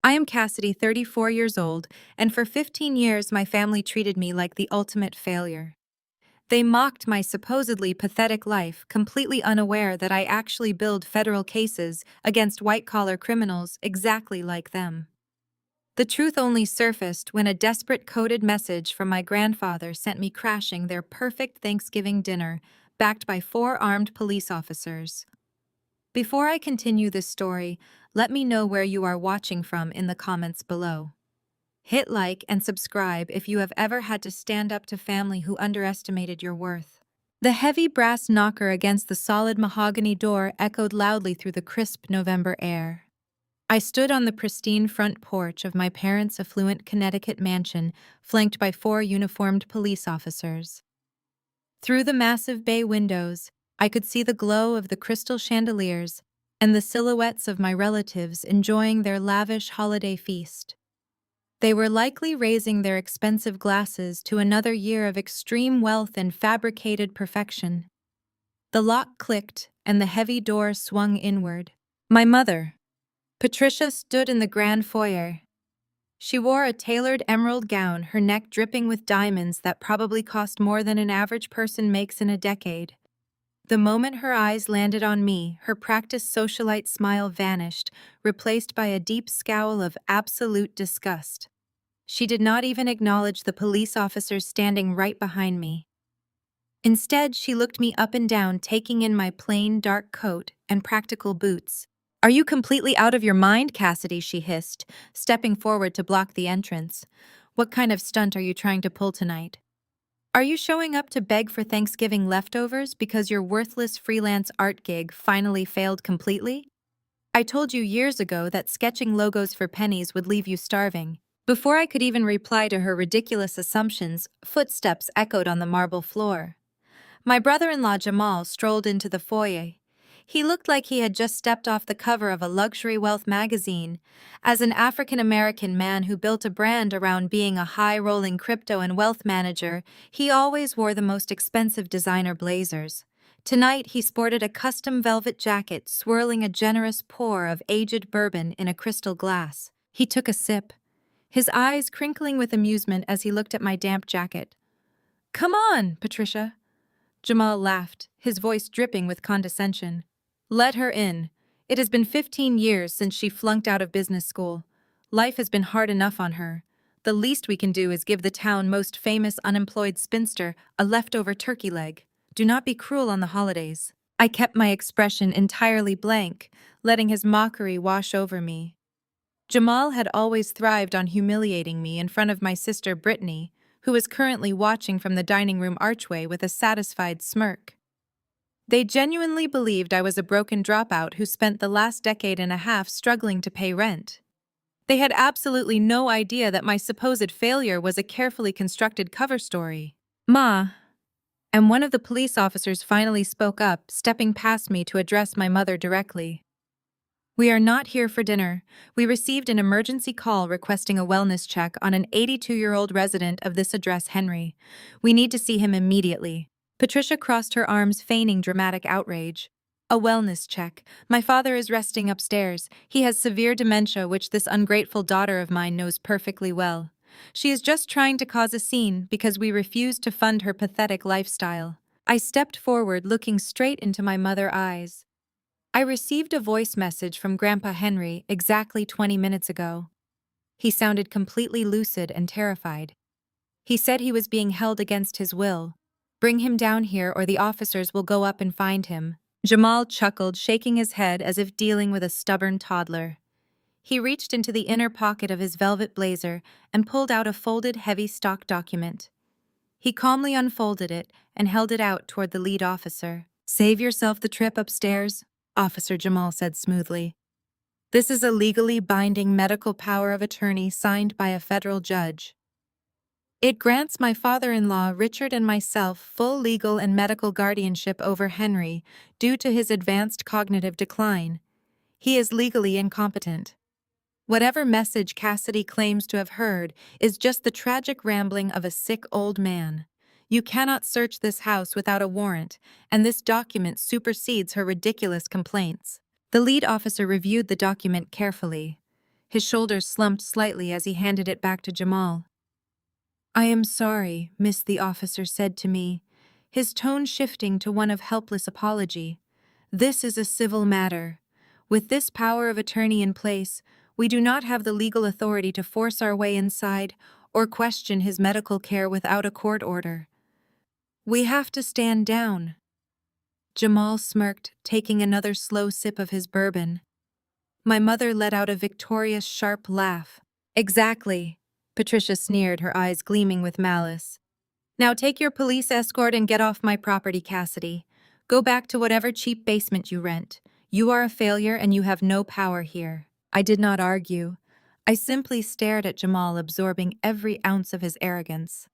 I am Cassidy, 34 years old, and for 15 years my family treated me like the ultimate failure. They mocked my supposedly pathetic life, completely unaware that I actually build federal cases against white-collar criminals exactly like them. The truth only surfaced when a desperate coded message from my grandfather sent me crashing their perfect Thanksgiving dinner, backed by 4 armed police officers. Before I continue this story, let me know where you are watching from in the comments below. Hit like and subscribe if you have ever had to stand up to family who underestimated your worth. The heavy brass knocker against the solid mahogany door echoed loudly through the crisp November air. I stood on the pristine front porch of my parents' affluent Connecticut mansion, flanked by 4 uniformed police officers. Through the massive bay windows, I could see the glow of the crystal chandeliers and the silhouettes of my relatives enjoying their lavish holiday feast. They were likely raising their expensive glasses to another year of extreme wealth and fabricated perfection. The lock clicked and the heavy door swung inward. My mother, Patricia, stood in the grand foyer. She wore a tailored emerald gown, her neck dripping with diamonds that probably cost more than an average person makes in a decade. The moment her eyes landed on me, her practiced socialite smile vanished, replaced by a deep scowl of absolute disgust. She did not even acknowledge the police officers standing right behind me. Instead, she looked me up and down, taking in my plain, dark coat and practical boots. "Are you completely out of your mind, Cassidy?" she hissed, stepping forward to block the entrance. "What kind of stunt are you trying to pull tonight? Are you showing up to beg for Thanksgiving leftovers because your worthless freelance art gig finally failed completely? I told you years ago that sketching logos for pennies would leave you starving." Before I could even reply to her ridiculous assumptions, footsteps echoed on the marble floor. My brother-in-law Jamal strolled into the foyer. He looked like he had just stepped off the cover of a luxury wealth magazine. As an African-American man who built a brand around being a high-rolling crypto and wealth manager, he always wore the most expensive designer blazers. Tonight, he sported a custom velvet jacket, swirling a generous pour of aged bourbon in a crystal glass. He took a sip, his eyes crinkling with amusement as he looked at my damp jacket. "Come on, Patricia." Jamal laughed, his voice dripping with condescension. "Let her in. It has been 15 years since she flunked out of business school. Life has been hard enough on her. The least we can do is give the town most famous unemployed spinster a leftover turkey leg. Do not be cruel on the holidays." I kept my expression entirely blank, letting his mockery wash over me. Jamal had always thrived on humiliating me in front of my sister Brittany, who was currently watching from the dining room archway with a satisfied smirk. They genuinely believed I was a broken dropout who spent the last decade and a half struggling to pay rent. They had absolutely no idea that my supposed failure was a carefully constructed cover story. "Ma," and one of the police officers finally spoke up, stepping past me to address my mother directly. "We are not here for dinner. We received an emergency call requesting a wellness check on an 82-year-old resident of this address, Henry. We need to see him immediately." Patricia crossed her arms, feigning dramatic outrage. "A wellness check. My father is resting upstairs. He has severe dementia, which this ungrateful daughter of mine knows perfectly well. She is just trying to cause a scene because we refuse to fund her pathetic lifestyle." I stepped forward, looking straight into my mother's eyes. "I received a voice message from Grandpa Henry exactly 20 minutes ago. He sounded completely lucid and terrified. He said he was being held against his will. Bring him down here or the officers will go up and find him." Jamal chuckled, shaking his head as if dealing with a stubborn toddler. He reached into the inner pocket of his velvet blazer and pulled out a folded, heavy stock document. He calmly unfolded it and held it out toward the lead officer. "Save yourself the trip upstairs," Officer Jamal said smoothly. "This is a legally binding medical power of attorney signed by a federal judge. It grants my father-in-law, Richard, and myself full legal and medical guardianship over Henry due to his advanced cognitive decline. He is legally incompetent. Whatever message Cassidy claims to have heard is just the tragic rambling of a sick old man. You cannot search this house without a warrant, and this document supersedes her ridiculous complaints." The lead officer reviewed the document carefully. His shoulders slumped slightly as he handed it back to Jamal. "I am sorry," Miss the officer said to me, his tone shifting to one of helpless apology. "This is a civil matter. With this power of attorney in place, we do not have the legal authority to force our way inside or question his medical care without a court order. We have to stand down." Jamal smirked, taking another slow sip of his bourbon. My mother let out a victorious, sharp laugh. "Exactly," Patricia sneered, her eyes gleaming with malice. "Now take your police escort and get off my property, Cassidy. Go back to whatever cheap basement you rent. You are a failure and you have no power here." I did not argue. I simply stared at Jamal, absorbing every ounce of his arrogance.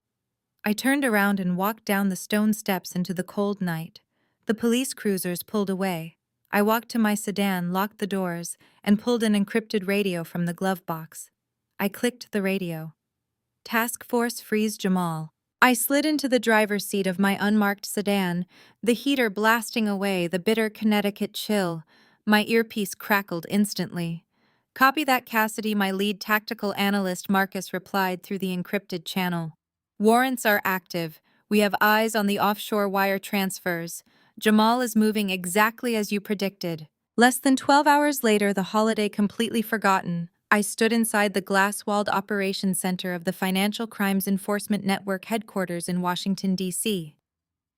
I turned around and walked down the stone steps into the cold night. The police cruisers pulled away. I walked to my sedan, locked the doors, and pulled an encrypted radio from the glove box. I clicked the radio. "Task Force freeze Jamal." I slid into the driver's seat of my unmarked sedan, the heater blasting away the bitter Connecticut chill. My earpiece crackled instantly. "Copy that, Cassidy," my lead tactical analyst Marcus replied through the encrypted channel. "Warrants are active. We have eyes on the offshore wire transfers. Jamal is moving exactly as you predicted." Less than 12 hours later, the holiday completely forgotten, I stood inside the glass-walled operations center of the Financial Crimes Enforcement Network headquarters in Washington, D.C.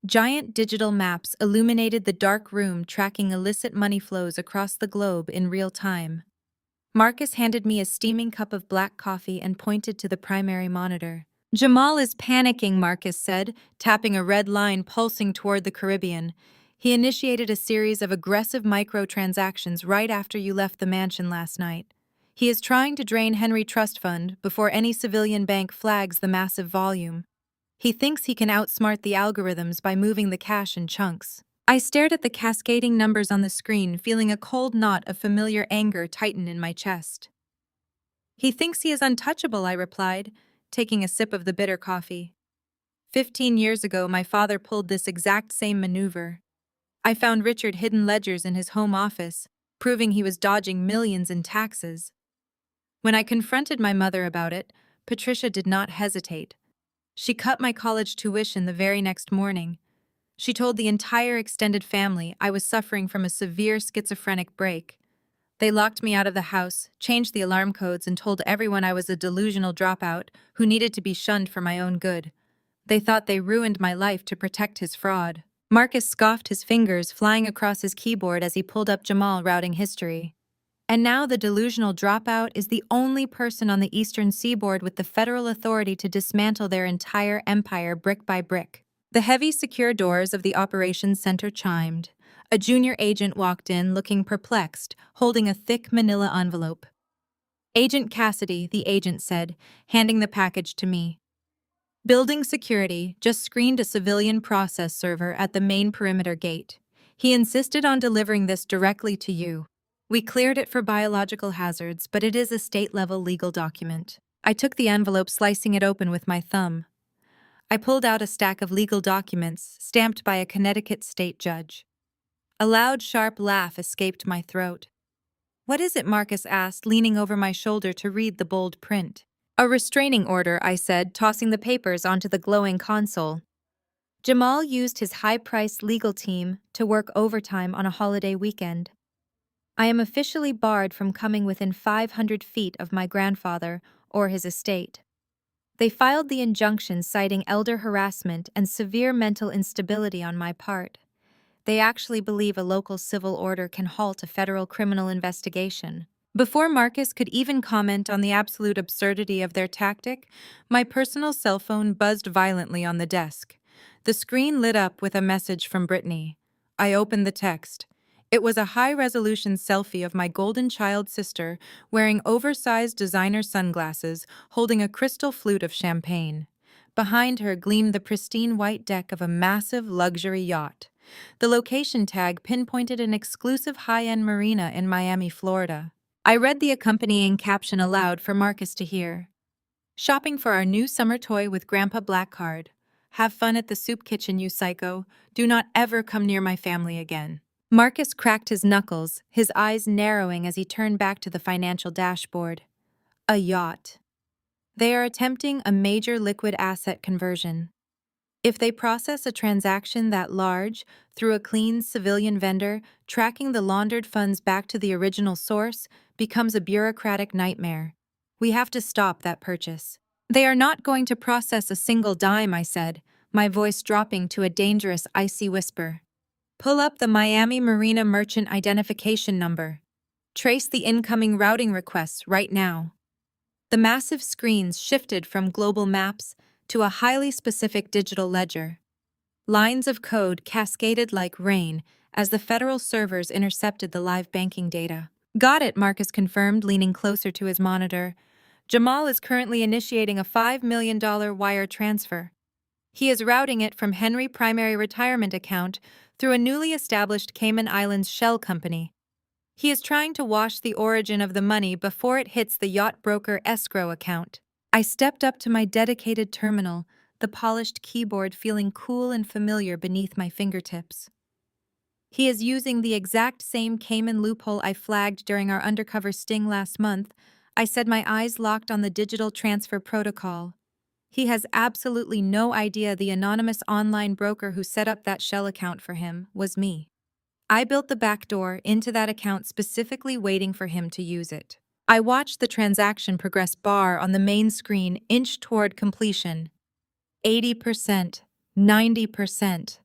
Giant digital maps illuminated the dark room, tracking illicit money flows across the globe in real time. Marcus handed me a steaming cup of black coffee and pointed to the primary monitor. "Jamal is panicking," Marcus said, tapping a red line pulsing toward the Caribbean. "He initiated a series of aggressive microtransactions right after you left the mansion last night. He is trying to drain Henry Trust Fund before any civilian bank flags the massive volume. He thinks he can outsmart the algorithms by moving the cash in chunks." I stared at the cascading numbers on the screen, feeling a cold knot of familiar anger tighten in my chest. "He thinks he is untouchable," I replied, taking a sip of the bitter coffee. 15 years ago, my father pulled this exact same maneuver. I found Richard hidden ledgers in his home office, proving he was dodging millions in taxes. When I confronted my mother about it, Patricia did not hesitate. She cut my college tuition the very next morning. She told the entire extended family I was suffering from a severe schizophrenic break. They locked me out of the house, changed the alarm codes, and told everyone I was a delusional dropout who needed to be shunned for my own good. They thought they ruined my life to protect his fraud. Marcus scoffed, his fingers flying across his keyboard as he pulled up Jamal routing history. And now the delusional dropout is the only person on the eastern seaboard with the federal authority to dismantle their entire empire brick by brick. The heavy, secure doors of the operations center chimed. A junior agent walked in, looking perplexed, holding a thick manila envelope. "Agent Cassidy," the agent said, handing the package to me. "Building security just screened a civilian process server at the main perimeter gate. He insisted on delivering this directly to you. We cleared it for biological hazards, but it is a state-level legal document." I took the envelope, slicing it open with my thumb. I pulled out a stack of legal documents, stamped by a Connecticut state judge. A loud, sharp laugh escaped my throat. "What is it?" Marcus asked, leaning over my shoulder to read the bold print. "A restraining order," I said, tossing the papers onto the glowing console. "Jamal used his high-priced legal team to work overtime on a holiday weekend. I am officially barred from coming within 500 feet of my grandfather or his estate." They filed the injunction citing elder harassment and severe mental instability on my part. They actually believe a local civil order can halt a federal criminal investigation. Before Marcus could even comment on the absolute absurdity of their tactic, my personal cell phone buzzed violently on the desk. The screen lit up with a message from Brittany. I opened the text. It was a high-resolution selfie of my golden child sister wearing oversized designer sunglasses, holding a crystal flute of champagne. Behind her gleamed the pristine white deck of a massive luxury yacht. The location tag pinpointed an exclusive high-end marina in Miami, Florida. I read the accompanying caption aloud for Marcus to hear. "Shopping for our new summer toy with Grandpa Blackcard. Have fun at the soup kitchen, you psycho. Do not ever come near my family again." Marcus cracked his knuckles, his eyes narrowing as he turned back to the financial dashboard. A yacht. They are attempting a major liquid asset conversion. If they process a transaction that large through a clean civilian vendor, tracking the laundered funds back to the original source becomes a bureaucratic nightmare. We have to stop that purchase. They are not going to process a single dime, I said, my voice dropping to a dangerous, icy whisper. Pull up the Miami Marina Merchant Identification Number. Trace the incoming routing requests right now. The massive screens shifted from global maps to a highly specific digital ledger. Lines of code cascaded like rain as the federal servers intercepted the live banking data. Got it, Marcus confirmed, leaning closer to his monitor. Jamal is currently initiating a $5 million wire transfer. He is routing it from Henry Primary Retirement Account through a newly established Cayman Islands shell company. He is trying to wash the origin of the money before it hits the yacht broker escrow account. I stepped up to my dedicated terminal, the polished keyboard feeling cool and familiar beneath my fingertips. He is using the exact same Cayman loophole I flagged during our undercover sting last month. I said, my eyes locked on the digital transfer protocol. He has absolutely no idea the anonymous online broker who set up that shell account for him was me. I built the backdoor into that account specifically waiting for him to use it. I watched the transaction progress bar on the main screen inch toward completion. 80%, 90%.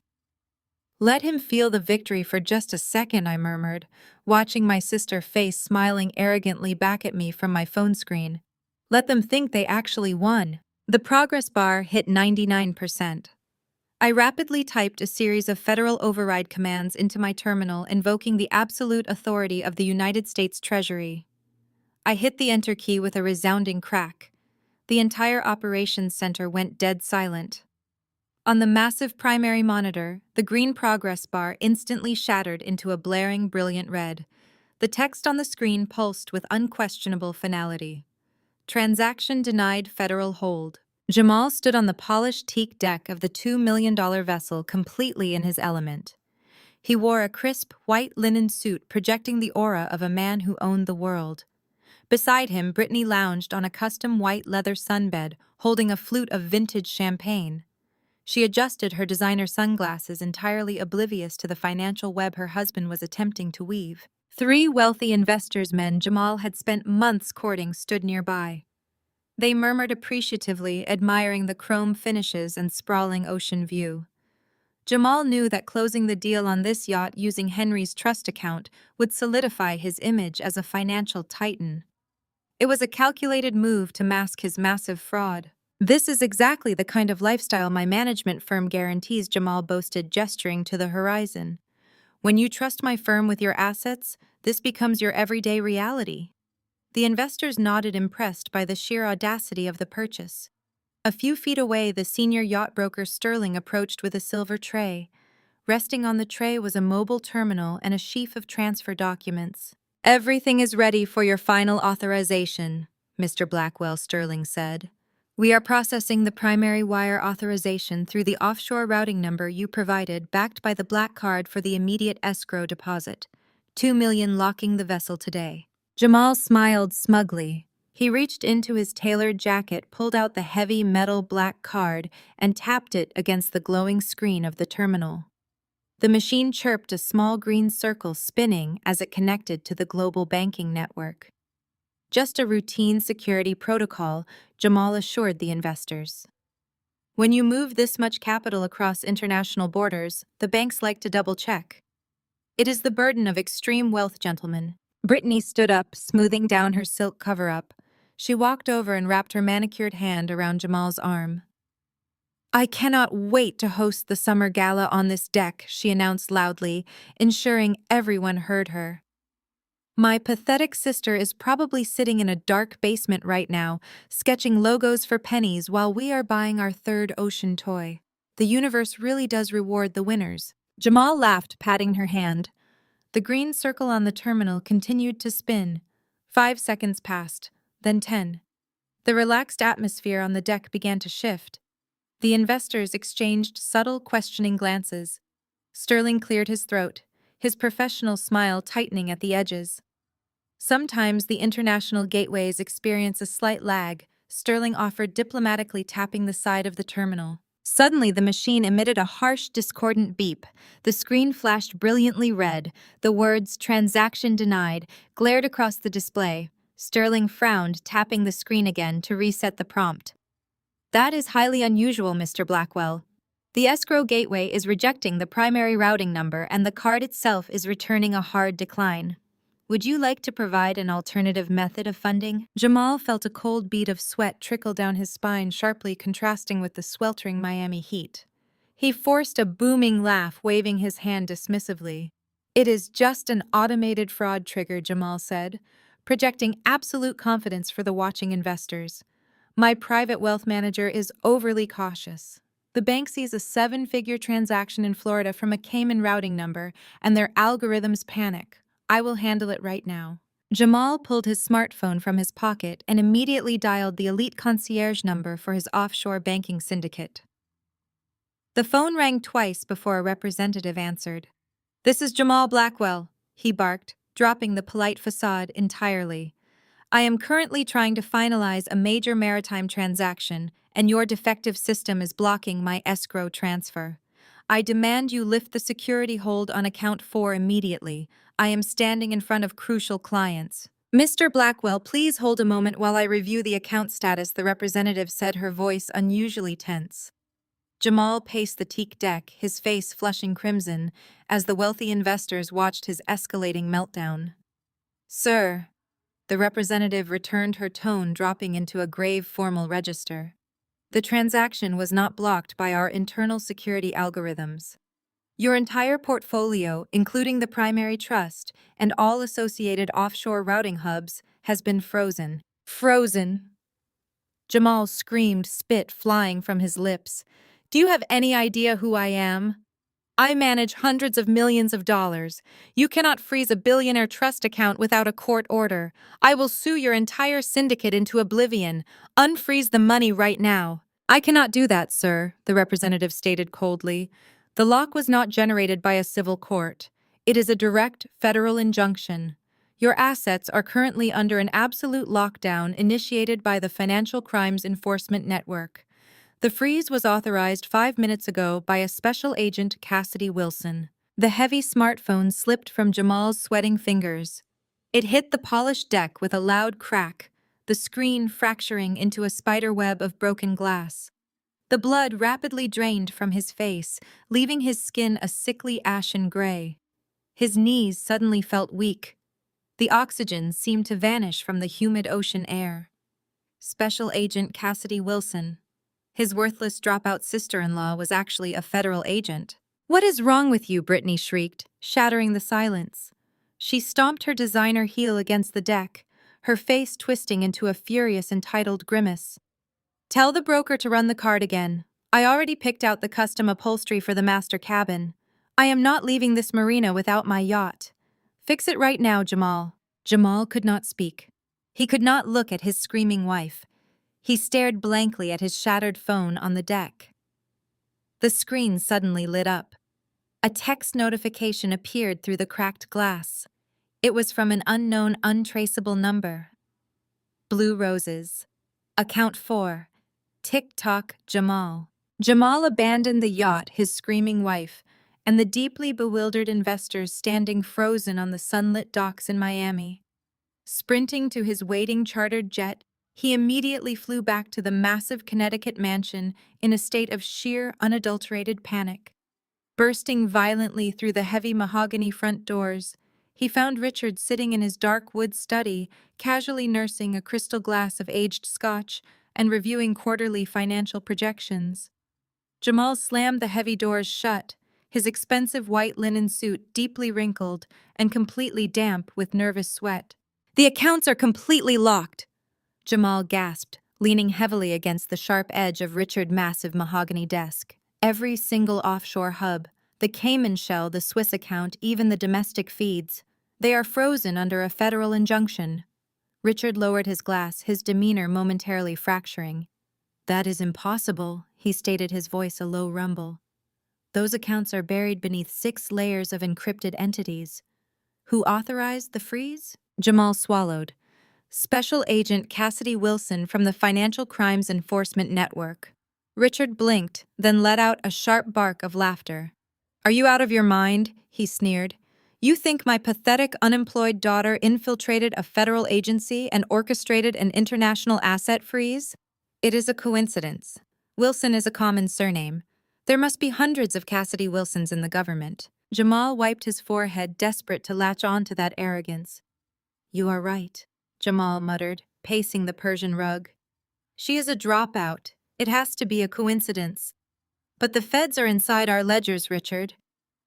Let him feel the victory for just a second, I murmured, watching my sister's face smiling arrogantly back at me from my phone screen. Let them think they actually won. The progress bar hit 99%. I rapidly typed a series of federal override commands into my terminal invoking the absolute authority of the United States Treasury. I hit the enter key with a resounding crack. The entire operations center went dead silent. On the massive primary monitor, the green progress bar instantly shattered into a blaring, brilliant red. The text on the screen pulsed with unquestionable finality. Transaction denied federal hold. Jamal stood on the polished teak deck of the $2 million vessel completely in his element. He wore a crisp, white linen suit projecting the aura of a man who owned the world. Beside him, Brittany lounged on a custom white leather sunbed, holding a flute of vintage champagne. She adjusted her designer sunglasses, entirely oblivious to the financial web her husband was attempting to weave. 3 wealthy investors men Jamal had spent months courting stood nearby. They murmured appreciatively, admiring the chrome finishes and sprawling ocean view. Jamal knew that closing the deal on this yacht using Henry's trust account would solidify his image as a financial titan. It was a calculated move to mask his massive fraud. This is exactly the kind of lifestyle my management firm guarantees, Jamal boasted, gesturing to the horizon. When you trust my firm with your assets, this becomes your everyday reality. The investors nodded, impressed by the sheer audacity of the purchase. A few feet away, the senior yacht broker Sterling approached with a silver tray. Resting on the tray was a mobile terminal and a sheaf of transfer documents. Everything is ready for your final authorization, Mr. Blackwell, Sterling said. We are processing the primary wire authorization through the offshore routing number you provided, backed by the black card for the immediate escrow deposit. $2 million locking the vessel today. Jamal smiled smugly. He reached into his tailored jacket, pulled out the heavy metal black card, and tapped it against the glowing screen of the terminal. The machine chirped, a small green circle spinning as it connected to the global banking network. Just a routine security protocol, Jamal assured the investors. When you move this much capital across international borders, the banks like to double-check. It is the burden of extreme wealth, gentlemen. Brittany stood up, smoothing down her silk cover-up. She walked over and wrapped her manicured hand around Jamal's arm. I cannot wait to host the summer gala on this deck, she announced loudly, ensuring everyone heard her. My pathetic sister is probably sitting in a dark basement right now, sketching logos for pennies while we are buying our third ocean toy. The universe really does reward the winners. Jamal laughed, patting her hand. The green circle on the terminal continued to spin. 5 seconds passed, then 10. The relaxed atmosphere on the deck began to shift. The investors exchanged subtle, questioning glances. Sterling cleared his throat, his professional smile tightening at the edges. Sometimes the international gateways experience a slight lag, Sterling offered, diplomatically tapping the side of the terminal. Suddenly, the machine emitted a harsh, discordant beep. The screen flashed brilliantly red. The words, "Transaction denied," glared across the display. Sterling frowned, tapping the screen again to reset the prompt. "That is highly unusual, Mr. Blackwell. The escrow gateway is rejecting the primary routing number and the card itself is returning a hard decline. Would you like to provide an alternative method of funding?" Jamal felt a cold bead of sweat trickle down his spine, sharply contrasting with the sweltering Miami heat. He forced a booming laugh, waving his hand dismissively. "It is just an automated fraud trigger," Jamal said, projecting absolute confidence for the watching investors. "My private wealth manager is overly cautious. The bank sees a seven-figure transaction in Florida from a Cayman routing number, and their algorithms panic. I will handle it right now." Jamal pulled his smartphone from his pocket and immediately dialed the elite concierge number for his offshore banking syndicate. The phone rang twice before a representative answered. "This is Jamal Blackwell," he barked, dropping the polite facade entirely. "I am currently trying to finalize a major maritime transaction, and your defective system is blocking my escrow transfer. I demand you lift the security hold on account 4 immediately. I am standing in front of crucial clients." "Mr. Blackwell, please hold a moment while I review the account status," the representative said, her voice unusually tense. Jamal paced the teak deck, his face flushing crimson, as the wealthy investors watched his escalating meltdown. "Sir," the representative returned, her tone dropping into a grave formal register. "The transaction was not blocked by our internal security algorithms. Your entire portfolio, including the primary trust and all associated offshore routing hubs, has been frozen." "Frozen?" Jamal screamed, spit flying from his lips. "Do you have any idea who I am? I manage hundreds of millions of dollars. You cannot freeze a billionaire trust account without a court order. I will sue your entire syndicate into oblivion. Unfreeze the money right now." "I cannot do that, sir," the representative stated coldly. "The lock was not generated by a civil court. It is a direct federal injunction. Your assets are currently under an absolute lockdown initiated by the Financial Crimes Enforcement Network. The freeze was authorized 5 minutes ago by a special agent, Cassidy Wilson." The heavy smartphone slipped from Jamal's sweating fingers. It hit the polished deck with a loud crack, the screen fracturing into a spider web of broken glass. The blood rapidly drained from his face, leaving his skin a sickly ashen gray. His knees suddenly felt weak. The oxygen seemed to vanish from the humid ocean air. Special Agent Cassidy Wilson. His worthless dropout sister-in-law was actually a federal agent. "What is wrong with you?" Brittany shrieked, shattering the silence. She stomped her designer heel against the deck, her face twisting into a furious, entitled grimace. "Tell the broker to run the card again. I already picked out the custom upholstery for the master cabin. I am not leaving this marina without my yacht. Fix it right now, Jamal." Jamal could not speak. He could not look at his screaming wife. He stared blankly at his shattered phone on the deck. The screen suddenly lit up. A text notification appeared through the cracked glass. It was from an unknown, untraceable number. "Blue roses. Account 4. Tick-tock, Jamal." Jamal abandoned the yacht, his screaming wife, and the deeply bewildered investors standing frozen on the sunlit docks in Miami. Sprinting to his waiting chartered jet, he immediately flew back to the massive Connecticut mansion in a state of sheer, unadulterated panic. Bursting violently through the heavy mahogany front doors, he found Richard sitting in his dark wood study, casually nursing a crystal glass of aged scotch and reviewing quarterly financial projections. Jamal slammed the heavy doors shut, his expensive white linen suit deeply wrinkled and completely damp with nervous sweat. "The accounts are completely locked," Jamal gasped, leaning heavily against the sharp edge of Richard's massive mahogany desk. "Every single offshore hub, the Cayman shell, the Swiss account, even the domestic feeds, they are frozen under a federal injunction." Richard lowered his glass, his demeanor momentarily fracturing. "That is impossible," he stated, his voice a low rumble. "Those accounts are buried beneath 6 layers of encrypted entities. Who authorized the freeze?" Jamal swallowed. Special Agent Cassidy Wilson from the Financial Crimes Enforcement Network. Richard blinked, then let out a sharp bark of laughter. Are you out of your mind? He sneered. You think my pathetic unemployed daughter infiltrated a federal agency and orchestrated an international asset freeze? It is a coincidence. Wilson is a common surname. There must be hundreds of Cassidy Wilsons in the government. Jamal wiped his forehead, desperate to latch on to that arrogance. You are right, Jamal muttered, pacing the Persian rug. She is a dropout. It has to be a coincidence. But the feds are inside our ledgers, Richard.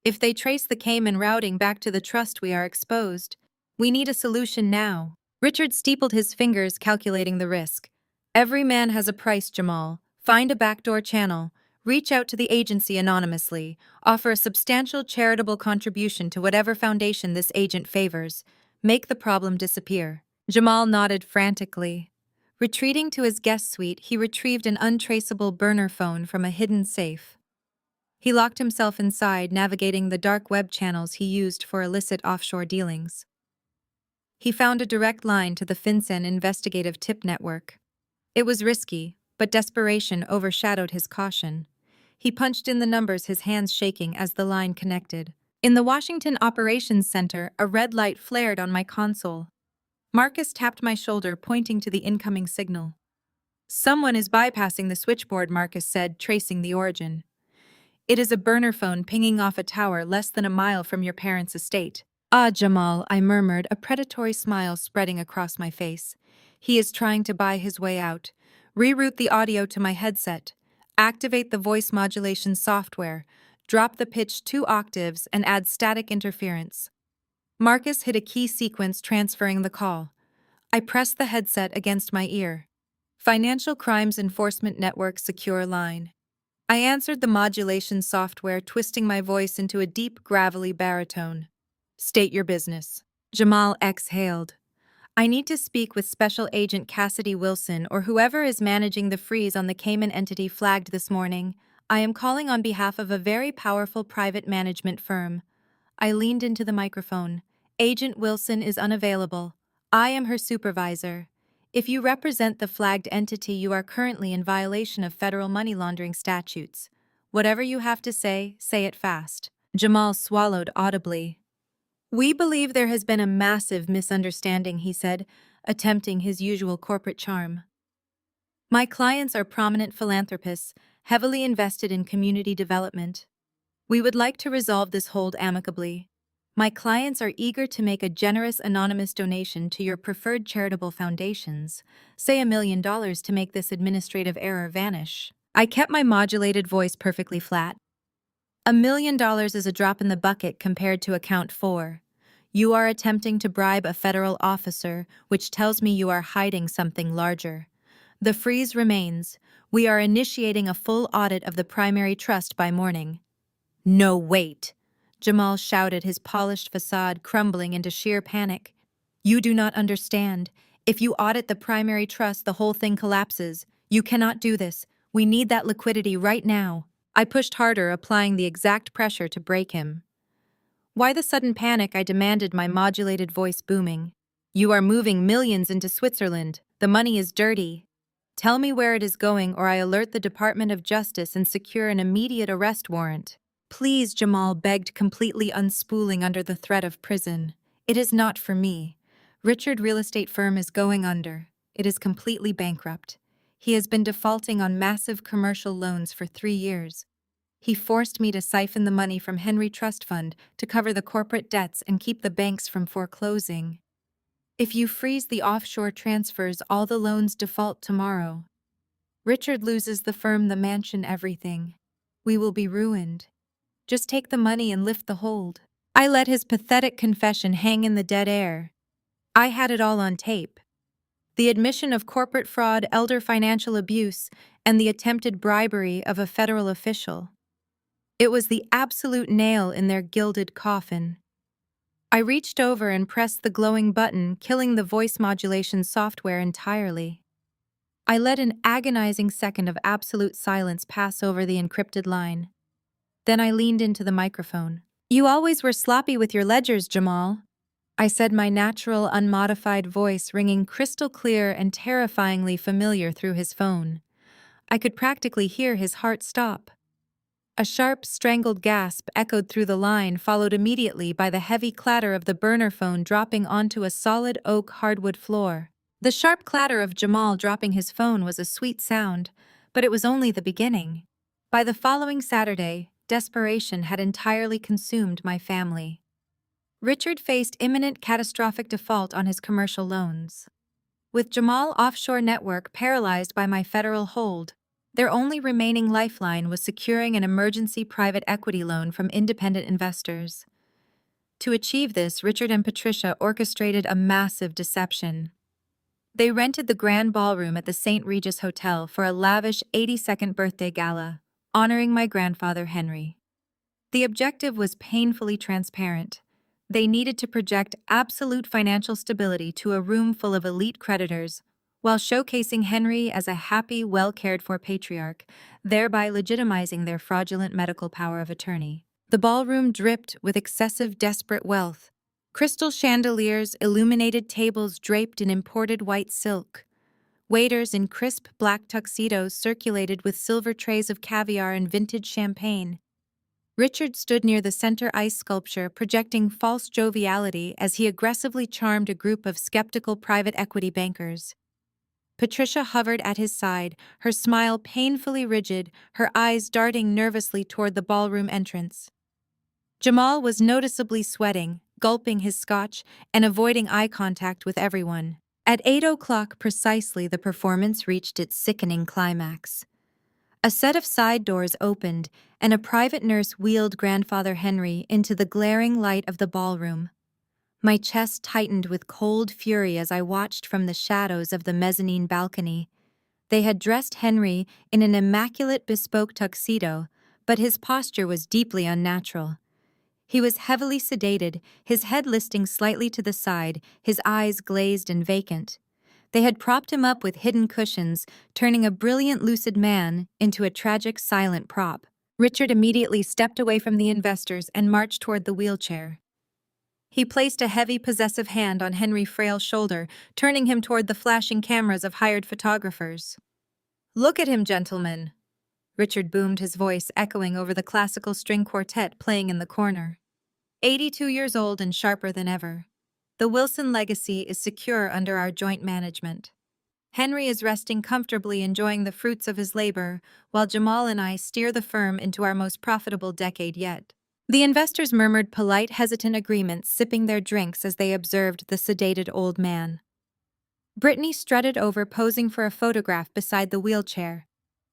If they trace the Cayman routing back to the trust, we are exposed. We need a solution now. Richard steepled his fingers, calculating the risk. Every man has a price, Jamal. Find a backdoor channel. Reach out to the agency anonymously. Offer a substantial charitable contribution to whatever foundation this agent favors. Make the problem disappear. Jamal nodded frantically. Retreating to his guest suite, he retrieved an untraceable burner phone from a hidden safe. He locked himself inside, navigating the dark web channels he used for illicit offshore dealings. He found a direct line to the FinCEN investigative tip network. It was risky, but desperation overshadowed his caution. He punched in the numbers, his hands shaking as the line connected. In the Washington Operations Center, a red light flared on my console. Marcus tapped my shoulder, pointing to the incoming signal. Someone is bypassing the switchboard, Marcus said, tracing the origin. It is a burner phone pinging off a tower less than a mile from your parents' estate. Ah, Jamal, I murmured, a predatory smile spreading across my face. He is trying to buy his way out. Reroute the audio to my headset. Activate the voice modulation software. Drop the pitch 2 octaves and add static interference. Marcus hit a key sequence, transferring the call. I pressed the headset against my ear. Financial Crimes Enforcement Network secure line. I answered the modulation software, twisting my voice into a deep, gravelly baritone. State your business. Jamal exhaled. I need to speak with Special Agent Cassidy Wilson or whoever is managing the freeze on the Cayman entity flagged this morning. I am calling on behalf of a very powerful private management firm. I leaned into the microphone. Agent Wilson is unavailable. I am her supervisor. If you represent the flagged entity, you are currently in violation of federal money laundering statutes. Whatever you have to say it fast. Jamal swallowed audibly. We believe there has been a massive misunderstanding, he said, attempting his usual corporate charm. My clients are prominent philanthropists, heavily invested in community development. We would like to resolve this hold amicably. My clients are eager to make a generous anonymous donation to your preferred charitable foundations, say $1 million to make this administrative error vanish. I kept my modulated voice perfectly flat. $1 million is a drop in the bucket compared to account 4. You are attempting to bribe a federal officer, which tells me you are hiding something larger. The freeze remains. We are initiating a full audit of the primary trust by morning. No, wait! Jamal shouted, his polished facade crumbling into sheer panic. You do not understand. If you audit the primary trust, the whole thing collapses. You cannot do this. We need that liquidity right now. I pushed harder, applying the exact pressure to break him. Why the sudden panic? I demanded, my modulated voice booming. You are moving millions into Switzerland. The money is dirty. Tell me where it is going, or I alert the Department of Justice and secure an immediate arrest warrant. Please, Jamal begged, completely unspooling under the threat of prison. It is not for me. Richard real estate firm is going under. It is completely bankrupt. He has been defaulting on massive commercial loans for 3 years. He forced me to siphon the money from Henry Trust Fund to cover the corporate debts and keep the banks from foreclosing. If you freeze the offshore transfers, all the loans default tomorrow. Richard loses the firm, the mansion, everything. We will be ruined. Just take the money and lift the hold. I let his pathetic confession hang in the dead air. I had it all on tape. The admission of corporate fraud, elder financial abuse, and the attempted bribery of a federal official. It was the absolute nail in their gilded coffin. I reached over and pressed the glowing button, killing the voice modulation software entirely. I let an agonizing second of absolute silence pass over the encrypted line. Then I leaned into the microphone. You always were sloppy with your ledgers, Jamal. I said, my natural, unmodified voice ringing crystal clear and terrifyingly familiar through his phone. I could practically hear his heart stop. A sharp, strangled gasp echoed through the line, followed immediately by the heavy clatter of the burner phone dropping onto a solid oak hardwood floor. The sharp clatter of Jamal dropping his phone was a sweet sound, but it was only the beginning. By the following Saturday, desperation had entirely consumed my family. Richard faced imminent catastrophic default on his commercial loans. With Jamal offshore network paralyzed by my federal hold, their only remaining lifeline was securing an emergency private equity loan from independent investors. To achieve this, Richard and Patricia orchestrated a massive deception. They rented the grand ballroom at the St. Regis Hotel for a lavish 82nd birthday gala, honoring my grandfather Henry. The objective was painfully transparent. They needed to project absolute financial stability to a room full of elite creditors, while showcasing Henry as a happy, well-cared-for patriarch, thereby legitimizing their fraudulent medical power of attorney. The ballroom dripped with excessive, desperate wealth. Crystal chandeliers illuminated tables draped in imported white silk. Waiters in crisp black tuxedos circulated with silver trays of caviar and vintage champagne. Richard stood near the center ice sculpture, projecting false joviality as he aggressively charmed a group of skeptical private equity bankers. Patricia hovered at his side, her smile painfully rigid, her eyes darting nervously toward the ballroom entrance. Jamal was noticeably sweating, gulping his scotch, and avoiding eye contact with everyone. At 8 o'clock precisely, the performance reached its sickening climax. A set of side doors opened, and a private nurse wheeled Grandfather Henry into the glaring light of the ballroom. My chest tightened with cold fury as I watched from the shadows of the mezzanine balcony. They had dressed Henry in an immaculate bespoke tuxedo, but his posture was deeply unnatural. He was heavily sedated, his head listing slightly to the side, his eyes glazed and vacant. They had propped him up with hidden cushions, turning a brilliant lucid man into a tragic silent prop. Richard immediately stepped away from the investors and marched toward the wheelchair. He placed a heavy, possessive hand on Henry Frail's shoulder, turning him toward the flashing cameras of hired photographers. "Look at him, gentlemen," Richard boomed, his voice echoing over the classical string quartet playing in the corner. 82 years old and sharper than ever. The Wilson legacy is secure under our joint management. Henry is resting comfortably, enjoying the fruits of his labor, while Jamal and I steer the firm into our most profitable decade yet. The investors murmured polite, hesitant agreements, sipping their drinks as they observed the sedated old man. Brittany strutted over, posing for a photograph beside the wheelchair.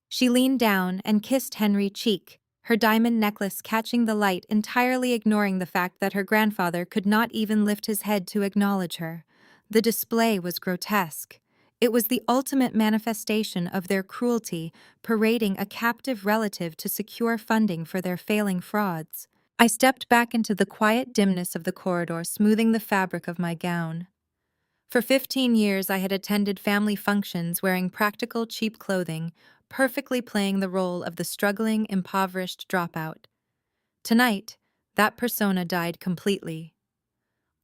She leaned down and kissed Henry's cheek, her diamond necklace catching the light, entirely ignoring the fact that her grandfather could not even lift his head to acknowledge her. The display was grotesque. It was the ultimate manifestation of their cruelty, parading a captive relative to secure funding for their failing frauds. I stepped back into the quiet dimness of the corridor, smoothing the fabric of my gown. For 15 years, I had attended family functions wearing practical, cheap clothing, perfectly playing the role of the struggling, impoverished dropout. Tonight, that persona died completely.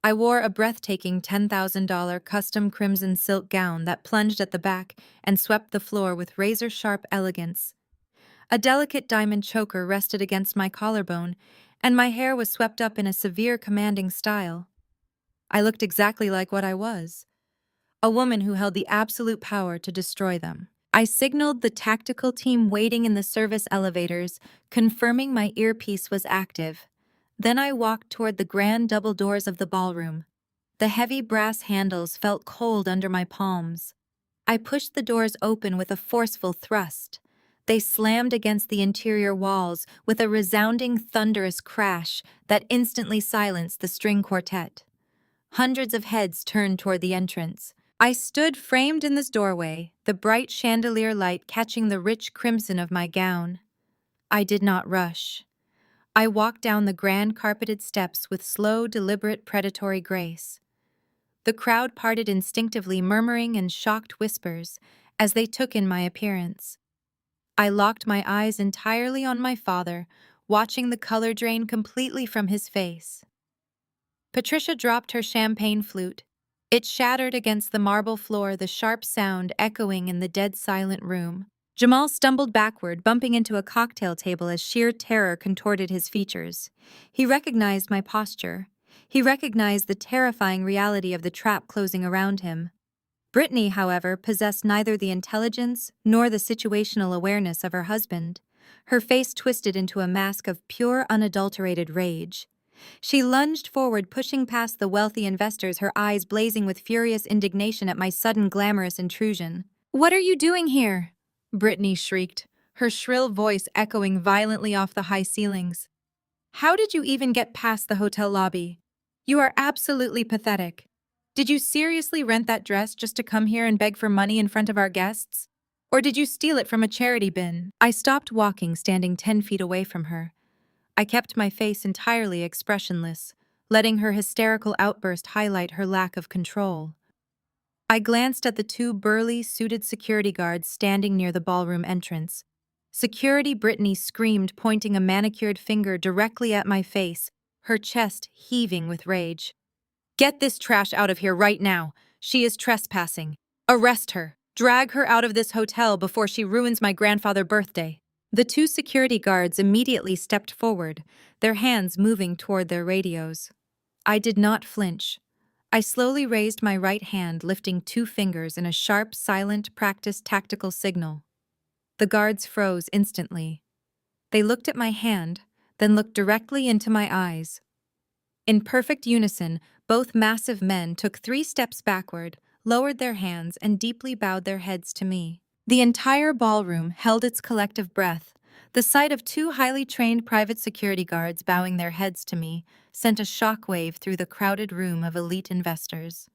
I wore a breathtaking $10,000 custom crimson silk gown that plunged at the back and swept the floor with razor-sharp elegance. A delicate diamond choker rested against my collarbone, and my hair was swept up in a severe, commanding style. I looked exactly like what I was, a woman who held the absolute power to destroy them. I signaled the tactical team waiting in the service elevators, confirming my earpiece was active. Then I walked toward the grand double doors of the ballroom. The heavy brass handles felt cold under my palms. I pushed the doors open with a forceful thrust. They slammed against the interior walls with a resounding, thunderous crash that instantly silenced the string quartet. Hundreds of heads turned toward the entrance. I stood framed in this doorway, the bright chandelier light catching the rich crimson of my gown. I did not rush. I walked down the grand carpeted steps with slow, deliberate, predatory grace. The crowd parted instinctively, murmuring in shocked whispers as they took in my appearance. I locked my eyes entirely on my father, watching the color drain completely from his face. Patricia dropped her champagne flute. It shattered against the marble floor, the sharp sound echoing in the dead silent room. Jamal stumbled backward, bumping into a cocktail table as sheer terror contorted his features. He recognized my posture. He recognized the terrifying reality of the trap closing around him. Brittany, however, possessed neither the intelligence nor the situational awareness of her husband. Her face twisted into a mask of pure, unadulterated rage. She lunged forward, pushing past the wealthy investors, her eyes blazing with furious indignation at my sudden glamorous intrusion. "What are you doing here?" Brittany shrieked, her shrill voice echoing violently off the high ceilings. "How did you even get past the hotel lobby? You are absolutely pathetic. Did you seriously rent that dress just to come here and beg for money in front of our guests? Or did you steal it from a charity bin?" I stopped walking, standing 10 feet away from her. I kept my face entirely expressionless, letting her hysterical outburst highlight her lack of control. I glanced at the two burly, suited security guards standing near the ballroom entrance. Security Brittany screamed, pointing a manicured finger directly at my face, her chest heaving with rage. "Get this trash out of here right now. She is trespassing. Arrest her. Drag her out of this hotel before she ruins my grandfather's birthday." The two security guards immediately stepped forward, their hands moving toward their radios. I did not flinch. I slowly raised my right hand, lifting 2 fingers in a sharp, silent, practiced tactical signal. The guards froze instantly. They looked at my hand, then looked directly into my eyes. In perfect unison, both massive men took 3 steps backward, lowered their hands, and deeply bowed their heads to me. The entire ballroom held its collective breath. The sight of 2 highly trained private security guards bowing their heads to me sent a shockwave through the crowded room of elite investors.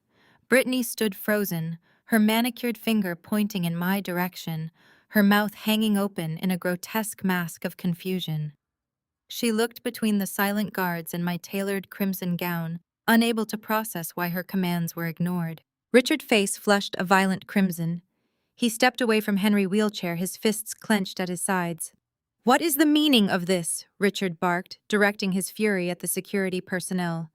Brittany stood frozen, her manicured finger pointing in my direction, her mouth hanging open in a grotesque mask of confusion. She looked between the silent guards and my tailored crimson gown, unable to process why her commands were ignored. Richard's face flushed a violent crimson. He stepped away from Henry's wheelchair, his fists clenched at his sides. "What is the meaning of this?" Richard barked, directing his fury at the security personnel.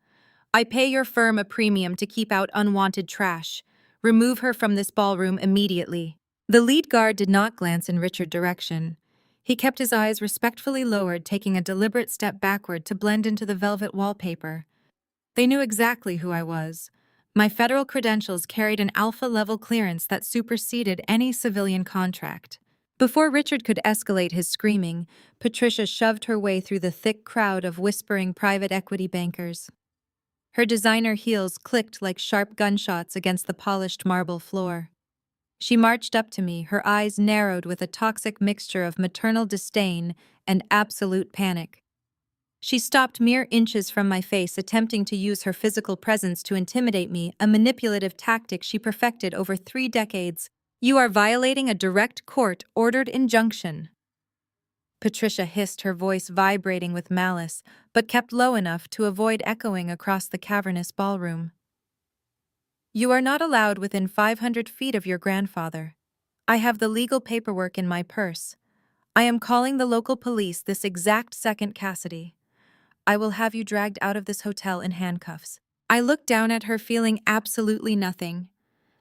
"I pay your firm a premium to keep out unwanted trash. Remove her from this ballroom immediately." The lead guard did not glance in Richard's direction. He kept his eyes respectfully lowered, taking a deliberate step backward to blend into the velvet wallpaper. They knew exactly who I was. My federal credentials carried an alpha-level clearance that superseded any civilian contract. Before Richard could escalate his screaming, Patricia shoved her way through the thick crowd of whispering private equity bankers. Her designer heels clicked like sharp gunshots against the polished marble floor. She marched up to me, her eyes narrowed with a toxic mixture of maternal disdain and absolute panic. She stopped mere inches from my face, attempting to use her physical presence to intimidate me, a manipulative tactic she perfected over 3 decades. "You are violating a direct court-ordered injunction." Patricia hissed, her voice vibrating with malice, but kept low enough to avoid echoing across the cavernous ballroom. "You are not allowed within 500 feet of your grandfather. I have the legal paperwork in my purse. I am calling the local police this exact second, Cassidy. I will have you dragged out of this hotel in handcuffs." I looked down at her, feeling absolutely nothing.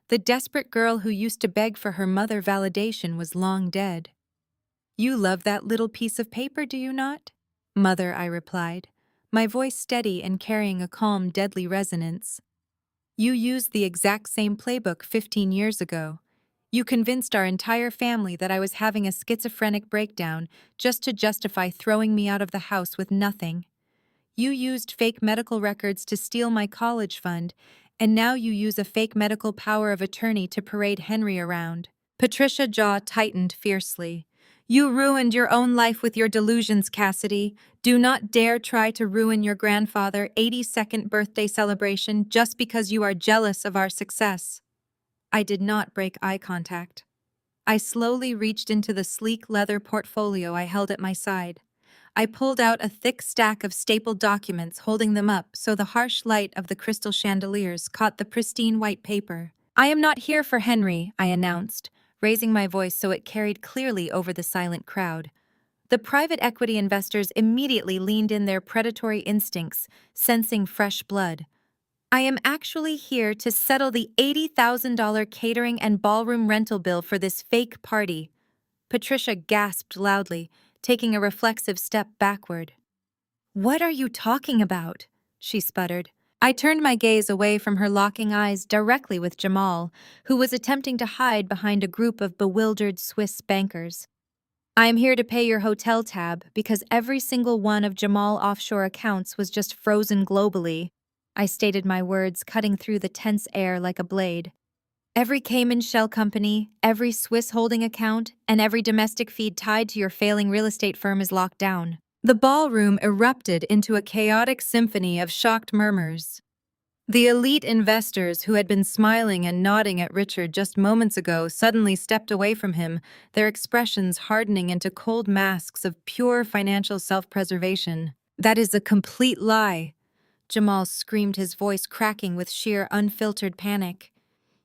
The desperate girl who used to beg for her mother validation was long dead. "You love that little piece of paper, do you not?" "Mother," I replied, my voice steady and carrying a calm, deadly resonance. "You used the exact same playbook 15 years ago. You convinced our entire family that I was having a schizophrenic breakdown just to justify throwing me out of the house with nothing. You used fake medical records to steal my college fund, and now you use a fake medical power of attorney to parade Henry around." Patricia's jaw tightened fiercely. "You ruined your own life with your delusions, Cassidy. Do not dare try to ruin your grandfather's 82nd birthday celebration just because you are jealous of our success." I did not break eye contact. I slowly reached into the sleek leather portfolio I held at my side. I pulled out a thick stack of stapled documents, holding them up so the harsh light of the crystal chandeliers caught the pristine white paper. "I am not here for Henry," I announced, raising my voice so it carried clearly over the silent crowd. The private equity investors immediately leaned in their predatory instincts, sensing fresh blood. I am actually here to settle the $80,000 catering and ballroom rental bill for this fake party. Patricia gasped loudly, taking a reflexive step backward. What are you talking about? She sputtered. I turned my gaze away from her, locking eyes directly with Jamal, who was attempting to hide behind a group of bewildered Swiss bankers. I am here to pay your hotel tab because every single one of Jamal offshore accounts was just frozen globally. I stated my words, cutting through the tense air like a blade. Every Cayman shell company, every Swiss holding account, and every domestic feed tied to your failing real estate firm is locked down. The ballroom erupted into a chaotic symphony of shocked murmurs. The elite investors who had been smiling and nodding at Richard just moments ago suddenly stepped away from him, their expressions hardening into cold masks of pure financial self-preservation. That is a complete lie, Jamal screamed, his voice cracking with sheer unfiltered panic.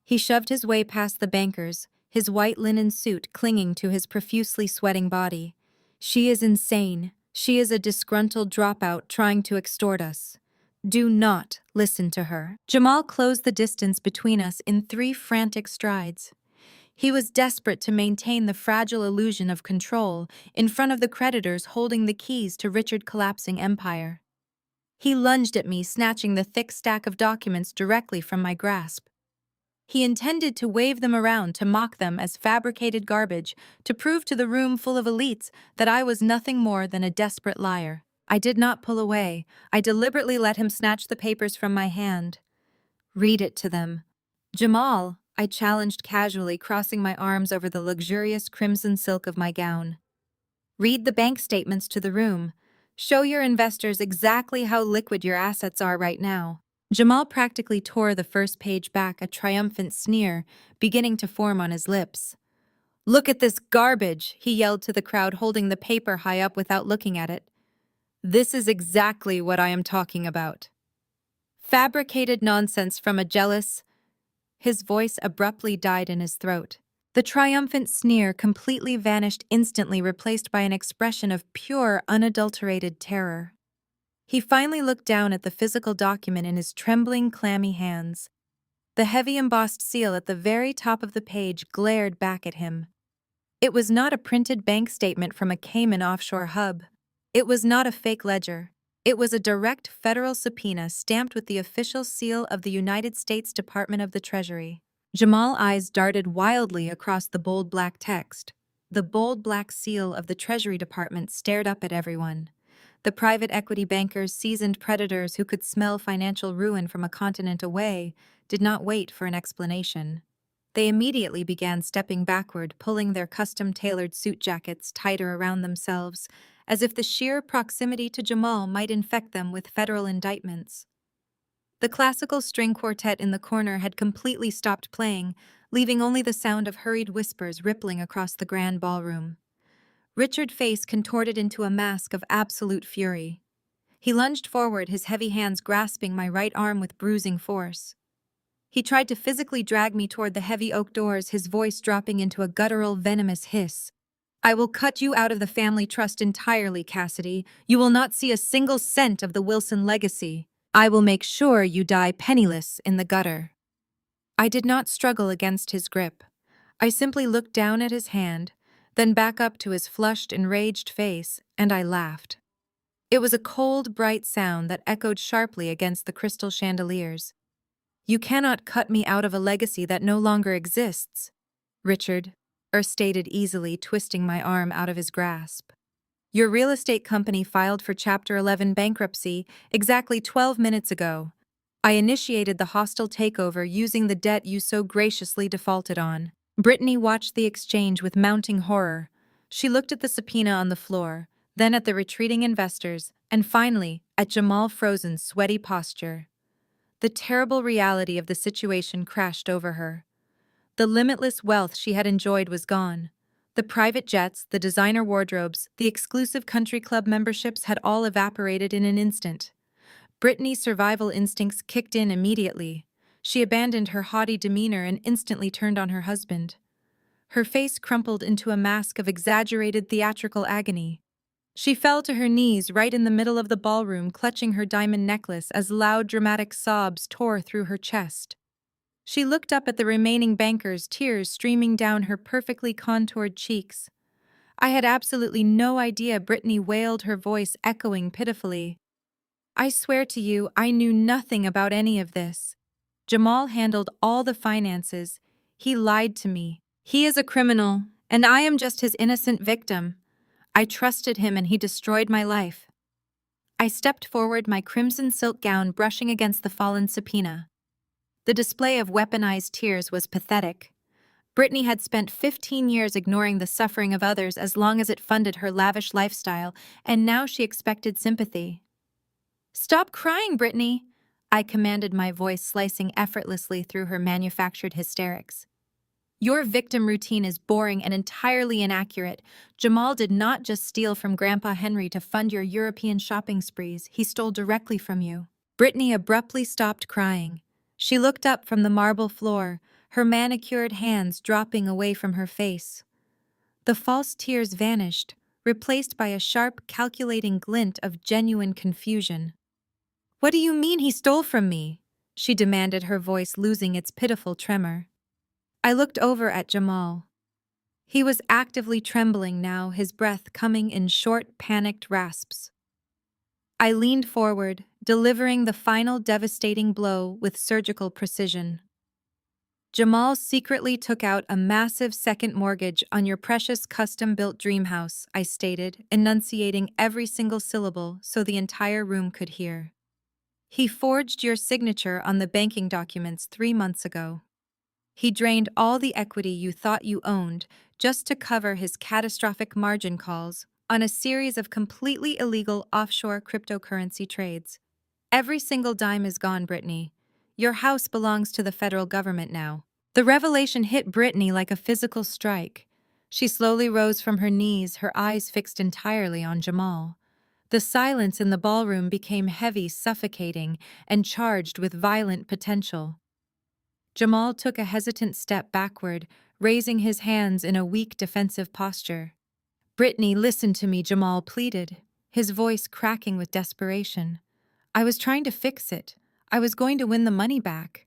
He shoved his way past the bankers, his white linen suit clinging to his profusely sweating body. She is insane. She is a disgruntled dropout trying to extort us. Do not listen to her. Jamal closed the distance between us in 3 frantic strides. He was desperate to maintain the fragile illusion of control in front of the creditors holding the keys to Richard's collapsing empire. He lunged at me, snatching the thick stack of documents directly from my grasp. He intended to wave them around, to mock them as fabricated garbage, to prove to the room full of elites that I was nothing more than a desperate liar. I did not pull away. I deliberately let him snatch the papers from my hand. Read it to them. Jamal, I challenged casually, crossing my arms over the luxurious crimson silk of my gown. Read the bank statements to the room. Show your investors exactly how liquid your assets are right now. Jamal practically tore the first page back, a triumphant sneer beginning to form on his lips. Look at this garbage, he yelled to the crowd, holding the paper high up without looking at it. This is exactly what I am talking about. Fabricated nonsense from a jealous... His voice abruptly died in his throat. The triumphant sneer completely vanished instantly, replaced by an expression of pure, unadulterated terror. He finally looked down at the physical document in his trembling, clammy hands. The heavy embossed seal at the very top of the page glared back at him. It was not a printed bank statement from a Cayman offshore hub. It was not a fake ledger. It was a direct federal subpoena stamped with the official seal of the United States Department of the Treasury. Jamal's eyes darted wildly across the bold black text. The bold black seal of the Treasury Department stared up at everyone. The private equity bankers, seasoned predators who could smell financial ruin from a continent away, did not wait for an explanation. They immediately began stepping backward, pulling their custom-tailored suit jackets tighter around themselves, as if the sheer proximity to Jamal might infect them with federal indictments. The classical string quartet in the corner had completely stopped playing, leaving only the sound of hurried whispers rippling across the grand ballroom. Richard's face contorted into a mask of absolute fury. He lunged forward, his heavy hands grasping my right arm with bruising force. He tried to physically drag me toward the heavy oak doors, his voice dropping into a guttural, venomous hiss. I will cut you out of the family trust entirely, Cassidy. You will not see a single cent of the Wilson legacy. I will make sure you die penniless in the gutter. I did not struggle against his grip. I simply looked down at his hand, then back up to his flushed, enraged face, and I laughed. It was a cold, bright sound that echoed sharply against the crystal chandeliers. You cannot cut me out of a legacy that no longer exists, Richard, stated easily, twisting my arm out of his grasp. Your real estate company filed for Chapter 11 bankruptcy exactly 12 minutes ago. I initiated the hostile takeover using the debt you so graciously defaulted on. Brittany watched the exchange with mounting horror. She looked at the subpoena on the floor, then at the retreating investors, and finally at Jamal's frozen, sweaty posture. The terrible reality of the situation crashed over her. The limitless wealth she had enjoyed was gone. The private jets, the designer wardrobes, the exclusive country club memberships had all evaporated in an instant. Brittany's survival instincts kicked in immediately. She abandoned her haughty demeanor and instantly turned on her husband. Her face crumpled into a mask of exaggerated theatrical agony. She fell to her knees right in the middle of the ballroom, clutching her diamond necklace as loud, dramatic sobs tore through her chest. She looked up at the remaining bankers, tears streaming down her perfectly contoured cheeks. I had absolutely no idea, Brittany wailed, her voice echoing pitifully. I swear to you, I knew nothing about any of this. Jamal handled all the finances. He lied to me. He is a criminal, and I am just his innocent victim. I trusted him and he destroyed my life. I stepped forward, my crimson silk gown brushing against the fallen subpoena. The display of weaponized tears was pathetic. Brittany had spent 15 years ignoring the suffering of others as long as it funded her lavish lifestyle, and now she expected sympathy. Stop crying, Brittany, I commanded, my voice slicing effortlessly through her manufactured hysterics. Your victim routine is boring and entirely inaccurate. Jamal did not just steal from Grandpa Henry to fund your European shopping sprees, he stole directly from you. Brittany abruptly stopped crying. She looked up from the marble floor, her manicured hands dropping away from her face. The false tears vanished, replaced by a sharp, calculating glint of genuine confusion. What do you mean he stole from me? She demanded, her voice losing its pitiful tremor. I looked over at Jamal. He was actively trembling now, his breath coming in short, panicked rasps. I leaned forward, delivering the final devastating blow with surgical precision. Jamal secretly took out a massive second mortgage on your precious custom-built dream house, I stated, enunciating every single syllable so the entire room could hear. He forged your signature on the banking documents 3 months ago. He drained all the equity you thought you owned just to cover his catastrophic margin calls on a series of completely illegal offshore cryptocurrency trades. Every single dime is gone, Brittany. Your house belongs to the federal government now. The revelation hit Brittany like a physical strike. She slowly rose from her knees, her eyes fixed entirely on Jamal. The silence in the ballroom became heavy, suffocating, and charged with violent potential. Jamal took a hesitant step backward, raising his hands in a weak defensive posture. Brittany, listen to me, Jamal pleaded, his voice cracking with desperation. I was trying to fix it. I was going to win the money back.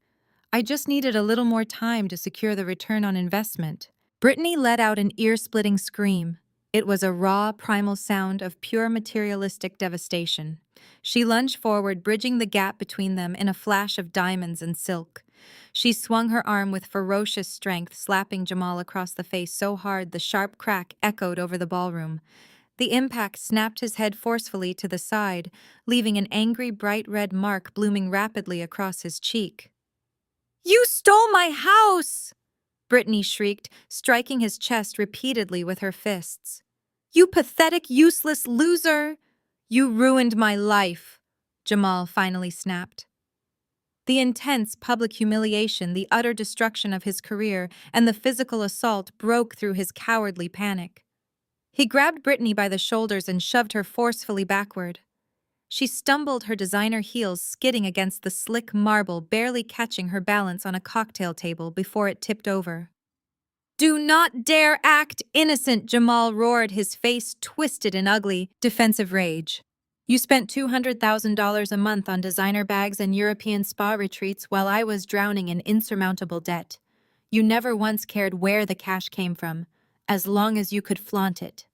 I just needed a little more time to secure the return on investment. Brittany let out an ear-splitting scream. It was a raw, primal sound of pure materialistic devastation. She lunged forward, bridging the gap between them in a flash of diamonds and silk. She swung her arm with ferocious strength, slapping Jamal across the face so hard the sharp crack echoed over the ballroom. The impact snapped his head forcefully to the side, leaving an angry, bright red mark blooming rapidly across his cheek. You stole my house! Brittany shrieked, striking his chest repeatedly with her fists. You pathetic, useless loser! You ruined my life, Jamal finally snapped. The intense public humiliation, the utter destruction of his career, and the physical assault broke through his cowardly panic. He grabbed Brittany by the shoulders and shoved her forcefully backward. She stumbled, her designer heels skidding against the slick marble, barely catching her balance on a cocktail table before it tipped over. Do not dare act innocent, Jamal roared, his face twisted in ugly, defensive rage. You spent $200,000 a month on designer bags and European spa retreats while I was drowning in insurmountable debt. You never once cared where the cash came from, as long as you could flaunt it.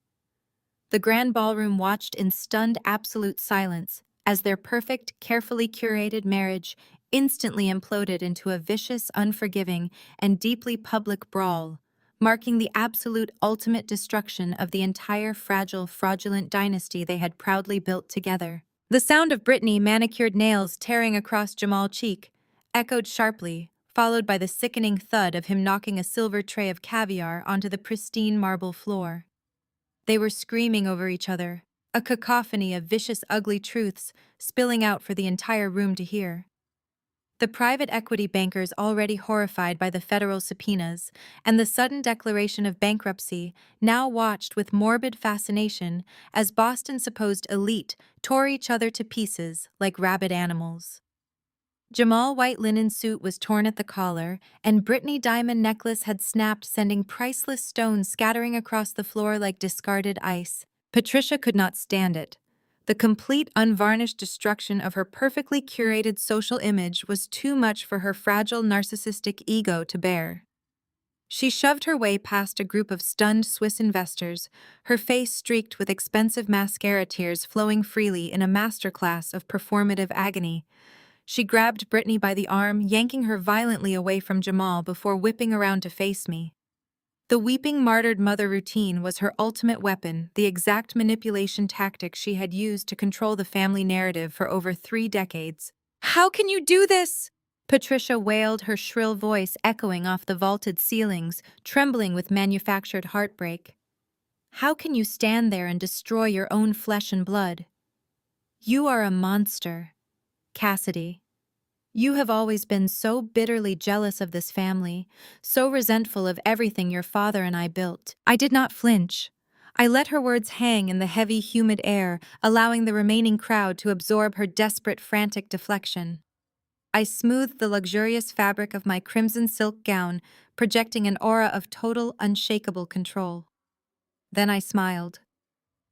The grand ballroom watched in stunned absolute silence as their perfect, carefully curated marriage instantly imploded into a vicious, unforgiving, and deeply public brawl, marking the absolute ultimate destruction of the entire fragile, fraudulent dynasty they had proudly built together. The sound of Brittany manicured nails tearing across Jamal's cheek echoed sharply, followed by the sickening thud of him knocking a silver tray of caviar onto the pristine marble floor. They were screaming over each other, a cacophony of vicious, ugly truths spilling out for the entire room to hear. The private equity bankers, already horrified by the federal subpoenas and the sudden declaration of bankruptcy, now watched with morbid fascination as Boston's supposed elite tore each other to pieces like rabid animals. Jamal's white linen suit was torn at the collar, and Brittany's diamond necklace had snapped, sending priceless stones scattering across the floor like discarded ice. Patricia could not stand it. The complete, unvarnished destruction of her perfectly curated social image was too much for her fragile narcissistic ego to bear. She shoved her way past a group of stunned Swiss investors, her face streaked with expensive mascara tears flowing freely in a masterclass of performative agony. She grabbed Brittany by the arm, yanking her violently away from Jamal before whipping around to face me. The weeping martyred mother routine was her ultimate weapon, the exact manipulation tactic she had used to control the family narrative for over 3 decades. "How can you do this?" Patricia wailed, her shrill voice echoing off the vaulted ceilings, trembling with manufactured heartbreak. "How can you stand there and destroy your own flesh and blood? You are a monster, Cassidy. You have always been so bitterly jealous of this family, so resentful of everything your father and I built." I did not flinch. I let her words hang in the heavy, humid air, allowing the remaining crowd to absorb her desperate, frantic deflection. I smoothed the luxurious fabric of my crimson silk gown, projecting an aura of total, unshakable control. Then I smiled.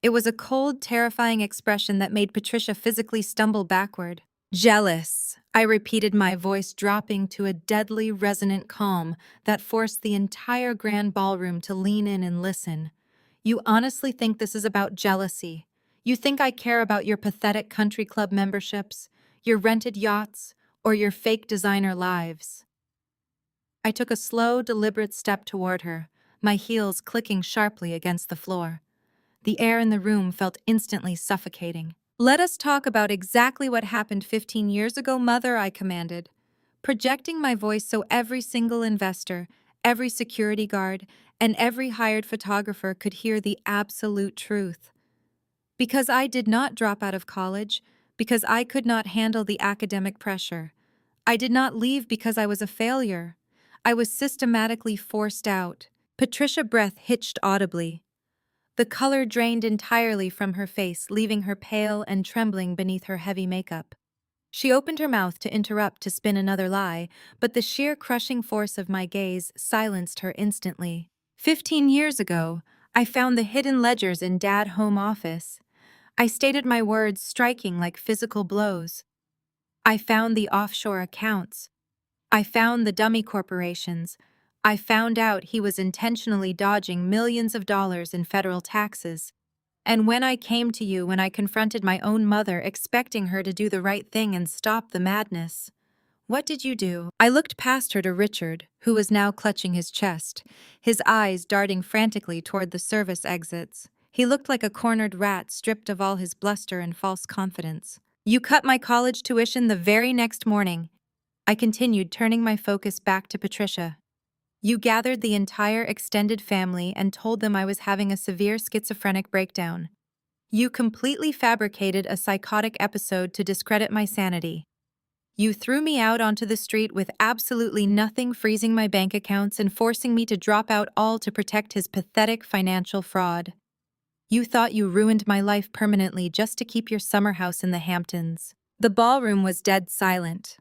It was a cold, terrifying expression that made Patricia physically stumble backward. "Jealous," I repeated, my voice dropping to a deadly, resonant calm that forced the entire grand ballroom to lean in and listen. "You honestly think this is about jealousy? You think I care about your pathetic country club memberships, your rented yachts, or your fake designer lives?" I took a slow, deliberate step toward her, my heels clicking sharply against the floor. The air in the room felt instantly suffocating. "Let us talk about exactly what happened 15 years ago, Mother," I commanded, projecting my voice so every single investor, every security guard, and every hired photographer could hear the absolute truth. Because I did not drop out of college, because I could not handle the academic pressure. I did not leave because I was a failure. I was systematically forced out. Patricia's breath hitched audibly. The color drained entirely from her face, leaving her pale and trembling beneath her heavy makeup. She opened her mouth to interrupt to spin another lie, but the sheer crushing force of my gaze silenced her instantly. 15 years ago, I found the hidden ledgers in Dad's home office. I stated my words, striking like physical blows. I found the offshore accounts. I found the dummy corporations. I found out he was intentionally dodging millions of dollars in federal taxes. And when I came to you, when I confronted my own mother, expecting her to do the right thing and stop the madness, what did you do?" I looked past her to Richard, who was now clutching his chest, his eyes darting frantically toward the service exits. He looked like a cornered rat stripped of all his bluster and false confidence. "You cut my college tuition the very next morning," I continued, turning my focus back to Patricia. "You gathered the entire extended family and told them I was having a severe schizophrenic breakdown. You completely fabricated a psychotic episode to discredit my sanity. You threw me out onto the street with absolutely nothing, freezing my bank accounts and forcing me to drop out all to protect his pathetic financial fraud. You thought you ruined my life permanently just to keep your summer house in the Hamptons." The ballroom was dead silent.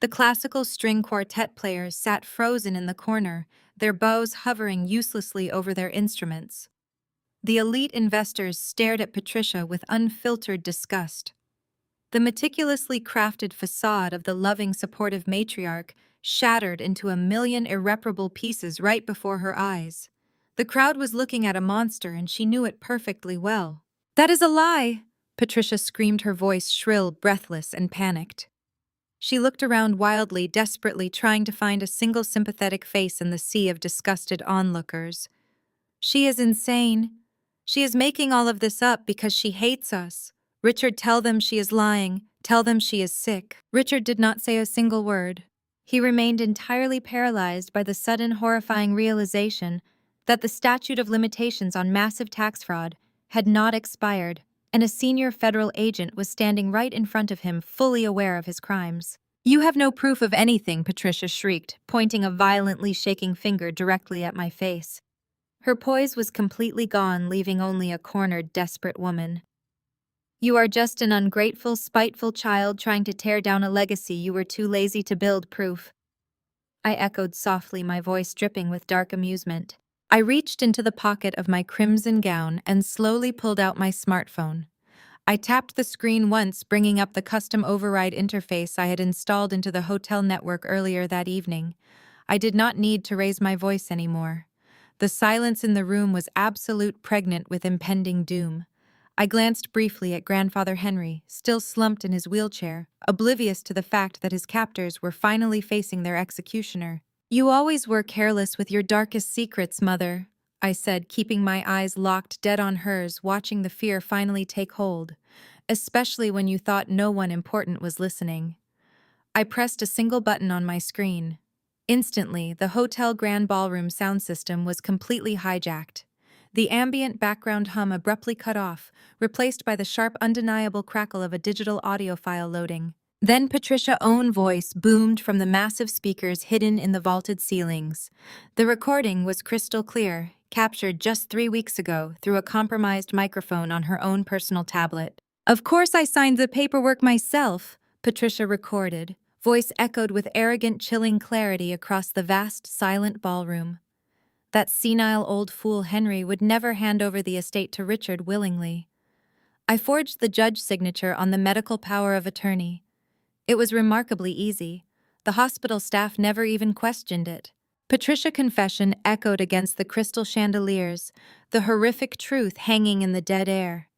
The classical string quartet players sat frozen in the corner, their bows hovering uselessly over their instruments. The elite investors stared at Patricia with unfiltered disgust. The meticulously crafted facade of the loving, supportive matriarch shattered into a million irreparable pieces right before her eyes. The crowd was looking at a monster, and she knew it perfectly well. "That is a lie!" Patricia screamed, her voice shrill, breathless, and panicked. She looked around wildly, desperately trying to find a single sympathetic face in the sea of disgusted onlookers. "She is insane. She is making all of this up because she hates us. Richard, tell them she is lying. Tell them she is sick." Richard did not say a single word. He remained entirely paralyzed by the sudden, horrifying realization that the statute of limitations on massive tax fraud had not expired, and a senior federal agent was standing right in front of him, fully aware of his crimes. "You have no proof of anything," Patricia shrieked, pointing a violently shaking finger directly at my face. Her poise was completely gone, leaving only a cornered, desperate woman. "You are just an ungrateful, spiteful child trying to tear down a legacy you were too lazy to build." "Proof?" I echoed softly, my voice dripping with dark amusement. I reached into the pocket of my crimson gown and slowly pulled out my smartphone. I tapped the screen once, bringing up the custom override interface I had installed into the hotel network earlier that evening. I did not need to raise my voice anymore. The silence in the room was absolute, pregnant with impending doom. I glanced briefly at Grandfather Henry, still slumped in his wheelchair, oblivious to the fact that his captors were finally facing their executioner. "You always were careless with your darkest secrets, Mother," I said, keeping my eyes locked dead on hers, watching the fear finally take hold. "Especially when you thought no one important was listening." I pressed a single button on my screen. Instantly, the hotel grand ballroom sound system was completely hijacked. The ambient background hum abruptly cut off, replaced by the sharp, undeniable crackle of a digital audio file loading. Then Patricia's own voice boomed from the massive speakers hidden in the vaulted ceilings. The recording was crystal clear, captured just 3 weeks ago through a compromised microphone on her own personal tablet. "Of course I signed the paperwork myself," Patricia recorded, voice echoed with arrogant, chilling clarity across the vast, silent ballroom. That senile old fool Henry would never hand over the estate to Richard willingly. I forged the judge's signature on the medical power of attorney. It was remarkably easy. The hospital staff never even questioned it. Patricia's confession echoed against the crystal chandeliers, the horrific truth hanging in the dead air.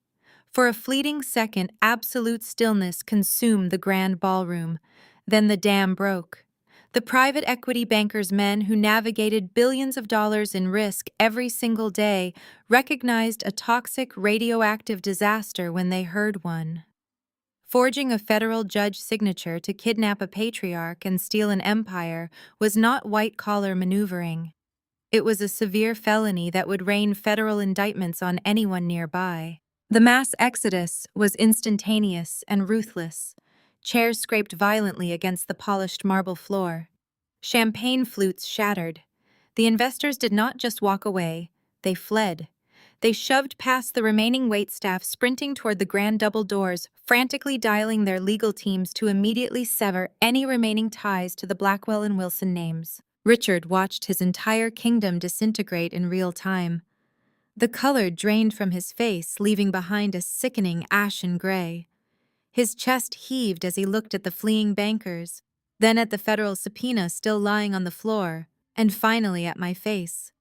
For a fleeting second, absolute stillness consumed the grand ballroom. Then the dam broke. The private equity bankers' men who navigated billions of dollars in risk every single day recognized a toxic, radioactive disaster when they heard one. Forging a federal judge's signature to kidnap a patriarch and steal an empire was not white-collar maneuvering. It was a severe felony that would rain federal indictments on anyone nearby. The mass exodus was instantaneous and ruthless. Chairs scraped violently against the polished marble floor. Champagne flutes shattered. The investors did not just walk away, they fled. They shoved past the remaining waitstaff, sprinting toward the grand double doors, frantically dialing their legal teams to immediately sever any remaining ties to the Blackwell and Wilson names. Richard watched his entire kingdom disintegrate in real time. The color drained from his face, leaving behind a sickening ashen gray. His chest heaved as he looked at the fleeing bankers, then at the federal subpoena still lying on the floor, and finally at my face.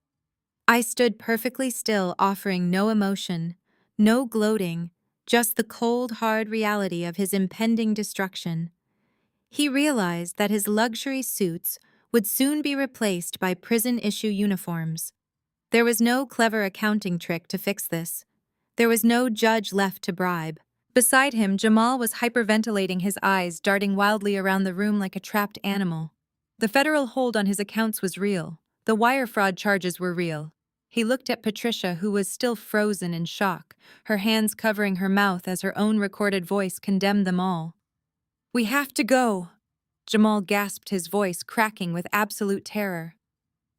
I stood perfectly still, offering no emotion, no gloating, just the cold, hard reality of his impending destruction. He realized that his luxury suits would soon be replaced by prison-issue uniforms. There was no clever accounting trick to fix this. There was no judge left to bribe. Beside him, Jamal was hyperventilating, his eyes darting wildly around the room like a trapped animal. The federal hold on his accounts was real. The wire fraud charges were real. He looked at Patricia, who was still frozen in shock, her hands covering her mouth as her own recorded voice condemned them all. "We have to go," Jamal gasped, his voice cracking with absolute terror.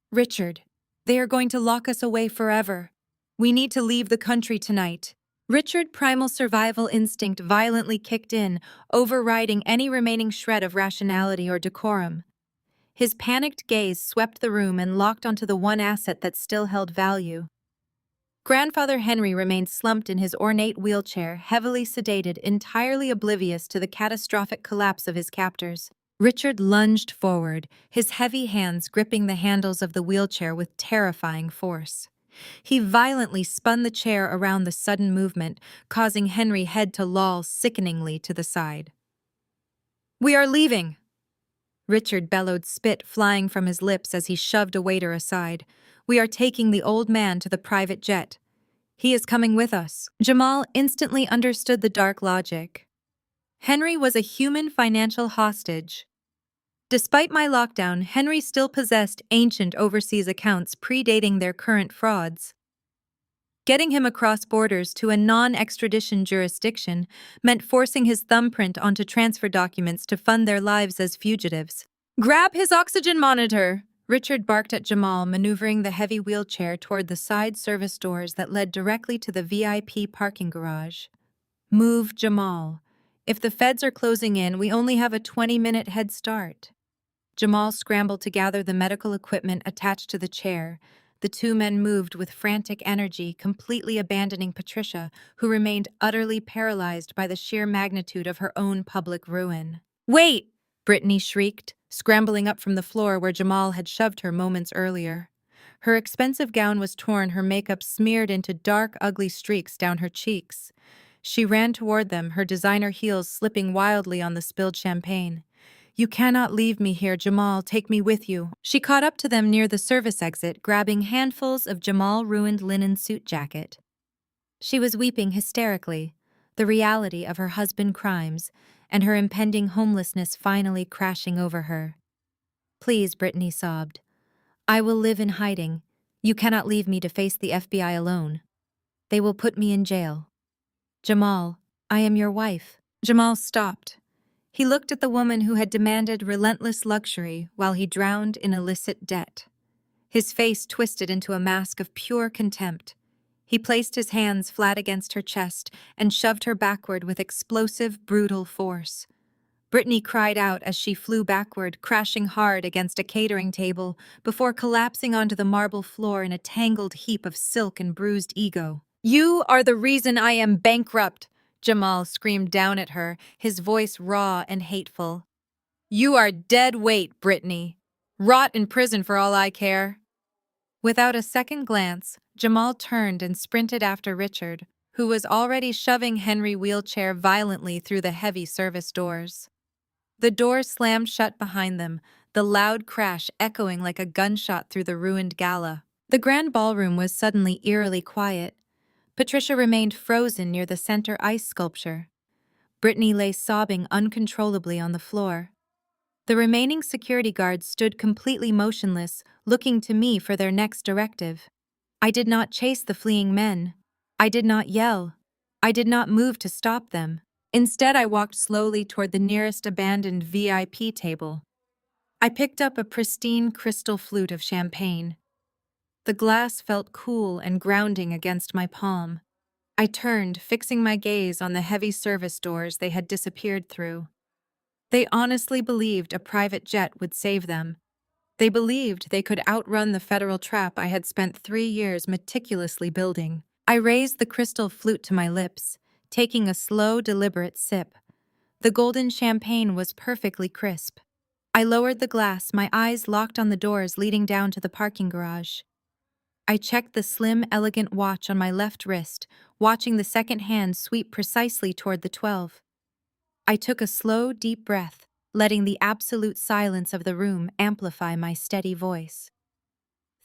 "Richard, they are going to lock us away forever. We need to leave the country tonight." Richard's primal survival instinct violently kicked in, overriding any remaining shred of rationality or decorum. His panicked gaze swept the room and locked onto the one asset that still held value. Grandfather Henry remained slumped in his ornate wheelchair, heavily sedated, entirely oblivious to the catastrophic collapse of his captors. Richard lunged forward, his heavy hands gripping the handles of the wheelchair with terrifying force. He violently spun the chair around the sudden movement, causing Henry's head to loll sickeningly to the side. "We are leaving!" Richard bellowed, spit flying from his lips as he shoved a waiter aside. "We are taking the old man to the private jet. He is coming with us." Jamal instantly understood the dark logic. Henry was a human financial hostage. Despite my lockdown, Henry still possessed ancient overseas accounts predating their current frauds. Getting him across borders to a non-extradition jurisdiction meant forcing his thumbprint onto transfer documents to fund their lives as fugitives. "Grab his oxygen monitor!" Richard barked at Jamal, maneuvering the heavy wheelchair toward the side service doors that led directly to the VIP parking garage. "Move, Jamal. If the feds are closing in, we only have a 20-minute head start." Jamal scrambled to gather the medical equipment attached to the chair, The two men moved with frantic energy, completely abandoning Patricia, who remained utterly paralyzed by the sheer magnitude of her own public ruin. "Wait!" Brittany shrieked, scrambling up from the floor where Jamal had shoved her moments earlier. Her expensive gown was torn, her makeup smeared into dark, ugly streaks down her cheeks. She ran toward them, her designer heels slipping wildly on the spilled champagne. "You cannot leave me here, Jamal. Take me with you." She caught up to them near the service exit, grabbing handfuls of Jamal-ruined linen suit jacket. She was weeping hysterically, the reality of her husband's crimes and her impending homelessness finally crashing over her. "Please," Brittany sobbed. "I will live in hiding. You cannot leave me to face the FBI alone. They will put me in jail." "Jamal, I am your wife." Jamal stopped. He looked at the woman who had demanded relentless luxury while he drowned in illicit debt. His face twisted into a mask of pure contempt. He placed his hands flat against her chest and shoved her backward with explosive, brutal force. Brittany cried out as she flew backward, crashing hard against a catering table before collapsing onto the marble floor in a tangled heap of silk and bruised ego. "You are the reason I am bankrupt," Jamal screamed down at her, his voice raw and hateful. "You are dead weight, Brittany. Rot in prison for all I care." Without a second glance, Jamal turned and sprinted after Richard, who was already shoving Henry's wheelchair violently through the heavy service doors. The doors slammed shut behind them, the loud crash echoing like a gunshot through the ruined gala. The grand ballroom was suddenly eerily quiet. Patricia remained frozen near the center ice sculpture. Brittany lay sobbing uncontrollably on the floor. The remaining security guards stood completely motionless, looking to me for their next directive. I did not chase the fleeing men. I did not yell. I did not move to stop them. Instead, I walked slowly toward the nearest abandoned VIP table. I picked up a pristine crystal flute of champagne. The glass felt cool and grounding against my palm. I turned, fixing my gaze on the heavy service doors they had disappeared through. They honestly believed a private jet would save them. They believed they could outrun the federal trap I had spent 3 years meticulously building. I raised the crystal flute to my lips, taking a slow, deliberate sip. The golden champagne was perfectly crisp. I lowered the glass, my eyes locked on the doors leading down to the parking garage. I checked the slim, elegant watch on my left wrist, watching the second hand sweep precisely toward the 12. I took a slow, deep breath, letting the absolute silence of the room amplify my steady voice.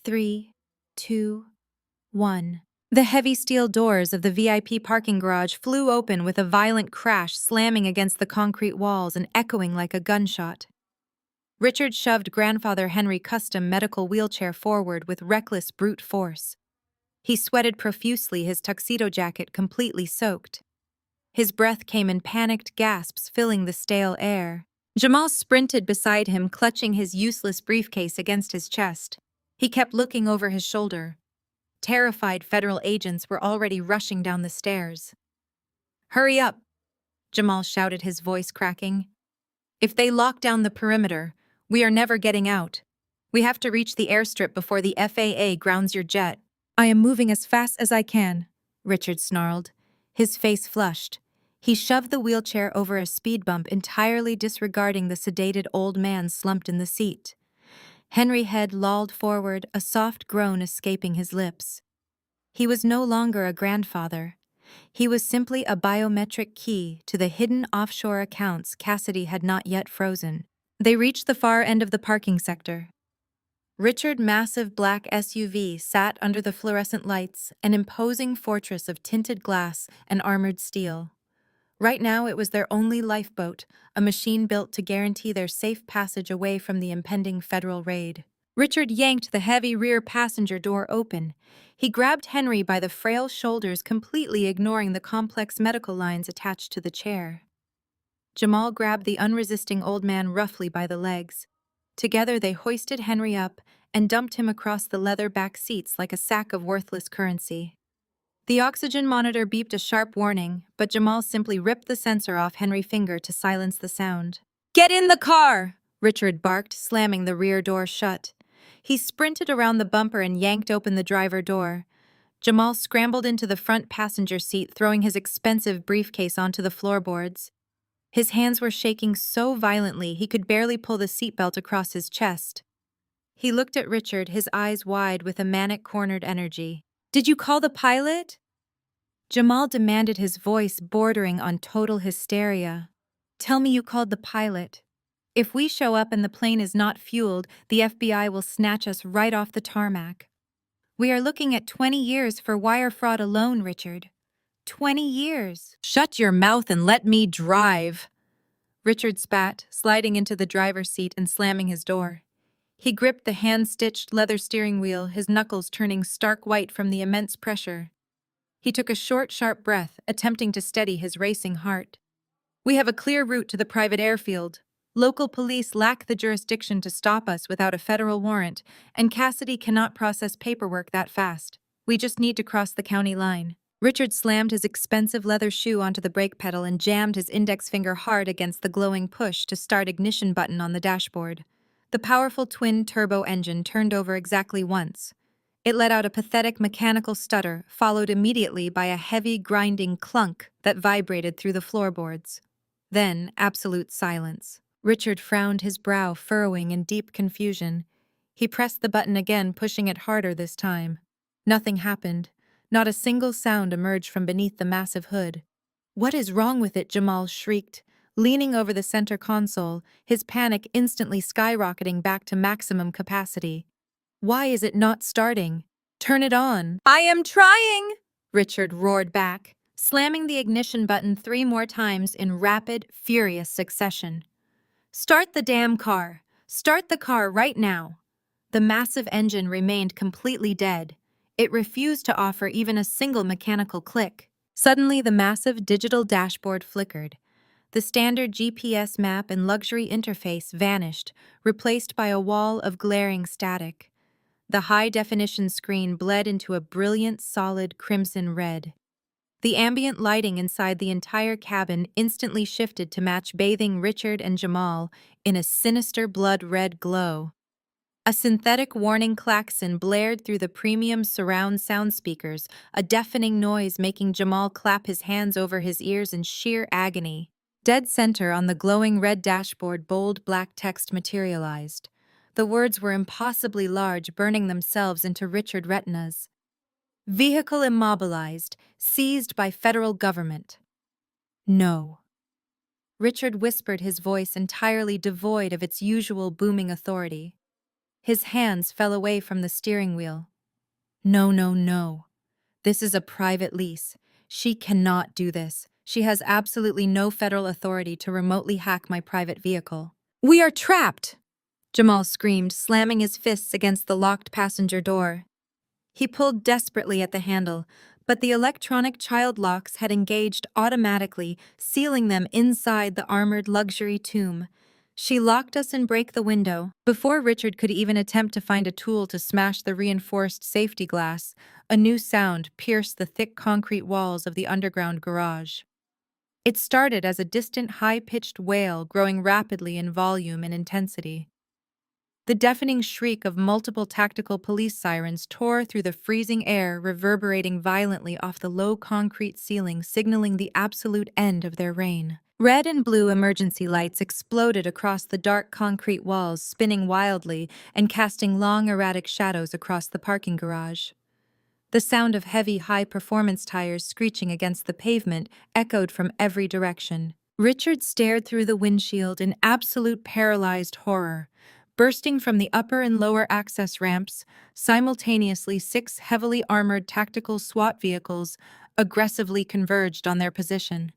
3, 2, 1. The heavy steel doors of the VIP parking garage flew open with a violent crash, slamming against the concrete walls and echoing like a gunshot. Richard shoved Grandfather Henry custom medical wheelchair forward with reckless brute force. He sweated profusely, his tuxedo jacket completely soaked. His breath came in panicked gasps, filling the stale air. Jamal sprinted beside him, clutching his useless briefcase against his chest. He kept looking over his shoulder. Terrified federal agents were already rushing down the stairs. "Hurry up," Jamal shouted, his voice cracking. "If they lock down the perimeter, we are never getting out. We have to reach the airstrip before the FAA grounds your jet." "I am moving as fast as I can," Richard snarled. His face flushed. He shoved the wheelchair over a speed bump, entirely disregarding the sedated old man slumped in the seat. Henry's head lolled forward, a soft groan escaping his lips. He was no longer a grandfather. He was simply a biometric key to the hidden offshore accounts Cassidy had not yet frozen. They reached the far end of the parking sector. Richard's massive black SUV sat under the fluorescent lights, an imposing fortress of tinted glass and armored steel. Right now it was their only lifeboat, a machine built to guarantee their safe passage away from the impending federal raid. Richard yanked the heavy rear passenger door open. He grabbed Henry by the frail shoulders, completely ignoring the complex medical lines attached to the chair. Jamal grabbed the unresisting old man roughly by the legs. Together they hoisted Henry up and dumped him across the leather back seats like a sack of worthless currency. The oxygen monitor beeped a sharp warning, but Jamal simply ripped the sensor off Henry's finger to silence the sound. "Get in the car!" Richard barked, slamming the rear door shut. He sprinted around the bumper and yanked open the driver door. Jamal scrambled into the front passenger seat, throwing his expensive briefcase onto the floorboards. His hands were shaking so violently he could barely pull the seatbelt across his chest. He looked at Richard, his eyes wide with a manic-cornered energy. "Did you call the pilot?" Jamal demanded, his voice bordering on total hysteria. "Tell me you called the pilot. If we show up and the plane is not fueled, the FBI will snatch us right off the tarmac. We are looking at 20 years for wire fraud alone, Richard. 20 years." "Shut your mouth and let me drive," Richard spat, sliding into the driver's seat and slamming his door. He gripped the hand-stitched leather steering wheel, his knuckles turning stark white from the immense pressure. He took a short, sharp breath, attempting to steady his racing heart. "We have a clear route to the private airfield. Local police lack the jurisdiction to stop us without a federal warrant, and Cassidy cannot process paperwork that fast. We just need to cross the county line." Richard slammed his expensive leather shoe onto the brake pedal and jammed his index finger hard against the glowing push to start ignition button on the dashboard. The powerful twin-turbo engine turned over exactly once. It let out a pathetic mechanical stutter, followed immediately by a heavy, grinding clunk that vibrated through the floorboards. Then, absolute silence. Richard frowned, his brow furrowing in deep confusion. He pressed the button again, pushing it harder this time. Nothing happened. Not a single sound emerged from beneath the massive hood. "What is wrong with it?" Jamal shrieked, leaning over the center console, his panic instantly skyrocketing back to maximum capacity. "Why is it not starting? Turn it on." "I am trying!" Richard roared back, slamming the ignition button 3 more times in rapid, furious succession. "Start the damn car! Start the car right now!" The massive engine remained completely dead. It refused to offer even a single mechanical click. Suddenly, the massive digital dashboard flickered. The standard GPS map and luxury interface vanished, replaced by a wall of glaring static. The high-definition screen bled into a brilliant, solid crimson red. The ambient lighting inside the entire cabin instantly shifted to match bathing Richard and Jamal in a sinister blood-red glow. A synthetic warning klaxon blared through the premium surround sound speakers, a deafening noise making Jamal clap his hands over his ears in sheer agony. Dead center on the glowing red dashboard, bold black text materialized. The words were impossibly large, burning themselves into Richard's retinas. "Vehicle immobilized, seized by federal government." "No." Richard whispered, his voice entirely devoid of its usual booming authority. His hands fell away from the steering wheel. "No, no, no. This is a private lease. She cannot do this. She has absolutely no federal authority to remotely hack my private vehicle." "We are trapped!" Jamal screamed, slamming his fists against the locked passenger door. He pulled desperately at the handle, but the electronic child locks had engaged automatically, sealing them inside the armored luxury tomb. "She locked us and break the window." Before Richard could even attempt to find a tool to smash the reinforced safety glass, a new sound pierced the thick concrete walls of the underground garage. It started as a distant high-pitched wail, growing rapidly in volume and intensity. The deafening shriek of multiple tactical police sirens tore through the freezing air, reverberating violently off the low concrete ceiling, signaling the absolute end of their reign. Red and blue emergency lights exploded across the dark concrete walls, spinning wildly and casting long, erratic shadows across the parking garage. The sound of heavy, high-performance tires screeching against the pavement echoed from every direction. Richard stared through the windshield in absolute paralyzed horror. Bursting from the upper and lower access ramps, simultaneously 6 heavily armored tactical SWAT vehicles aggressively converged on their position.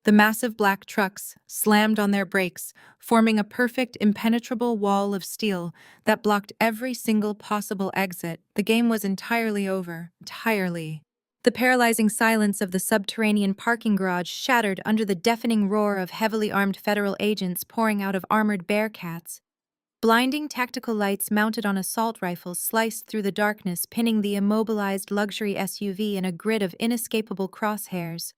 The massive black trucks slammed on their brakes, forming a perfect, impenetrable wall of steel that blocked every single possible exit. The game was entirely over. Entirely. The paralyzing silence of the subterranean parking garage shattered under the deafening roar of heavily armed federal agents pouring out of armored Bearcats. Blinding tactical lights mounted on assault rifles sliced through the darkness, pinning the immobilized luxury SUV in a grid of inescapable crosshairs.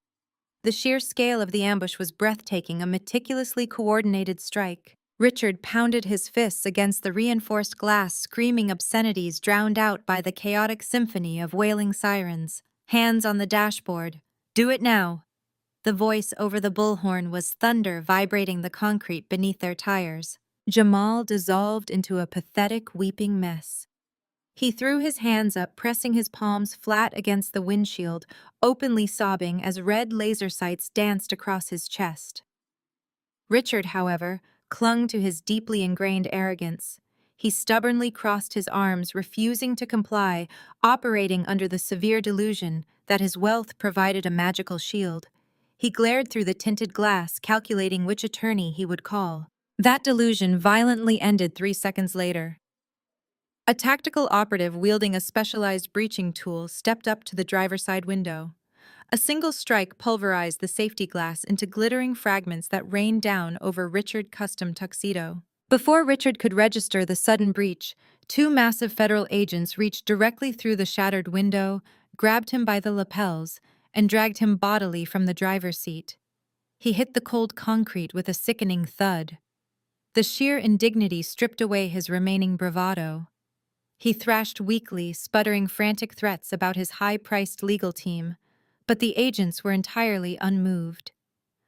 The sheer scale of the ambush was breathtaking, a meticulously coordinated strike. Richard pounded his fists against the reinforced glass, screaming obscenities drowned out by the chaotic symphony of wailing sirens. Hands on the dashboard. Do it now. The voice over the bullhorn was thunder vibrating the concrete beneath their tires. Jamal dissolved into a pathetic, weeping mess. He threw his hands up, pressing his palms flat against the windshield, openly sobbing as red laser sights danced across his chest. Richard, however, clung to his deeply ingrained arrogance. He stubbornly crossed his arms, refusing to comply, operating under the severe delusion that his wealth provided a magical shield. He glared through the tinted glass, calculating which attorney he would call. That delusion violently ended 3 seconds later. A tactical operative wielding a specialized breaching tool stepped up to the driver's side window. A single strike pulverized the safety glass into glittering fragments that rained down over Richard's custom tuxedo. Before Richard could register the sudden breach, 2 massive federal agents reached directly through the shattered window, grabbed him by the lapels, and dragged him bodily from the driver's seat. He hit the cold concrete with a sickening thud. The sheer indignity stripped away his remaining bravado. He thrashed weakly, sputtering frantic threats about his high-priced legal team, but the agents were entirely unmoved.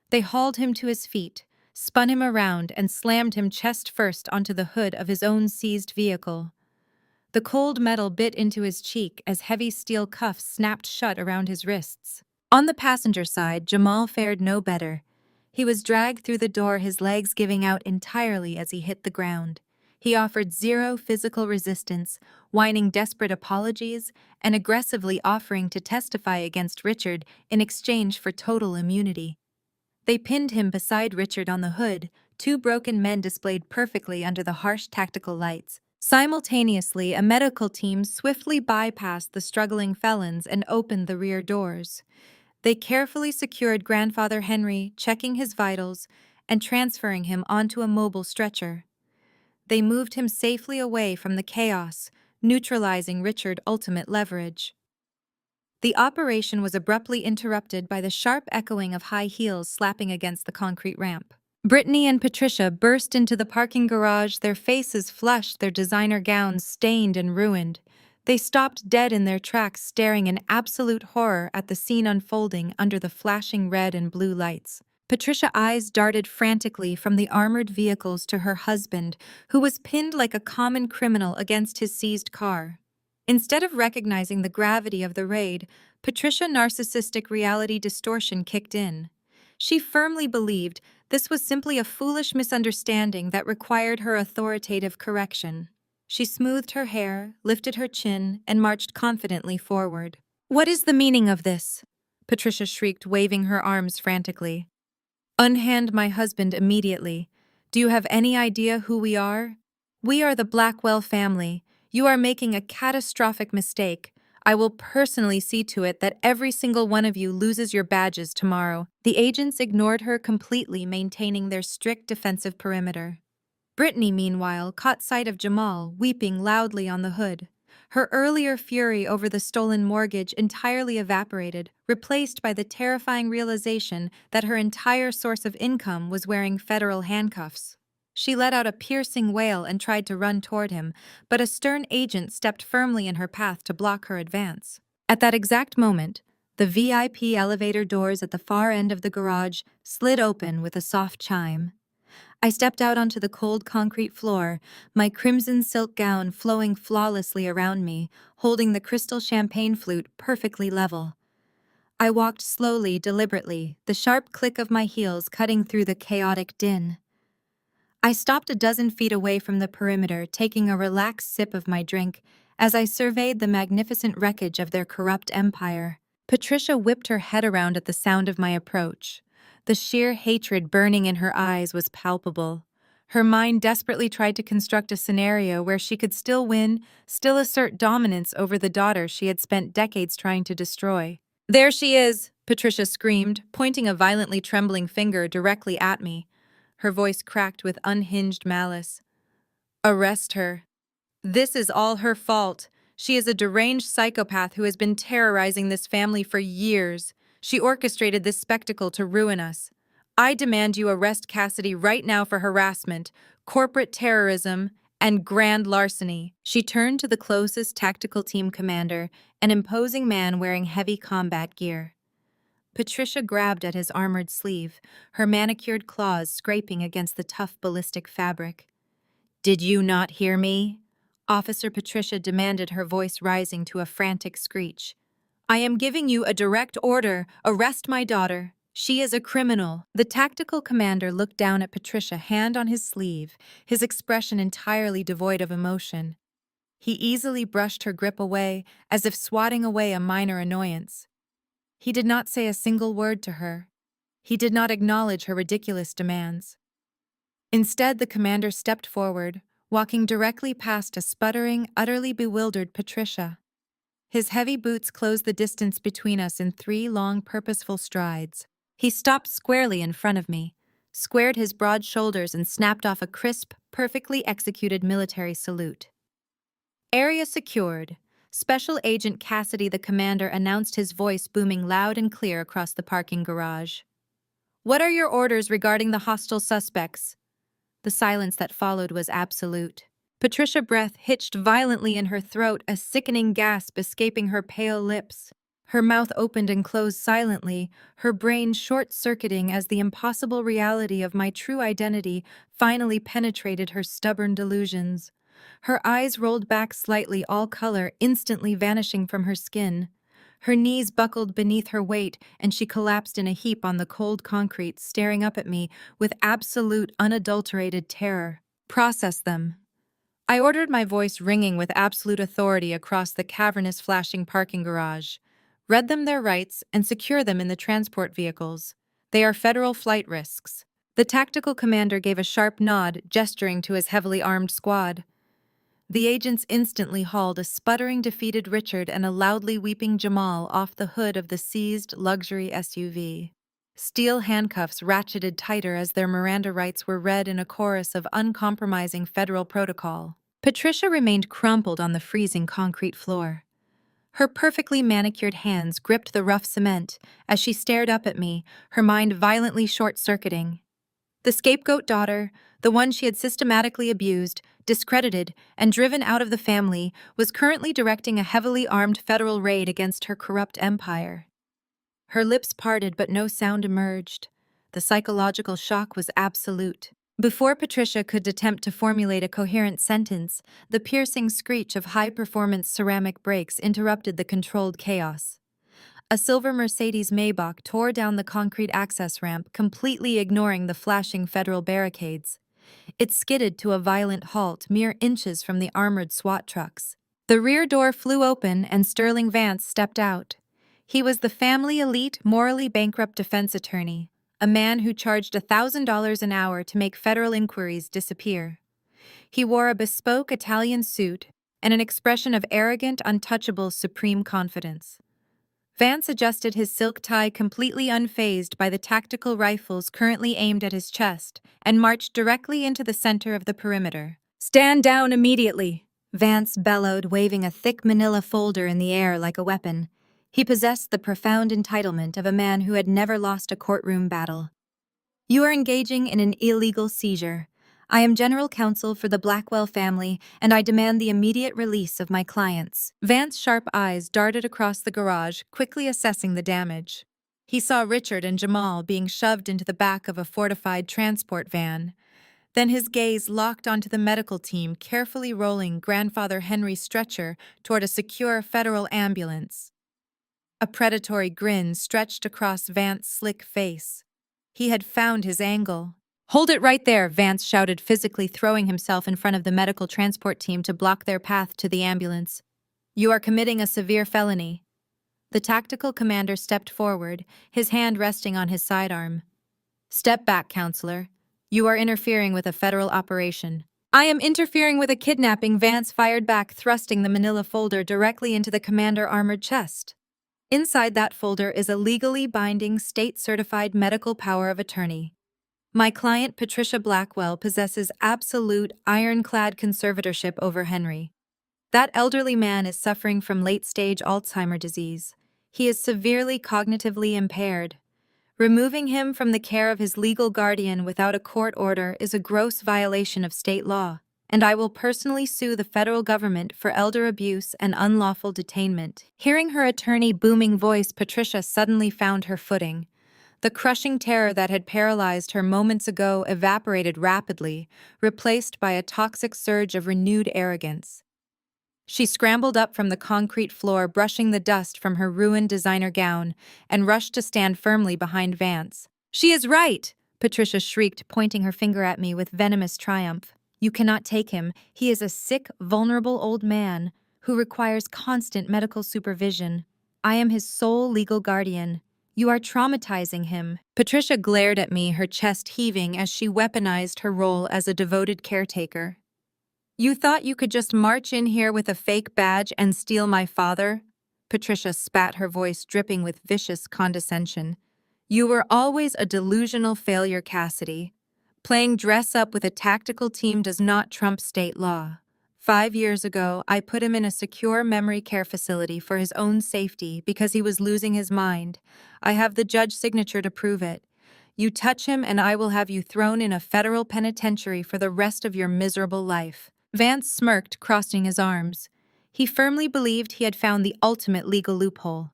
They hauled him to his feet, spun him around, and slammed him chest first onto the hood of his own seized vehicle. The cold metal bit into his cheek as heavy steel cuffs snapped shut around his wrists. On the passenger side, Jamal fared no better. He was dragged through the door, his legs giving out entirely as he hit the ground. He offered zero physical resistance, whining desperate apologies and aggressively offering to testify against Richard in exchange for total immunity. They pinned him beside Richard on the hood, 2 broken men displayed perfectly under the harsh tactical lights. Simultaneously, a medical team swiftly bypassed the struggling felons and opened the rear doors. They carefully secured Grandfather Henry, checking his vitals and transferring him onto a mobile stretcher. They moved him safely away from the chaos, neutralizing Richard's ultimate leverage. The operation was abruptly interrupted by the sharp echoing of high heels slapping against the concrete ramp. Brittany and Patricia burst into the parking garage, their faces flushed, their designer gowns stained and ruined. They stopped dead in their tracks, staring in absolute horror at the scene unfolding under the flashing red and blue lights. Patricia's eyes darted frantically from the armored vehicles to her husband, who was pinned like a common criminal against his seized car. Instead of recognizing the gravity of the raid, Patricia's narcissistic reality distortion kicked in. She firmly believed this was simply a foolish misunderstanding that required her authoritative correction. She smoothed her hair, lifted her chin, and marched confidently forward. "What is the meaning of this?" Patricia shrieked, waving her arms frantically. "Unhand my husband immediately. Do you have any idea who we are? We are the Blackwell family. You are making a catastrophic mistake. I will personally see to it that every single one of you loses your badges tomorrow." The agents ignored her completely, maintaining their strict defensive perimeter. Brittany, meanwhile, caught sight of Jamal, weeping loudly on the hood. Her earlier fury over the stolen mortgage entirely evaporated, replaced by the terrifying realization that her entire source of income was wearing federal handcuffs. She let out a piercing wail and tried to run toward him, but a stern agent stepped firmly in her path to block her advance. At that exact moment, the VIP elevator doors at the far end of the garage slid open with a soft chime. I stepped out onto the cold concrete floor, my crimson silk gown flowing flawlessly around me, holding the crystal champagne flute perfectly level. I walked slowly, deliberately, the sharp click of my heels cutting through the chaotic din. I stopped a dozen feet away from the perimeter, taking a relaxed sip of my drink as I surveyed the magnificent wreckage of their corrupt empire. Patricia whipped her head around at the sound of my approach. The sheer hatred burning in her eyes was palpable. Her mind desperately tried to construct a scenario where she could still win, still assert dominance over the daughter she had spent decades trying to destroy. "There she is!" Patricia screamed, pointing a violently trembling finger directly at me. Her voice cracked with unhinged malice. "Arrest her. This is all her fault. She is a deranged psychopath who has been terrorizing this family for years. She orchestrated this spectacle to ruin us. I demand you arrest Cassidy right now for harassment, corporate terrorism, and grand larceny. She turned to the closest tactical team commander, an imposing man wearing heavy combat gear. Patricia grabbed at his armored sleeve, her manicured claws scraping against the tough ballistic fabric. "Did you not hear me?" Officer Patricia demanded, her voice rising to a frantic screech. "I am giving you a direct order. Arrest my daughter. She is a criminal." The tactical commander looked down at Patricia, hand on his sleeve, his expression entirely devoid of emotion. He easily brushed her grip away, as if swatting away a minor annoyance. He did not say a single word to her. He did not acknowledge her ridiculous demands. Instead, the commander stepped forward, walking directly past a sputtering, utterly bewildered Patricia. His heavy boots closed the distance between us in 3 long, purposeful strides. He stopped squarely in front of me, squared his broad shoulders, and snapped off a crisp, perfectly executed military salute. "Area secured." Special Agent Cassidy, the commander, announced, his voice booming loud and clear across the parking garage. "What are your orders regarding the hostile suspects?" The silence that followed was absolute. Patricia's breath hitched violently in her throat, a sickening gasp escaping her pale lips. Her mouth opened and closed silently, her brain short-circuiting as the impossible reality of my true identity finally penetrated her stubborn delusions. Her eyes rolled back slightly, all color instantly vanishing from her skin. Her knees buckled beneath her weight, and she collapsed in a heap on the cold concrete, staring up at me with absolute, unadulterated terror. "Process them." I ordered, my voice ringing with absolute authority across the cavernous, flashing parking garage. "Read them their rights and secure them in the transport vehicles. They are federal flight risks." The tactical commander gave a sharp nod, gesturing to his heavily armed squad. The agents instantly hauled a sputtering, defeated Richard and a loudly weeping Jamal off the hood of the seized luxury SUV. Steel handcuffs ratcheted tighter as their Miranda rights were read in a chorus of uncompromising federal protocol. Patricia remained crumpled on the freezing concrete floor. Her perfectly manicured hands gripped the rough cement as she stared up at me, her mind violently short-circuiting. The scapegoat daughter, the one she had systematically abused, discredited, and driven out of the family, was currently directing a heavily armed federal raid against her corrupt empire. Her lips parted, but no sound emerged. The psychological shock was absolute. Before Patricia could attempt to formulate a coherent sentence, the piercing screech of high-performance ceramic brakes interrupted the controlled chaos. A silver Mercedes Maybach tore down the concrete access ramp, completely ignoring the flashing federal barricades. It skidded to a violent halt mere inches from the armored SWAT trucks. The rear door flew open and Sterling Vance stepped out. He was the family elite, morally bankrupt defense attorney, a man who charged $1,000 an hour to make federal inquiries disappear. He wore a bespoke Italian suit and an expression of arrogant, untouchable, supreme confidence. Vance adjusted his silk tie, completely unfazed by the tactical rifles currently aimed at his chest, and marched directly into the center of the perimeter. "Stand down immediately!" Vance bellowed, waving a thick manila folder in the air like a weapon. He possessed the profound entitlement of a man who had never lost a courtroom battle. "You are engaging in an illegal seizure. I am general counsel for the Blackwell family, and I demand the immediate release of my clients." Vance's sharp eyes darted across the garage, quickly assessing the damage. He saw Richard and Jamal being shoved into the back of a fortified transport van. Then his gaze locked onto the medical team carefully rolling Grandfather Henry's stretcher toward a secure federal ambulance. A predatory grin stretched across Vance's slick face. He had found his angle. "Hold it right there," Vance shouted, physically throwing himself in front of the medical transport team to block their path to the ambulance. "You are committing a severe felony." The tactical commander stepped forward, his hand resting on his sidearm. "Step back, counselor. You are interfering with a federal operation." "I am interfering with a kidnapping," Vance fired back, thrusting the manila folder directly into the commander's armored chest. Inside that folder is a legally binding, state-certified medical power of attorney. My client, Patricia Blackwell, possesses absolute, ironclad conservatorship over Henry. That elderly man is suffering from late-stage Alzheimer's disease. He is severely cognitively impaired. Removing him from the care of his legal guardian without a court order is a gross violation of state law, and I will personally sue the federal government for elder abuse and unlawful detainment. Hearing her attorney booming voice, Patricia suddenly found her footing. The crushing terror that had paralyzed her moments ago evaporated rapidly, replaced by a toxic surge of renewed arrogance. She scrambled up from the concrete floor, brushing the dust from her ruined designer gown, and rushed to stand firmly behind Vance. "She is right!" Patricia shrieked, pointing her finger at me with venomous triumph. "You cannot take him. He is a sick, vulnerable old man who requires constant medical supervision. I am his sole legal guardian. You are traumatizing him." Patricia glared at me, her chest heaving as she weaponized her role as a devoted caretaker. "You thought you could just march in here with a fake badge and steal my father?" Patricia spat, her voice dripping with vicious condescension. "You were always a delusional failure, Cassidy. Playing dress-up with a tactical team does not trump state law. 5 years ago, I put him in a secure memory care facility for his own safety because he was losing his mind. I have the judge's signature to prove it. You touch him and I will have you thrown in a federal penitentiary for the rest of your miserable life." Vance smirked, crossing his arms. He firmly believed he had found the ultimate legal loophole.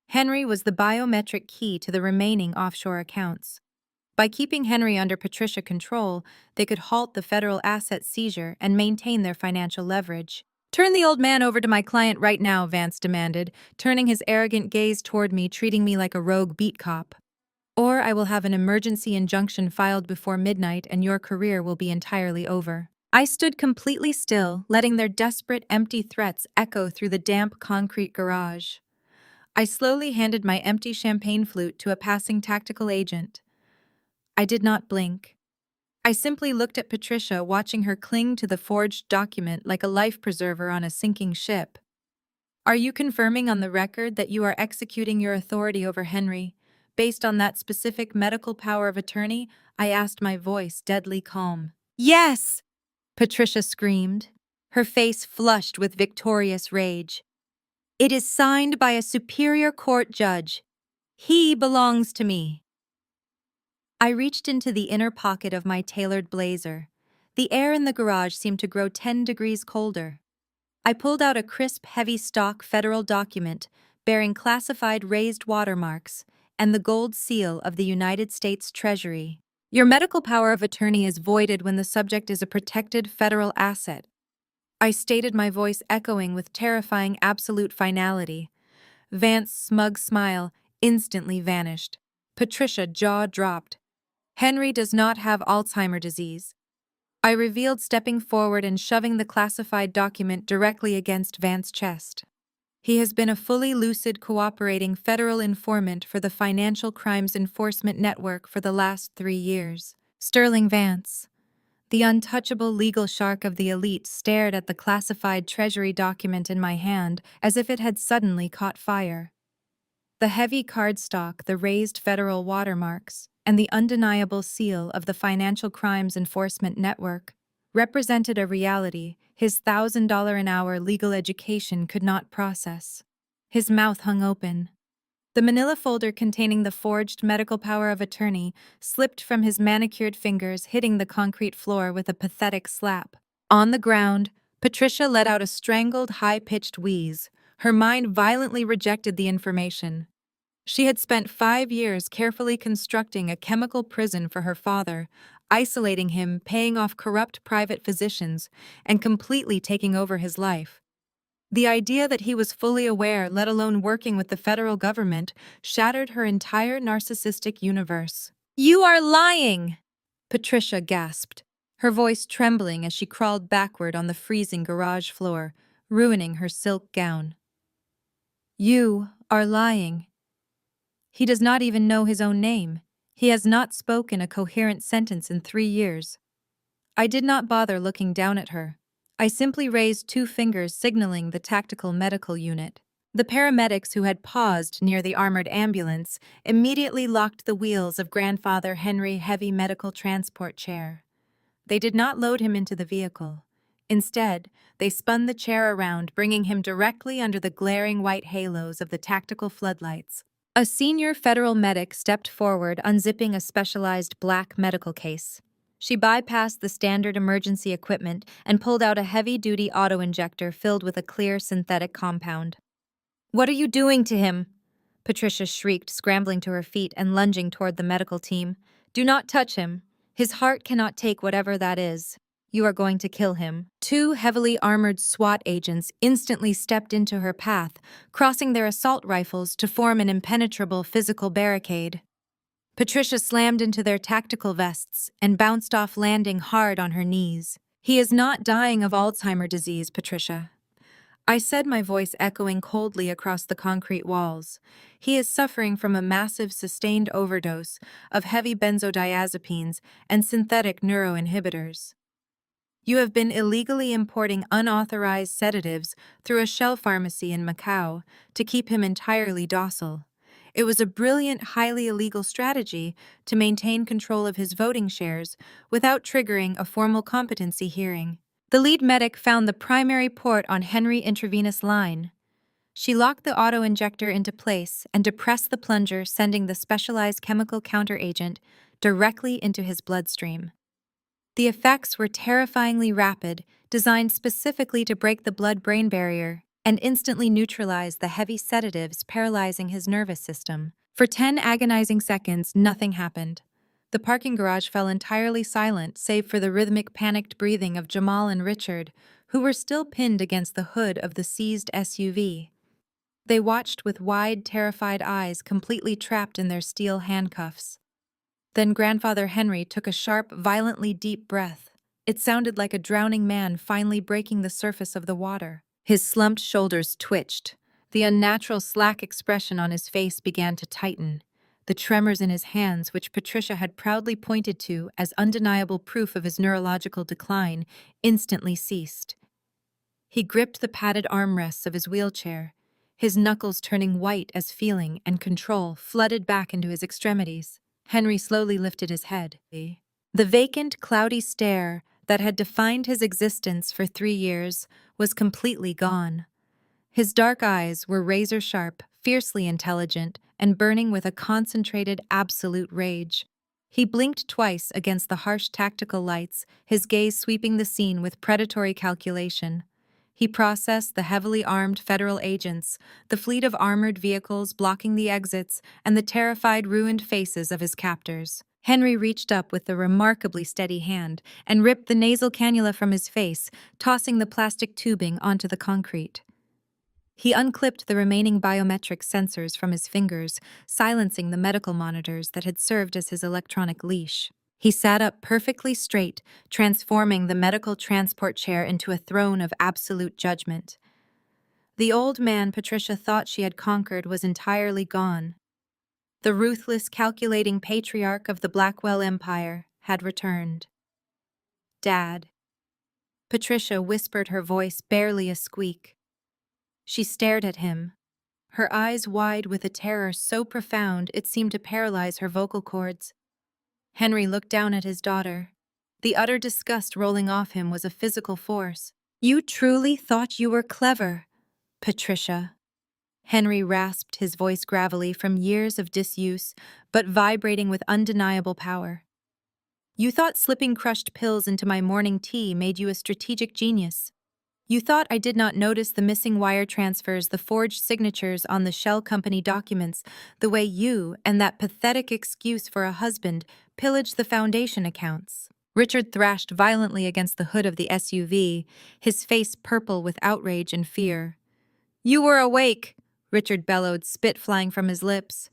Henry was the biometric key to the remaining offshore accounts. By keeping Henry under Patricia control, they could halt the federal asset seizure and maintain their financial leverage. "Turn the old man over to my client right now," Vance demanded, turning his arrogant gaze toward me, treating me like a rogue beat cop. "Or I will have an emergency injunction filed before midnight and your career will be entirely over." I stood completely still, letting their desperate, empty threats echo through the damp concrete garage. I slowly handed my empty champagne flute to a passing tactical agent. I did not blink. I simply looked at Patricia, watching her cling to the forged document like a life preserver on a sinking ship. "Are you confirming on the record that you are executing your authority over Henry, based on that specific medical power of attorney?" I asked, my voice deadly calm. "Yes!" Patricia screamed, her face flushed with victorious rage. "It is signed by a superior court judge. He belongs to me." I reached into the inner pocket of my tailored blazer. The air in the garage seemed to grow 10 degrees colder. I pulled out a crisp, heavy stock federal document bearing classified raised watermarks and the gold seal of the United States Treasury. "Your medical power of attorney is voided when the subject is a protected federal asset," I stated, my voice echoing with terrifying absolute finality. Vance's smug smile instantly vanished. Patricia's jaw dropped. "Henry does not have Alzheimer's disease," I revealed, stepping forward and shoving the classified document directly against Vance's chest. "He has been a fully lucid, cooperating federal informant for the Financial Crimes Enforcement Network for the last 3 years. Sterling Vance." The untouchable legal shark of the elite stared at the classified Treasury document in my hand as if it had suddenly caught fire. The heavy cardstock, the raised federal watermarks, and the undeniable seal of the Financial Crimes Enforcement Network represented a reality his $1,000-an-hour legal education could not process. His mouth hung open. The manila folder containing the forged medical power of attorney slipped from his manicured fingers, hitting the concrete floor with a pathetic slap. On the ground, Patricia let out a strangled, high-pitched wheeze. Her mind violently rejected the information. She had spent 5 years carefully constructing a chemical prison for her father, isolating him, paying off corrupt private physicians, and completely taking over his life. The idea that he was fully aware, let alone working with the federal government, shattered her entire narcissistic universe. "You are lying!" Patricia gasped, her voice trembling as she crawled backward on the freezing garage floor, ruining her silk gown. "You are lying. He does not even know his own name. He has not spoken a coherent sentence in 3 years." I did not bother looking down at her. I simply raised 2 fingers, signaling the tactical medical unit. The paramedics, who had paused near the armored ambulance, immediately locked the wheels of Grandfather Henry's heavy medical transport chair. They did not load him into the vehicle. Instead, they spun the chair around, bringing him directly under the glaring white halos of the tactical floodlights. A senior federal medic stepped forward, unzipping a specialized black medical case. She bypassed the standard emergency equipment and pulled out a heavy-duty auto-injector filled with a clear synthetic compound. "What are you doing to him?" Patricia shrieked, scrambling to her feet and lunging toward the medical team. "Do not touch him. His heart cannot take whatever that is. You are going to kill him." Two heavily armored SWAT agents instantly stepped into her path, crossing their assault rifles to form an impenetrable physical barricade. Patricia slammed into their tactical vests and bounced off, landing hard on her knees. "He is not dying of Alzheimer's disease, Patricia," I said, my voice echoing coldly across the concrete walls. "He is suffering from a massive sustained overdose of heavy benzodiazepines and synthetic neuroinhibitors. You have been illegally importing unauthorized sedatives through a shell pharmacy in Macau to keep him entirely docile. It was a brilliant, highly illegal strategy to maintain control of his voting shares without triggering a formal competency hearing." The lead medic found the primary port on Henry's intravenous line. She locked the auto-injector into place and depressed the plunger, sending the specialized chemical counteragent directly into his bloodstream. The effects were terrifyingly rapid, designed specifically to break the blood-brain barrier and instantly neutralize the heavy sedatives paralyzing his nervous system. For 10 agonizing seconds, nothing happened. The parking garage fell entirely silent, save for the rhythmic, panicked breathing of Jamal and Richard, who were still pinned against the hood of the seized SUV. They watched with wide, terrified eyes, completely trapped in their steel handcuffs. Then Grandfather Henry took a sharp, violently deep breath. It sounded like a drowning man finally breaking the surface of the water. His slumped shoulders twitched. The unnatural, slack expression on his face began to tighten. The tremors in his hands, which Patricia had proudly pointed to as undeniable proof of his neurological decline, instantly ceased. He gripped the padded armrests of his wheelchair, his knuckles turning white as feeling and control flooded back into his extremities. Henry slowly lifted his head. The vacant, cloudy stare that had defined his existence for 3 years was completely gone. His dark eyes were razor-sharp, fiercely intelligent, and burning with a concentrated, absolute rage. He blinked twice against the harsh tactical lights, his gaze sweeping the scene with predatory calculation. He processed the heavily armed federal agents, the fleet of armored vehicles blocking the exits, and the terrified, ruined faces of his captors. Henry reached up with a remarkably steady hand and ripped the nasal cannula from his face, tossing the plastic tubing onto the concrete. He unclipped the remaining biometric sensors from his fingers, silencing the medical monitors that had served as his electronic leash. He sat up perfectly straight, transforming the medical transport chair into a throne of absolute judgment. The old man Patricia thought she had conquered was entirely gone. The ruthless, calculating patriarch of the Blackwell Empire had returned. "Dad." Patricia whispered, her voice barely a squeak. She stared at him, her eyes wide with a terror so profound it seemed to paralyze her vocal cords. Henry looked down at his daughter. The utter disgust rolling off him was a physical force. "You truly thought you were clever, Patricia." Henry rasped, his voice gravelly from years of disuse, but vibrating with undeniable power. "You thought slipping crushed pills into my morning tea made you a strategic genius. You thought I did not notice the missing wire transfers, the forged signatures on the Shell Company documents, the way you and that pathetic excuse for a husband pillaged the Foundation accounts." Richard thrashed violently against the hood of the SUV, his face purple with outrage and fear. "You were awake," Richard bellowed, spit flying from his lips.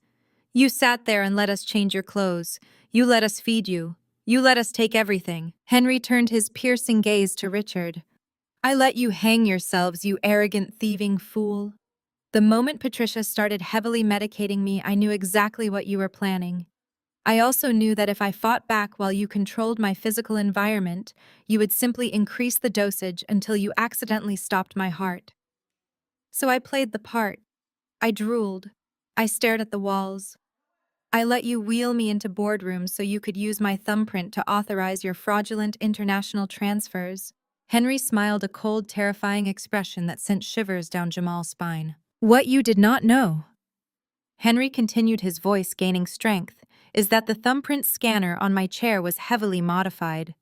"You sat there and let us change your clothes. You let us feed you. You let us take everything." Henry turned his piercing gaze to Richard. "I let you hang yourselves, you arrogant, thieving fool. The moment Patricia started heavily medicating me, I knew exactly what you were planning. I also knew that if I fought back while you controlled my physical environment, you would simply increase the dosage until you accidentally stopped my heart. So I played the part. I drooled. I stared at the walls. I let you wheel me into boardrooms so you could use my thumbprint to authorize your fraudulent international transfers." Henry smiled, a cold, terrifying expression that sent shivers down Jamal's spine. "What you did not know," Henry continued, his voice gaining strength, is that the thumbprint scanner on my chair was heavily modified.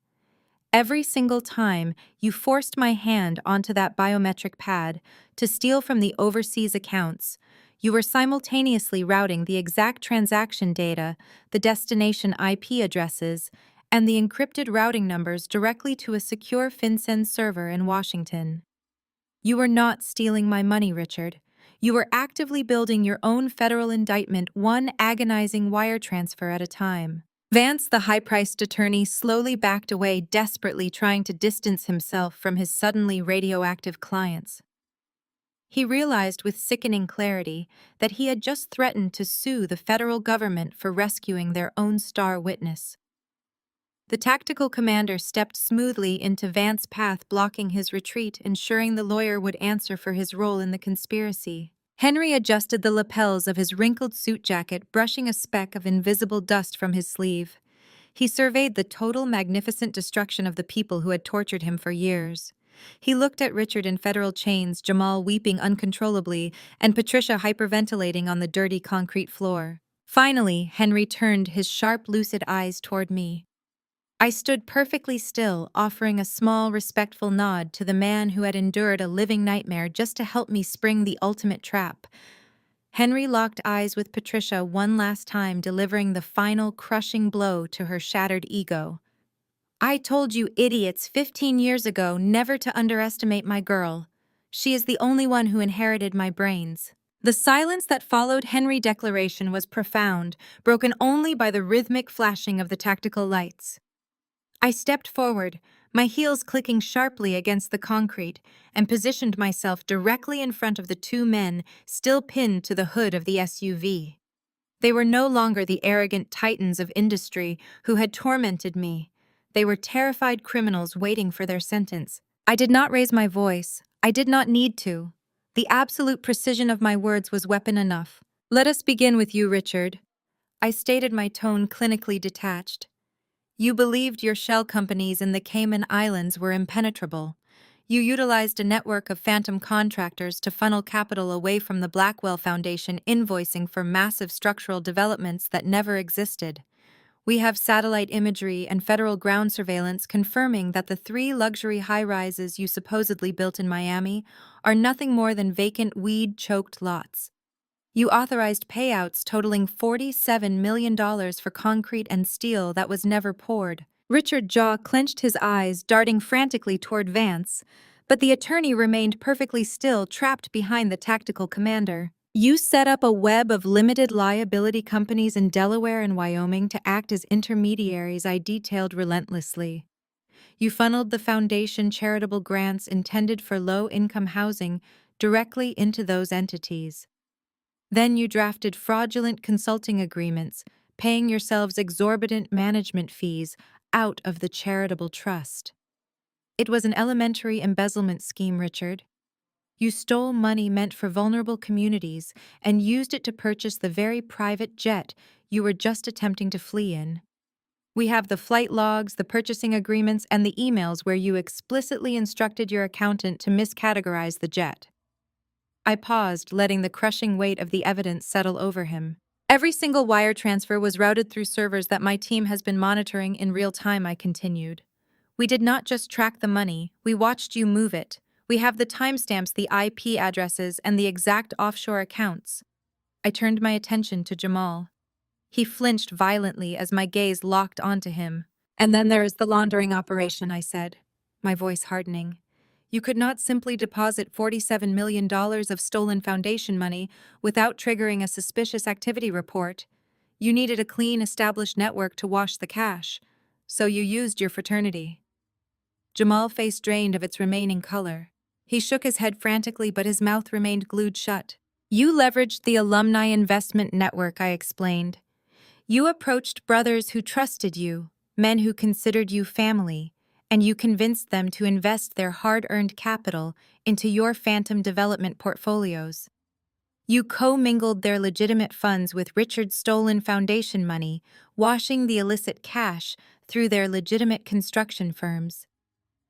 Every single time you forced my hand onto that biometric pad to steal from the overseas accounts, you were simultaneously routing the exact transaction data, the destination IP addresses, and the encrypted routing numbers directly to a secure FinCEN server in Washington. You were not stealing my money, Richard. You were actively building your own federal indictment, one agonizing wire transfer at a time. Vance, the high-priced attorney, slowly backed away, desperately trying to distance himself from his suddenly radioactive clients. He realized with sickening clarity that he had just threatened to sue the federal government for rescuing their own star witness. The tactical commander stepped smoothly into Vance's path, blocking his retreat, ensuring the lawyer would answer for his role in the conspiracy. Henry adjusted the lapels of his wrinkled suit jacket, brushing a speck of invisible dust from his sleeve. He surveyed the total magnificent destruction of the people who had tortured him for years. He looked at Richard in federal chains, Jamal weeping uncontrollably, and Patricia hyperventilating on the dirty concrete floor. Finally, Henry turned his sharp, lucid eyes toward me. I stood perfectly still, offering a small, respectful nod to the man who had endured a living nightmare just to help me spring the ultimate trap. Henry locked eyes with Patricia one last time, delivering the final, crushing blow to her shattered ego. I told you idiots 15 years ago never to underestimate my girl. She is the only one who inherited my brains. The silence that followed Henry's declaration was profound, broken only by the rhythmic flashing of the tactical lights. I stepped forward, my heels clicking sharply against the concrete, and positioned myself directly in front of the two men still pinned to the hood of the SUV. They were no longer the arrogant titans of industry who had tormented me. They were terrified criminals waiting for their sentence. I did not raise my voice. I did not need to. The absolute precision of my words was weapon enough. Let us begin with you, Richard. I stated, my tone clinically detached. You believed your shell companies in the Cayman Islands were impenetrable. You utilized a network of phantom contractors to funnel capital away from the Blackwell Foundation, invoicing for massive structural developments that never existed. We have satellite imagery and federal ground surveillance confirming that the 3 luxury high-rises you supposedly built in Miami are nothing more than vacant, weed-choked lots. You authorized payouts totaling $47 million for concrete and steel that was never poured. Richard's jaw clenched, his eyes darting frantically toward Vance, but the attorney remained perfectly still, trapped behind the tactical commander. You set up a web of limited liability companies in Delaware and Wyoming to act as intermediaries, I detailed relentlessly. You funneled the foundation charitable grants intended for low-income housing directly into those entities. Then you drafted fraudulent consulting agreements, paying yourselves exorbitant management fees out of the charitable trust. It was an elementary embezzlement scheme, Richard. You stole money meant for vulnerable communities and used it to purchase the very private jet you were just attempting to flee in. We have the flight logs, the purchasing agreements, and the emails where you explicitly instructed your accountant to miscategorize the jet. I paused, letting the crushing weight of the evidence settle over him. Every single wire transfer was routed through servers that my team has been monitoring in real time, I continued. We did not just track the money, we watched you move it. We have the timestamps, the IP addresses, and the exact offshore accounts. I turned my attention to Jamal. He flinched violently as my gaze locked onto him. And then there is the laundering operation, I said, my voice hardening. You could not simply deposit $47 million of stolen foundation money without triggering a suspicious activity report. You needed a clean, established network to wash the cash, so you used your fraternity. Jamal's face drained of its remaining color. He shook his head frantically, but his mouth remained glued shut. You leveraged the alumni investment network, I explained. You approached brothers who trusted you, men who considered you family, and you convinced them to invest their hard-earned capital into your phantom development portfolios. You co-mingled their legitimate funds with Richard's stolen foundation money, washing the illicit cash through their legitimate construction firms.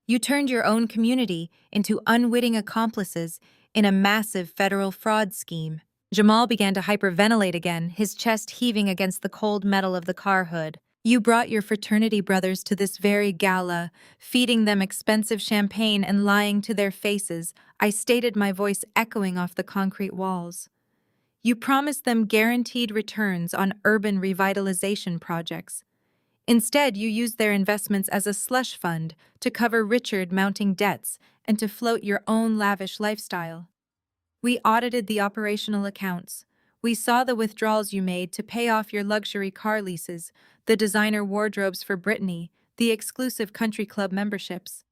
You turned your own community into unwitting accomplices in a massive federal fraud scheme. Jamal began to hyperventilate again, his chest heaving against the cold metal of the car hood. You brought your fraternity brothers to this very gala, feeding them expensive champagne and lying to their faces, I stated, my voice echoing off the concrete walls. You promised them guaranteed returns on urban revitalization projects. Instead, you used their investments as a slush fund to cover Richard mounting debts and to float your own lavish lifestyle. We audited the operational accounts. We saw the withdrawals you made to pay off your luxury car leases, the designer wardrobes for Brittany, the exclusive country club memberships.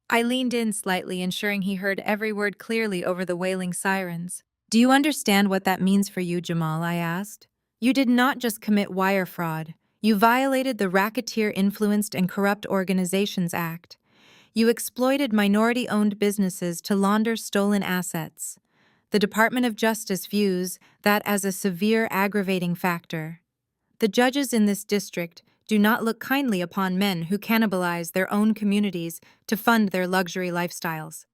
I leaned in slightly, ensuring he heard every word clearly over the wailing sirens. Do you understand what that means for you, Jamal? I asked. You did not just commit wire fraud. You violated the Racketeer Influenced and Corrupt Organizations Act. You exploited minority-owned businesses to launder stolen assets. The Department of Justice views that as a severe aggravating factor. The judges in this district do not look kindly upon men who cannibalize their own communities to fund their luxury lifestyles.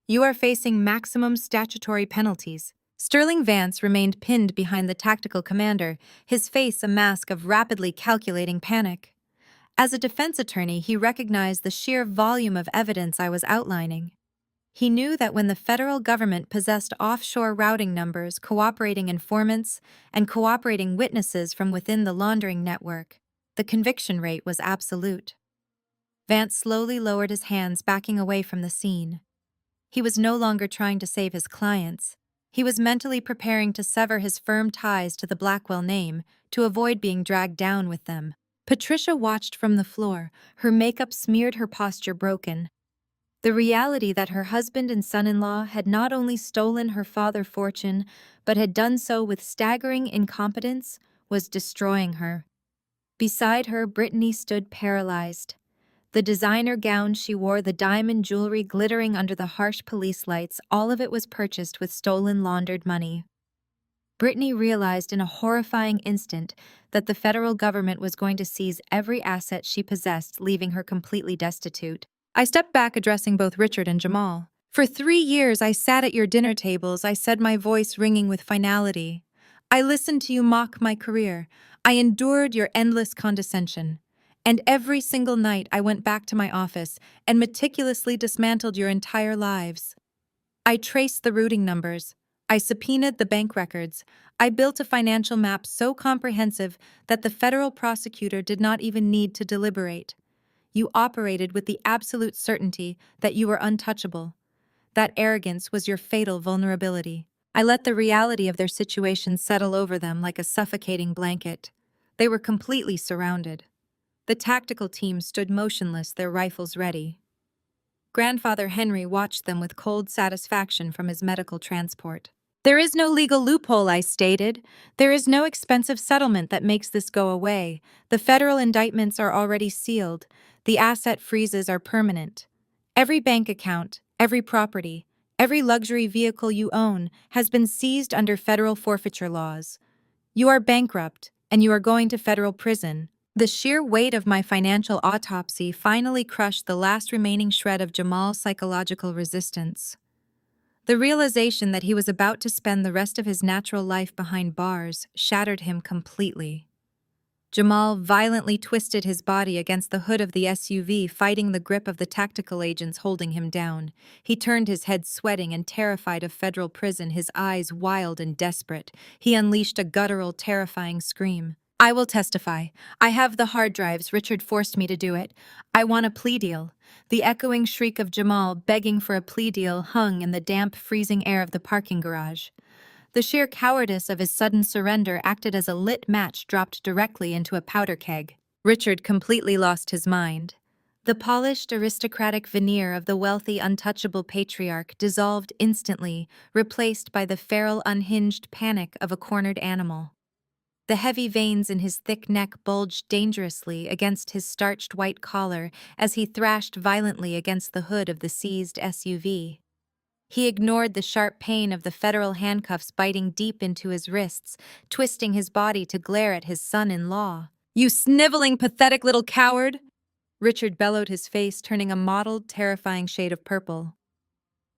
You are facing maximum statutory penalties. Sterling Vance remained pinned behind the tactical commander, his face a mask of rapidly calculating panic. As a defense attorney, he recognized the sheer volume of evidence I was outlining. He knew that when the federal government possessed offshore routing numbers, cooperating informants, and cooperating witnesses from within the laundering network, the conviction rate was absolute. Vance slowly lowered his hands, backing away from the scene. He was no longer trying to save his clients. He was mentally preparing to sever his firm ties to the Blackwell name to avoid being dragged down with them. Patricia watched from the floor, her makeup smeared, her posture broken. The reality that her husband and son-in-law had not only stolen her father's fortune, but had done so with staggering incompetence, was destroying her. Beside her, Brittany stood paralyzed. The designer gown she wore, the diamond jewelry glittering under the harsh police lights, all of it was purchased with stolen, laundered money. Brittany realized in a horrifying instant that the federal government was going to seize every asset she possessed, leaving her completely destitute. I stepped back, addressing both Richard and Jamal. For 3 years I sat at your dinner tables, I said, my voice ringing with finality. I listened to you mock my career. I endured your endless condescension. And every single night I went back to my office and meticulously dismantled your entire lives. I traced the routing numbers. I subpoenaed the bank records. I built a financial map so comprehensive that the federal prosecutor did not even need to deliberate. You operated with the absolute certainty that you were untouchable. That arrogance was your fatal vulnerability. I let the reality of their situation settle over them like a suffocating blanket. They were completely surrounded. The tactical team stood motionless, their rifles ready. Grandfather Henry watched them with cold satisfaction from his medical transport. There is no legal loophole, I stated. There is no expensive settlement that makes this go away. The federal indictments are already sealed. The asset freezes are permanent. Every bank account, every property, every luxury vehicle you own has been seized under federal forfeiture laws. You are bankrupt, and you are going to federal prison. The sheer weight of my financial autopsy finally crushed the last remaining shred of Jamal's psychological resistance. The realization that he was about to spend the rest of his natural life behind bars shattered him completely. Jamal violently twisted his body against the hood of the SUV, fighting the grip of the tactical agents holding him down. He turned his head, sweating and terrified of federal prison, his eyes wild and desperate. He unleashed a guttural, terrifying scream. I will testify. I have the hard drives. Richard forced me to do it. I want a plea deal. The echoing shriek of Jamal begging for a plea deal hung in the damp, freezing air of the parking garage. The sheer cowardice of his sudden surrender acted as a lit match dropped directly into a powder keg. Richard completely lost his mind. The polished, aristocratic veneer of the wealthy, untouchable patriarch dissolved instantly, replaced by the feral, unhinged panic of a cornered animal. The heavy veins in his thick neck bulged dangerously against his starched white collar as he thrashed violently against the hood of the seized SUV. He ignored the sharp pain of the federal handcuffs biting deep into his wrists, twisting his body to glare at his son-in-law. You sniveling, pathetic little coward! Richard bellowed, his face turning a mottled, terrifying shade of purple.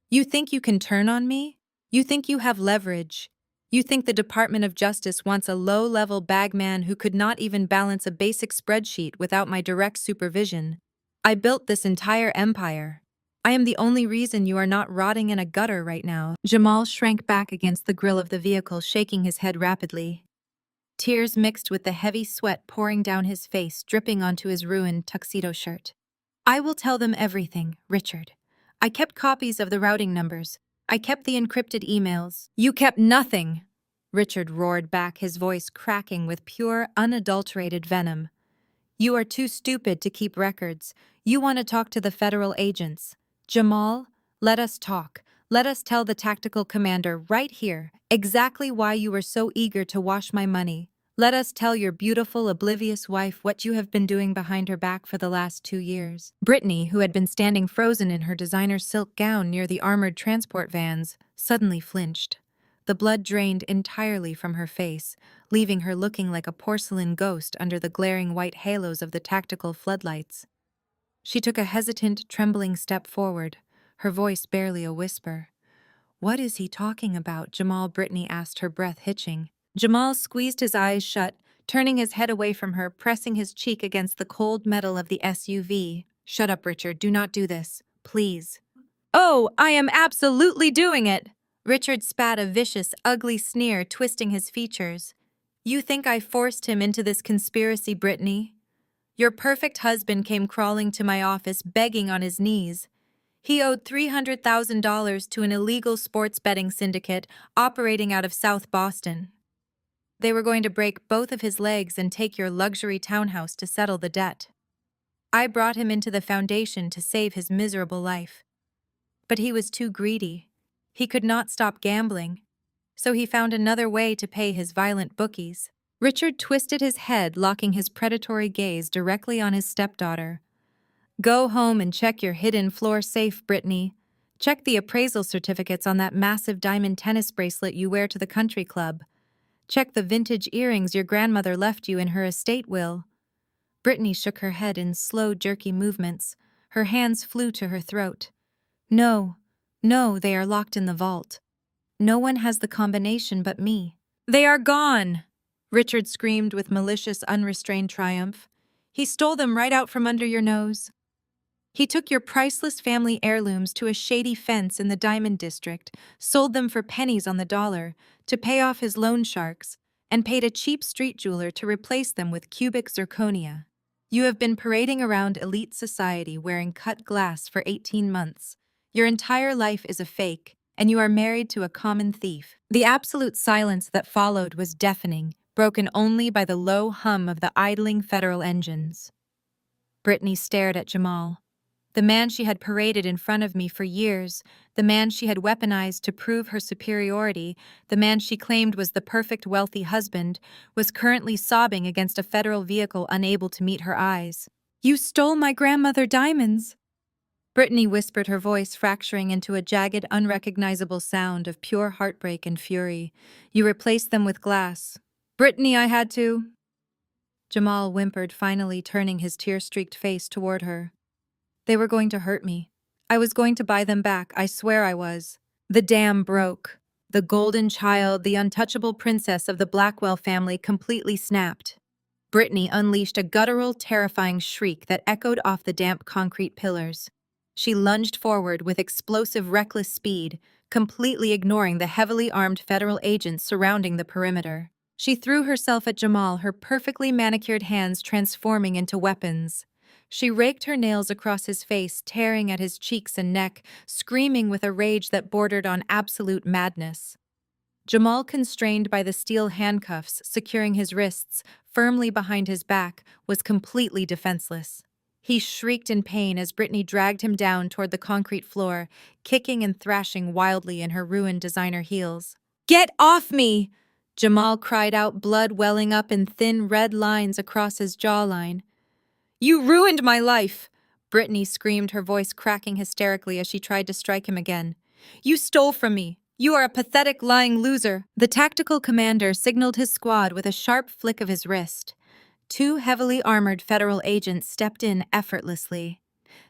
You think you can turn on me? You think you have leverage? You think the Department of Justice wants a low-level bagman who could not even balance a basic spreadsheet without my direct supervision. I built this entire empire. I am the only reason you are not rotting in a gutter right now. Jamal shrank back against the grill of the vehicle, shaking his head rapidly. Tears mixed with the heavy sweat pouring down his face, dripping onto his ruined tuxedo shirt. I will tell them everything, Richard. I kept copies of the routing numbers. I kept the encrypted emails. You kept nothing, Richard roared back, his voice cracking with pure, unadulterated venom. You are too stupid to keep records. You want to talk to the federal agents. Jamal, let us talk. Let us tell the tactical commander right here exactly why you were so eager to wash my money. Let us tell your beautiful, oblivious wife what you have been doing behind her back for the last 2 years. Brittany, who had been standing frozen in her designer silk gown near the armored transport vans, suddenly flinched. The blood drained entirely from her face, leaving her looking like a porcelain ghost under the glaring white halos of the tactical floodlights. She took a hesitant, trembling step forward, her voice barely a whisper. What is he talking about? Jamal, Brittany asked, her breath hitching. Jamal squeezed his eyes shut, turning his head away from her, pressing his cheek against the cold metal of the SUV. Shut up, Richard. Do not do this. Please. Oh, I am absolutely doing it! Richard spat a vicious, ugly sneer, twisting his features. You think I forced him into this conspiracy, Brittany? Your perfect husband came crawling to my office, begging on his knees. He owed $300,000 to an illegal sports betting syndicate operating out of South Boston. They were going to break both of his legs and take your luxury townhouse to settle the debt. I brought him into the foundation to save his miserable life. But he was too greedy. He could not stop gambling. So he found another way to pay his violent bookies. Richard twisted his head, locking his predatory gaze directly on his stepdaughter. Go home and check your hidden floor safe, Brittany. Check the appraisal certificates on that massive diamond tennis bracelet you wear to the country club. Check the vintage earrings your grandmother left you in her estate will. Brittany shook her head in slow, jerky movements. Her hands flew to her throat. No, they are locked in the vault. No one has the combination but me. They are gone! Richard screamed with malicious, unrestrained triumph. He stole them right out from under your nose. He took your priceless family heirlooms to a shady fence in the Diamond District, sold them for pennies on the dollar to pay off his loan sharks, and paid a cheap street jeweler to replace them with cubic zirconia. You have been parading around elite society wearing cut glass for 18 months. Your entire life is a fake, and you are married to a common thief. The absolute silence that followed was deafening, broken only by the low hum of the idling federal engines. Brittany stared at Jamal. The man she had paraded in front of me for years, the man she had weaponized to prove her superiority, the man she claimed was the perfect wealthy husband, was currently sobbing against a federal vehicle unable to meet her eyes. You stole my grandmother diamonds! Brittany whispered, her voice fracturing into a jagged, unrecognizable sound of pure heartbreak and fury. You replaced them with glass. Brittany, I had to. Jamal whimpered, finally turning his tear-streaked face toward her. They were going to hurt me. I was going to buy them back, I swear I was. The dam broke. The golden child, the untouchable princess of the Blackwell family, completely snapped. Brittany unleashed a guttural, terrifying shriek that echoed off the damp concrete pillars. She lunged forward with explosive, reckless speed, completely ignoring the heavily armed federal agents surrounding the perimeter. She threw herself at Jamal, her perfectly manicured hands transforming into weapons. She raked her nails across his face, tearing at his cheeks and neck, screaming with a rage that bordered on absolute madness. Jamal, constrained by the steel handcuffs securing his wrists firmly behind his back, was completely defenseless. He shrieked in pain as Brittany dragged him down toward the concrete floor, kicking and thrashing wildly in her ruined designer heels. "Get off me!" Jamal cried out, blood welling up in thin red lines across his jawline. "You ruined my life!" Brittany screamed, her voice cracking hysterically as she tried to strike him again. "You stole from me! You are a pathetic, lying loser!" The tactical commander signaled his squad with a sharp flick of his wrist. 2 heavily armored federal agents stepped in effortlessly.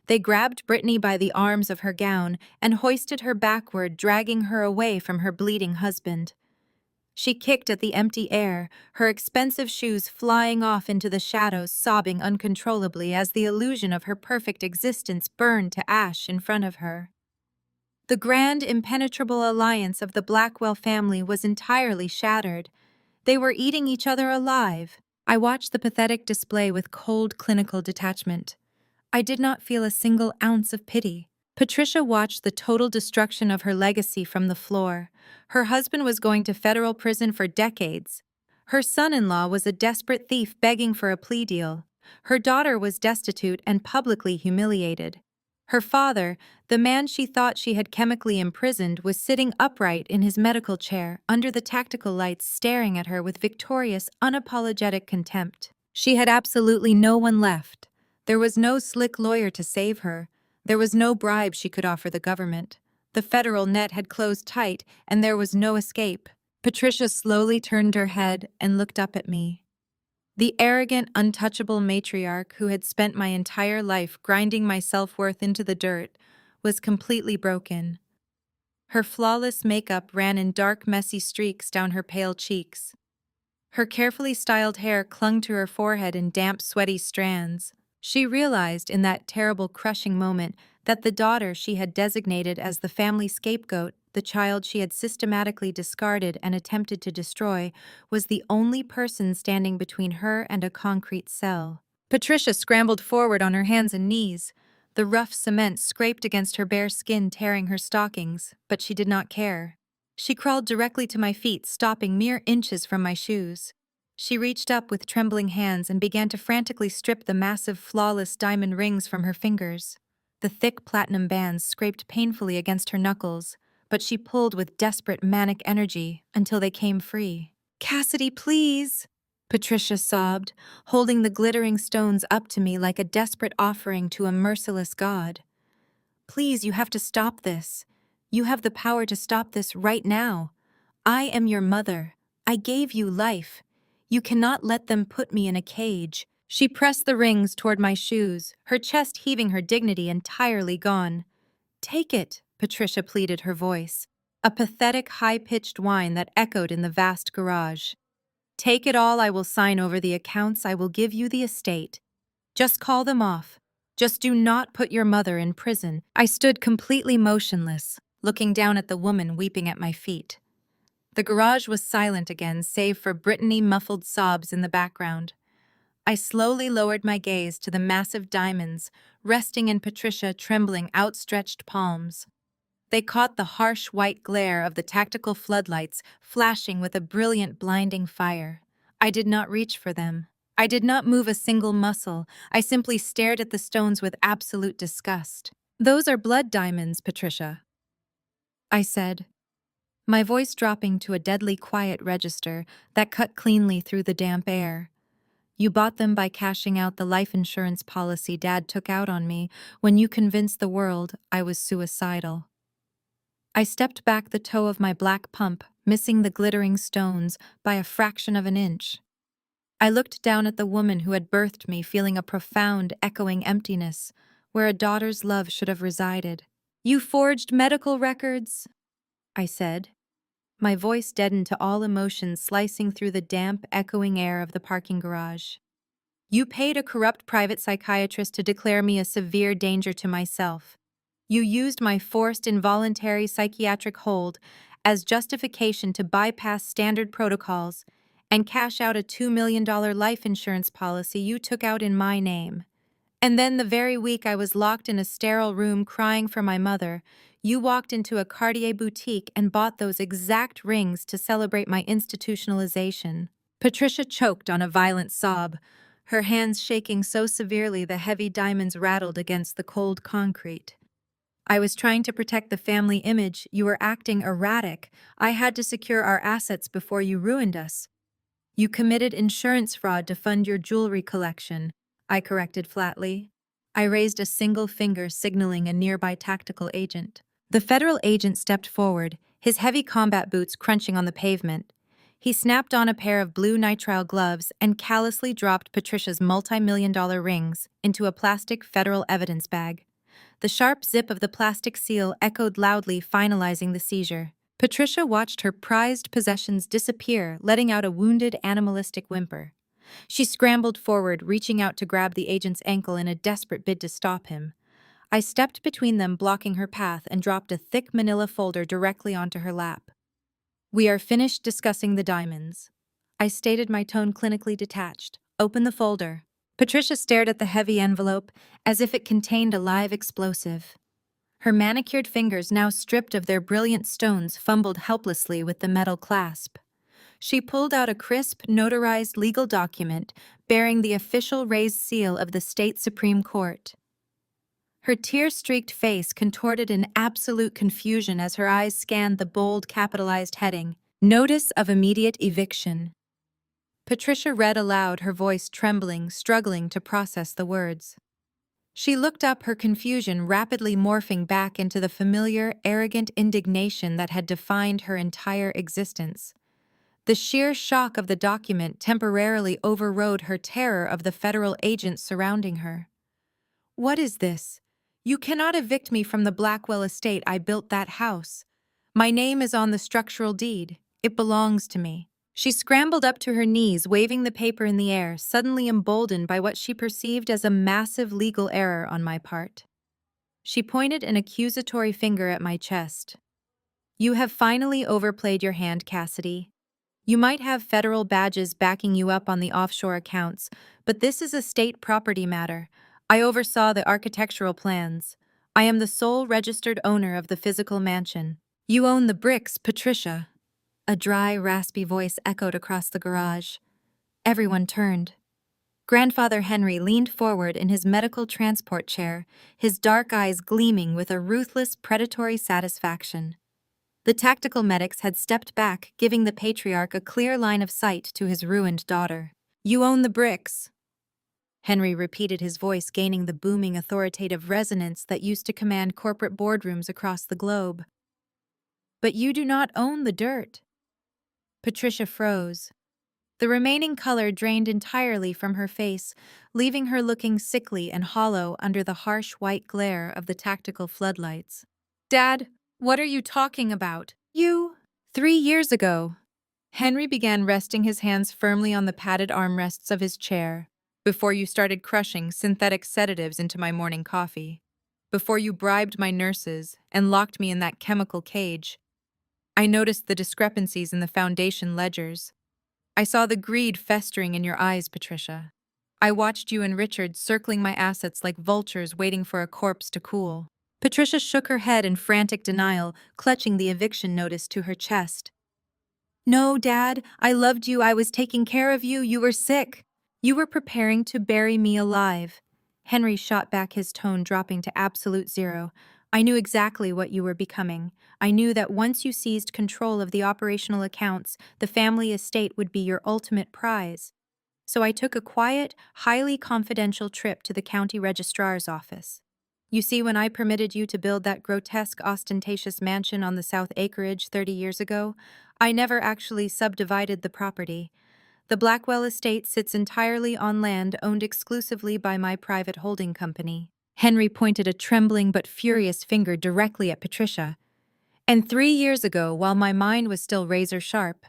They grabbed Brittany by the arms of her gown and hoisted her backward, dragging her away from her bleeding husband. She kicked at the empty air, her expensive shoes flying off into the shadows, sobbing uncontrollably as the illusion of her perfect existence burned to ash in front of her. The grand, impenetrable alliance of the Blackwell family was entirely shattered. They were eating each other alive. I watched the pathetic display with cold, clinical detachment. I did not feel a single ounce of pity. Patricia watched the total destruction of her legacy from the floor. Her husband was going to federal prison for decades. Her son-in-law was a desperate thief begging for a plea deal. Her daughter was destitute and publicly humiliated. Her father, the man she thought she had chemically imprisoned, was sitting upright in his medical chair under the tactical lights, staring at her with victorious, unapologetic contempt. She had absolutely no one left. There was no slick lawyer to save her. There was no bribe she could offer the government. The federal net had closed tight, and there was no escape. Patricia slowly turned her head and looked up at me. The arrogant, untouchable matriarch who had spent my entire life grinding my self-worth into the dirt was completely broken. Her flawless makeup ran in dark, messy streaks down her pale cheeks. Her carefully styled hair clung to her forehead in damp, sweaty strands. She realized in that terrible, crushing moment that the daughter she had designated as the family scapegoat, the child she had systematically discarded and attempted to destroy, was the only person standing between her and a concrete cell. Patricia scrambled forward on her hands and knees. The rough cement scraped against her bare skin, tearing her stockings, but she did not care. She crawled directly to my feet, stopping mere inches from my shoes. She reached up with trembling hands and began to frantically strip the massive, flawless diamond rings from her fingers. The thick platinum bands scraped painfully against her knuckles, but she pulled with desperate, manic energy until they came free. "Cassidy, please!" Patricia sobbed, holding the glittering stones up to me like a desperate offering to a merciless god. "Please, you have to stop this. You have the power to stop this right now. I am your mother. I gave you life. You cannot let them put me in a cage." She pressed the rings toward my shoes, her chest heaving, her dignity entirely gone. "Take it," Patricia pleaded, her voice a pathetic, high-pitched whine that echoed in the vast garage. "Take it all. I will sign over the accounts. I will give you the estate. Just call them off. Just do not put your mother in prison." I stood completely motionless, looking down at the woman weeping at my feet. The garage was silent again, save for Brittany muffled sobs in the background. I slowly lowered my gaze to the massive diamonds resting in Patricia trembling, outstretched palms. They caught the harsh white glare of the tactical floodlights, flashing with a brilliant, blinding fire. I did not reach for them. I did not move a single muscle. I simply stared at the stones with absolute disgust. "Those are blood diamonds, Patricia," I said, my voice dropping to a deadly quiet register that cut cleanly through the damp air. "You bought them by cashing out the life insurance policy Dad took out on me when you convinced the world I was suicidal." I stepped back the toe of my black pump, missing the glittering stones by a fraction of an inch. I looked down at the woman who had birthed me, feeling a profound, echoing emptiness where a daughter's love should have resided. "You forged medical records," I said, my voice deadened to all emotion, slicing through the damp, echoing air of the parking garage. "You paid a corrupt private psychiatrist to declare me a severe danger to myself. You used my forced involuntary psychiatric hold as justification to bypass standard protocols and cash out a $2 million life insurance policy you took out in my name. And then the very week I was locked in a sterile room crying for my mother, you walked into a Cartier boutique and bought those exact rings to celebrate my institutionalization." Patricia choked on a violent sob, her hands shaking so severely the heavy diamonds rattled against the cold concrete. "I was trying to protect the family image. You were acting erratic. I had to secure our assets before you ruined us." "You committed insurance fraud to fund your jewelry collection," I corrected flatly. I raised a single finger, signaling a nearby tactical agent. The federal agent stepped forward, his heavy combat boots crunching on the pavement. He snapped on a pair of blue nitrile gloves and callously dropped Patricia's multi-million-dollar rings into a plastic federal evidence bag. The sharp zip of the plastic seal echoed loudly, finalizing the seizure. Patricia watched her prized possessions disappear, letting out a wounded, animalistic whimper. She scrambled forward, reaching out to grab the agent's ankle in a desperate bid to stop him. I stepped between them, blocking her path, and dropped a thick manila folder directly onto her lap. "We are finished discussing the diamonds." I stated, my tone clinically detached. "Open the folder." Patricia stared at the heavy envelope as if it contained a live explosive. Her manicured fingers, now stripped of their brilliant stones, fumbled helplessly with the metal clasp. She pulled out a crisp, notarized legal document bearing the official raised seal of the state Supreme Court. Her tear-streaked face contorted in absolute confusion as her eyes scanned the bold, capitalized heading, "Notice of Immediate Eviction." Patricia read aloud, her voice trembling, struggling to process the words. She looked up, her confusion rapidly morphing back into the familiar, arrogant indignation that had defined her entire existence. The sheer shock of the document temporarily overrode her terror of the federal agents surrounding her. "What is this? You cannot evict me from the Blackwell estate. I built that house. My name is on the structural deed. It belongs to me." She scrambled up to her knees, waving the paper in the air, suddenly emboldened by what she perceived as a massive legal error on my part. She pointed an accusatory finger at my chest. "You have finally overplayed your hand, Cassidy. You might have federal badges backing you up on the offshore accounts, but this is a state property matter. I oversaw the architectural plans. I am the sole registered owner of the physical mansion. You own the bricks, Patricia." A dry, raspy voice echoed across the garage. Everyone turned. Grandfather Henry leaned forward in his medical transport chair, his dark eyes gleaming with a ruthless, predatory satisfaction. The tactical medics had stepped back, giving the patriarch a clear line of sight to his ruined daughter. "You own the bricks," Henry repeated, his voice gaining the booming, authoritative resonance that used to command corporate boardrooms across the globe. "But you do not own the dirt." Patricia froze. The remaining color drained entirely from her face, leaving her looking sickly and hollow under the harsh white glare of the tactical floodlights. "Dad, what are you talking about? You—" 3 years ago." Henry began, resting his hands firmly on the padded armrests of his chair. "Before you started crushing synthetic sedatives into my morning coffee. Before you bribed my nurses and locked me in that chemical cage. I noticed the discrepancies in the foundation ledgers. I saw the greed festering in your eyes, Patricia. I watched you and Richard circling my assets like vultures waiting for a corpse to cool." Patricia shook her head in frantic denial, clutching the eviction notice to her chest. "No, Dad, I loved you. I was taking care of you. You were sick. You were preparing to bury me alive." Henry shot back, his tone dropping to absolute zero. "I knew exactly what you were becoming. I knew that once you seized control of the operational accounts, the family estate would be your ultimate prize. So I took a quiet, highly confidential trip to the county registrar's office. You see, when I permitted you to build that grotesque, ostentatious mansion on the South Acreage 30 years ago, I never actually subdivided the property. The Blackwell estate sits entirely on land owned exclusively by my private holding company." Henry pointed a trembling but furious finger directly at Patricia. "And 3 years ago, while my mind was still razor-sharp,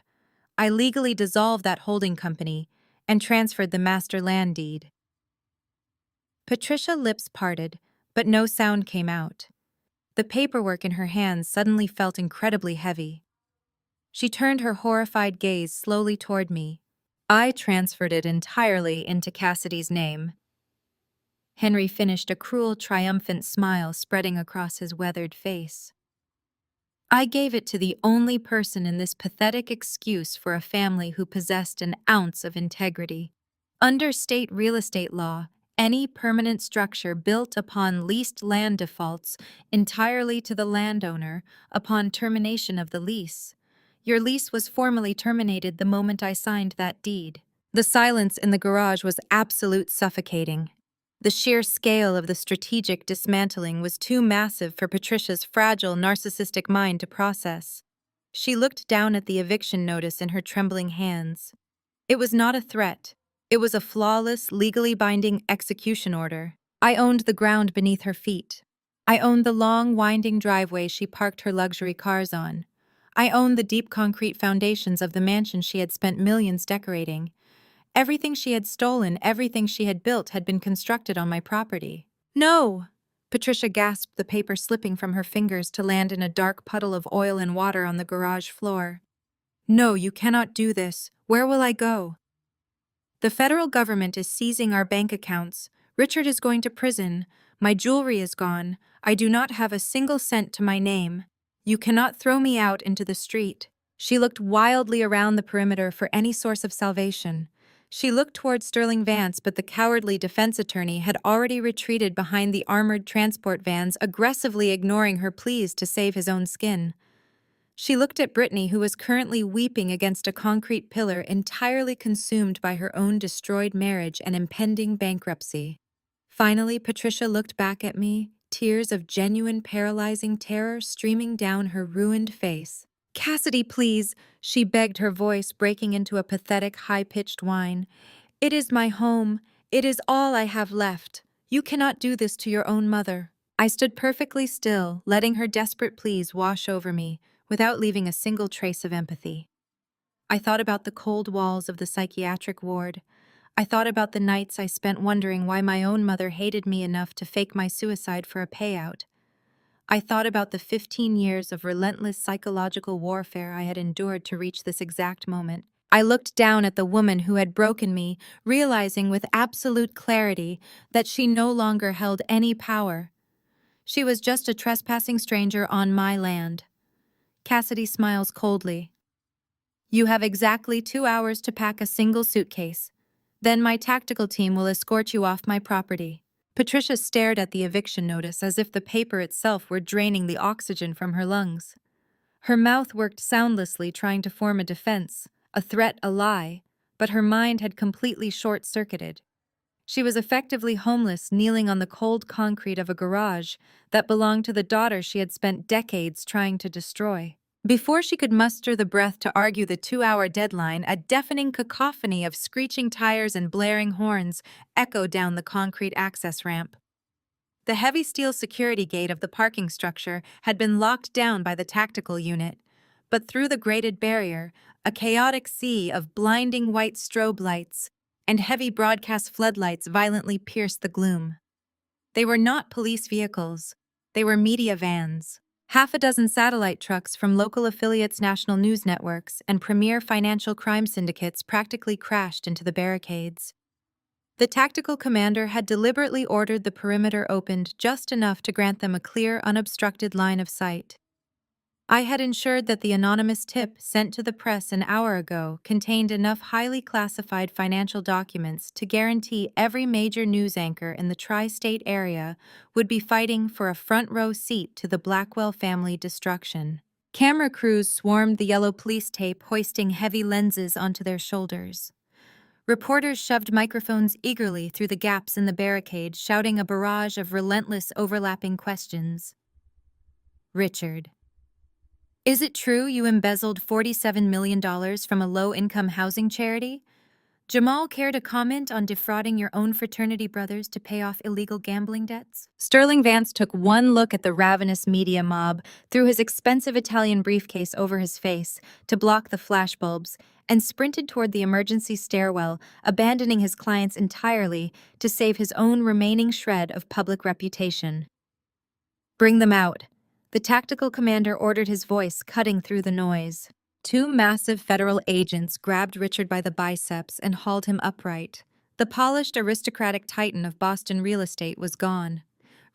I legally dissolved that holding company and transferred the master land deed." Patricia's lips parted, but no sound came out. The paperwork in her hands suddenly felt incredibly heavy. She turned her horrified gaze slowly toward me. "I transferred it entirely into Cassidy's name." Henry finished, a cruel, triumphant smile spreading across his weathered face. "I gave it to the only person in this pathetic excuse for a family who possessed an ounce of integrity. Under state real estate law, any permanent structure built upon leased land defaults entirely to the landowner upon termination of the lease. Your lease was formally terminated the moment I signed that deed." The silence in the garage was absolute, suffocating. The sheer scale of the strategic dismantling was too massive for Patricia's fragile, narcissistic mind to process. She looked down at the eviction notice in her trembling hands. It was not a threat. It was a flawless, legally binding execution order. I owned the ground beneath her feet. I owned the long, winding driveway she parked her luxury cars on. I owned the deep concrete foundations of the mansion she had spent millions decorating. Everything she had stolen, everything she had built had been constructed on my property. No! Patricia gasped, the paper slipping from her fingers to land in a dark puddle of oil and water on the garage floor. No, you cannot do this. Where will I go? The federal government is seizing our bank accounts. Richard is going to prison. My jewelry is gone. I do not have a single cent to my name. You cannot throw me out into the street. She looked wildly around the perimeter for any source of salvation. She looked toward Sterling Vance, but the cowardly defense attorney had already retreated behind the armored transport vans, aggressively ignoring her pleas to save his own skin. She looked at Brittany, who was currently weeping against a concrete pillar, entirely consumed by her own destroyed marriage and impending bankruptcy. Finally, Patricia looked back at me, tears of genuine paralyzing terror streaming down her ruined face. "Cassidy, please," she begged, her voice breaking into a pathetic, high-pitched whine. "It is my home. It is all I have left. You cannot do this to your own mother." I stood perfectly still, letting her desperate pleas wash over me, without leaving a single trace of empathy. I thought about the cold walls of the psychiatric ward. I thought about the nights I spent wondering why my own mother hated me enough to fake my suicide for a payout. I thought about the 15 years of relentless psychological warfare I had endured to reach this exact moment. I looked down at the woman who had broken me, realizing with absolute clarity that she no longer held any power. She was just a trespassing stranger on my land. Cassidy smiles coldly. "You have exactly 2 hours to pack a single suitcase. Then my tactical team will escort you off my property." Patricia stared at the eviction notice as if the paper itself were draining the oxygen from her lungs. Her mouth worked soundlessly, trying to form a defense, a threat, a lie, but her mind had completely short-circuited. She was effectively homeless, kneeling on the cold concrete of a garage that belonged to the daughter she had spent decades trying to destroy. Before she could muster the breath to argue the 2-hour deadline, a deafening cacophony of screeching tires and blaring horns echoed down the concrete access ramp. The heavy steel security gate of the parking structure had been locked down by the tactical unit, but through the grated barrier, a chaotic sea of blinding white strobe lights and heavy broadcast floodlights violently pierced the gloom. They were not police vehicles. They were media vans. Half a dozen satellite trucks from local affiliates, national news networks, and premier financial crime syndicates practically crashed into the barricades. The tactical commander had deliberately ordered the perimeter opened just enough to grant them a clear, unobstructed line of sight. I had ensured that the anonymous tip sent to the press an hour ago contained enough highly classified financial documents to guarantee every major news anchor in the tri-state area would be fighting for a front-row seat to the Blackwell family destruction. Camera crews swarmed the yellow police tape, hoisting heavy lenses onto their shoulders. Reporters shoved microphones eagerly through the gaps in the barricade, shouting a barrage of relentless, overlapping questions. "Richard, is it true you embezzled $47 million from a low-income housing charity? Jamal, care to comment on defrauding your own fraternity brothers to pay off illegal gambling debts?" Sterling Vance took one look at the ravenous media mob, threw his expensive Italian briefcase over his face to block the flashbulbs, and sprinted toward the emergency stairwell, abandoning his clients entirely to save his own remaining shred of public reputation. "Bring them out." The tactical commander ordered, his voice cutting through the noise. 2 massive federal agents grabbed Richard by the biceps and hauled him upright. The polished, aristocratic titan of Boston real estate was gone.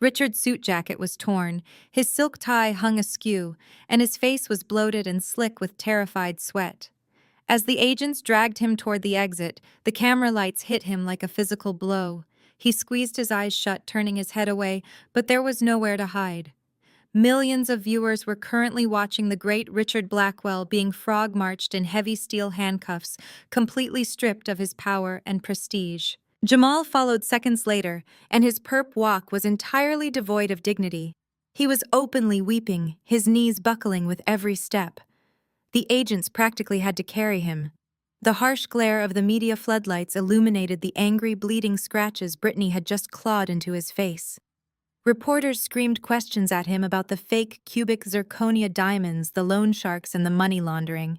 Richard's suit jacket was torn, his silk tie hung askew, and his face was bloated and slick with terrified sweat. As the agents dragged him toward the exit, the camera lights hit him like a physical blow. He squeezed his eyes shut, turning his head away, but there was nowhere to hide. Millions of viewers were currently watching the great Richard Blackwell being frog-marched in heavy steel handcuffs, completely stripped of his power and prestige. Jamal followed seconds later, and his perp walk was entirely devoid of dignity. He was openly weeping, his knees buckling with every step. The agents practically had to carry him. The harsh glare of the media floodlights illuminated the angry, bleeding scratches Brittany had just clawed into his face. Reporters screamed questions at him about the fake cubic zirconia diamonds, the loan sharks, and the money laundering.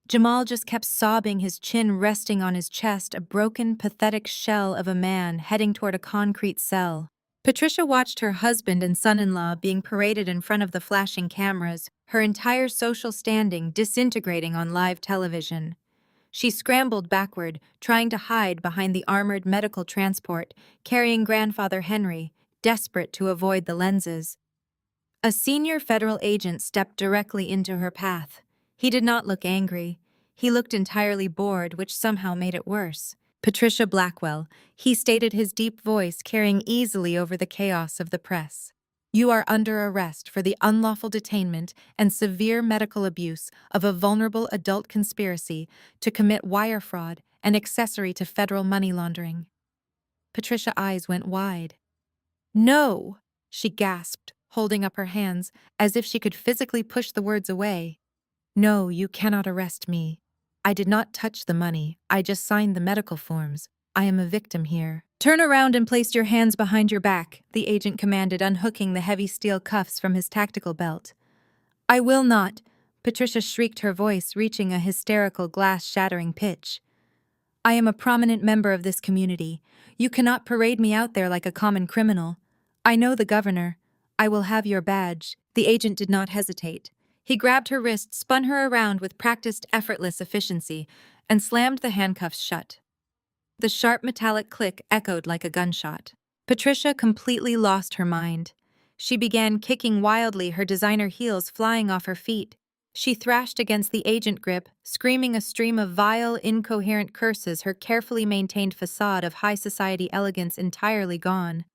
Jamal just kept sobbing, his chin resting on his chest, a broken, pathetic shell of a man heading toward a concrete cell. Patricia watched her husband and son-in-law being paraded in front of the flashing cameras, her entire social standing disintegrating on live television. She scrambled backward, trying to hide behind the armored medical transport, carrying grandfather Henry, desperate to avoid the lenses. A senior federal agent stepped directly into her path. He did not look angry. He looked entirely bored, which somehow made it worse. Patricia Blackwell, he stated, his deep voice carrying easily over the chaos of the press. You are under arrest for the unlawful detainment and severe medical abuse of a vulnerable adult conspiracy to commit wire fraud and accessory to federal money laundering. Patricia's eyes went wide. No, she gasped, holding up her hands as if she could physically push the words away. No, you cannot arrest me. I did not touch the money. I just signed the medical forms. I am a victim here. Turn around and place your hands behind your back, the agent commanded, unhooking the heavy steel cuffs from his tactical belt. I will not, Patricia shrieked, her voice reaching a hysterical, glass-shattering pitch. I am a prominent member of this community. You cannot parade me out there like a common criminal. I know the governor. I will have your badge. The agent did not hesitate. He grabbed her wrist, spun her around with practiced, effortless efficiency, and slammed the handcuffs shut. The sharp metallic click echoed like a gunshot. Patricia completely lost her mind. She began kicking wildly, her designer heels flying off her feet. She thrashed against the agent grip, screaming a stream of vile, incoherent curses, her carefully maintained facade of high society elegance entirely gone.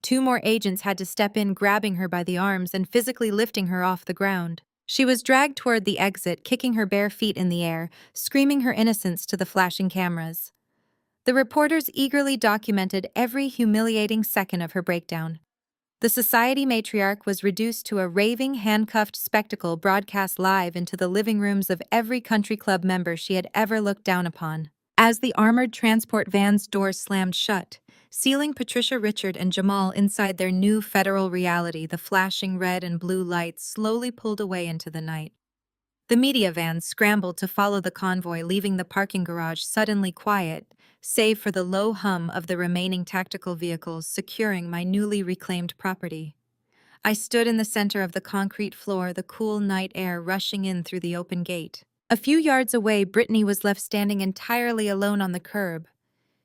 Two more agents had to step in, grabbing her by the arms and physically lifting her off the ground. She was dragged toward the exit, kicking her bare feet in the air, screaming her innocence to the flashing cameras. The reporters eagerly documented every humiliating second of her breakdown. The society matriarch was reduced to a raving, handcuffed spectacle broadcast live into the living rooms of every country club member she had ever looked down upon. As the armored transport van's doors slammed shut, sealing Patricia, Richard, and Jamal inside their new federal reality, the flashing red and blue lights slowly pulled away into the night. The media vans scrambled to follow the convoy, leaving the parking garage suddenly quiet, save for the low hum of the remaining tactical vehicles securing my newly reclaimed property. I stood in the center of the concrete floor, the cool night air rushing in through the open gate. A few yards away, Brittany was left standing entirely alone on the curb.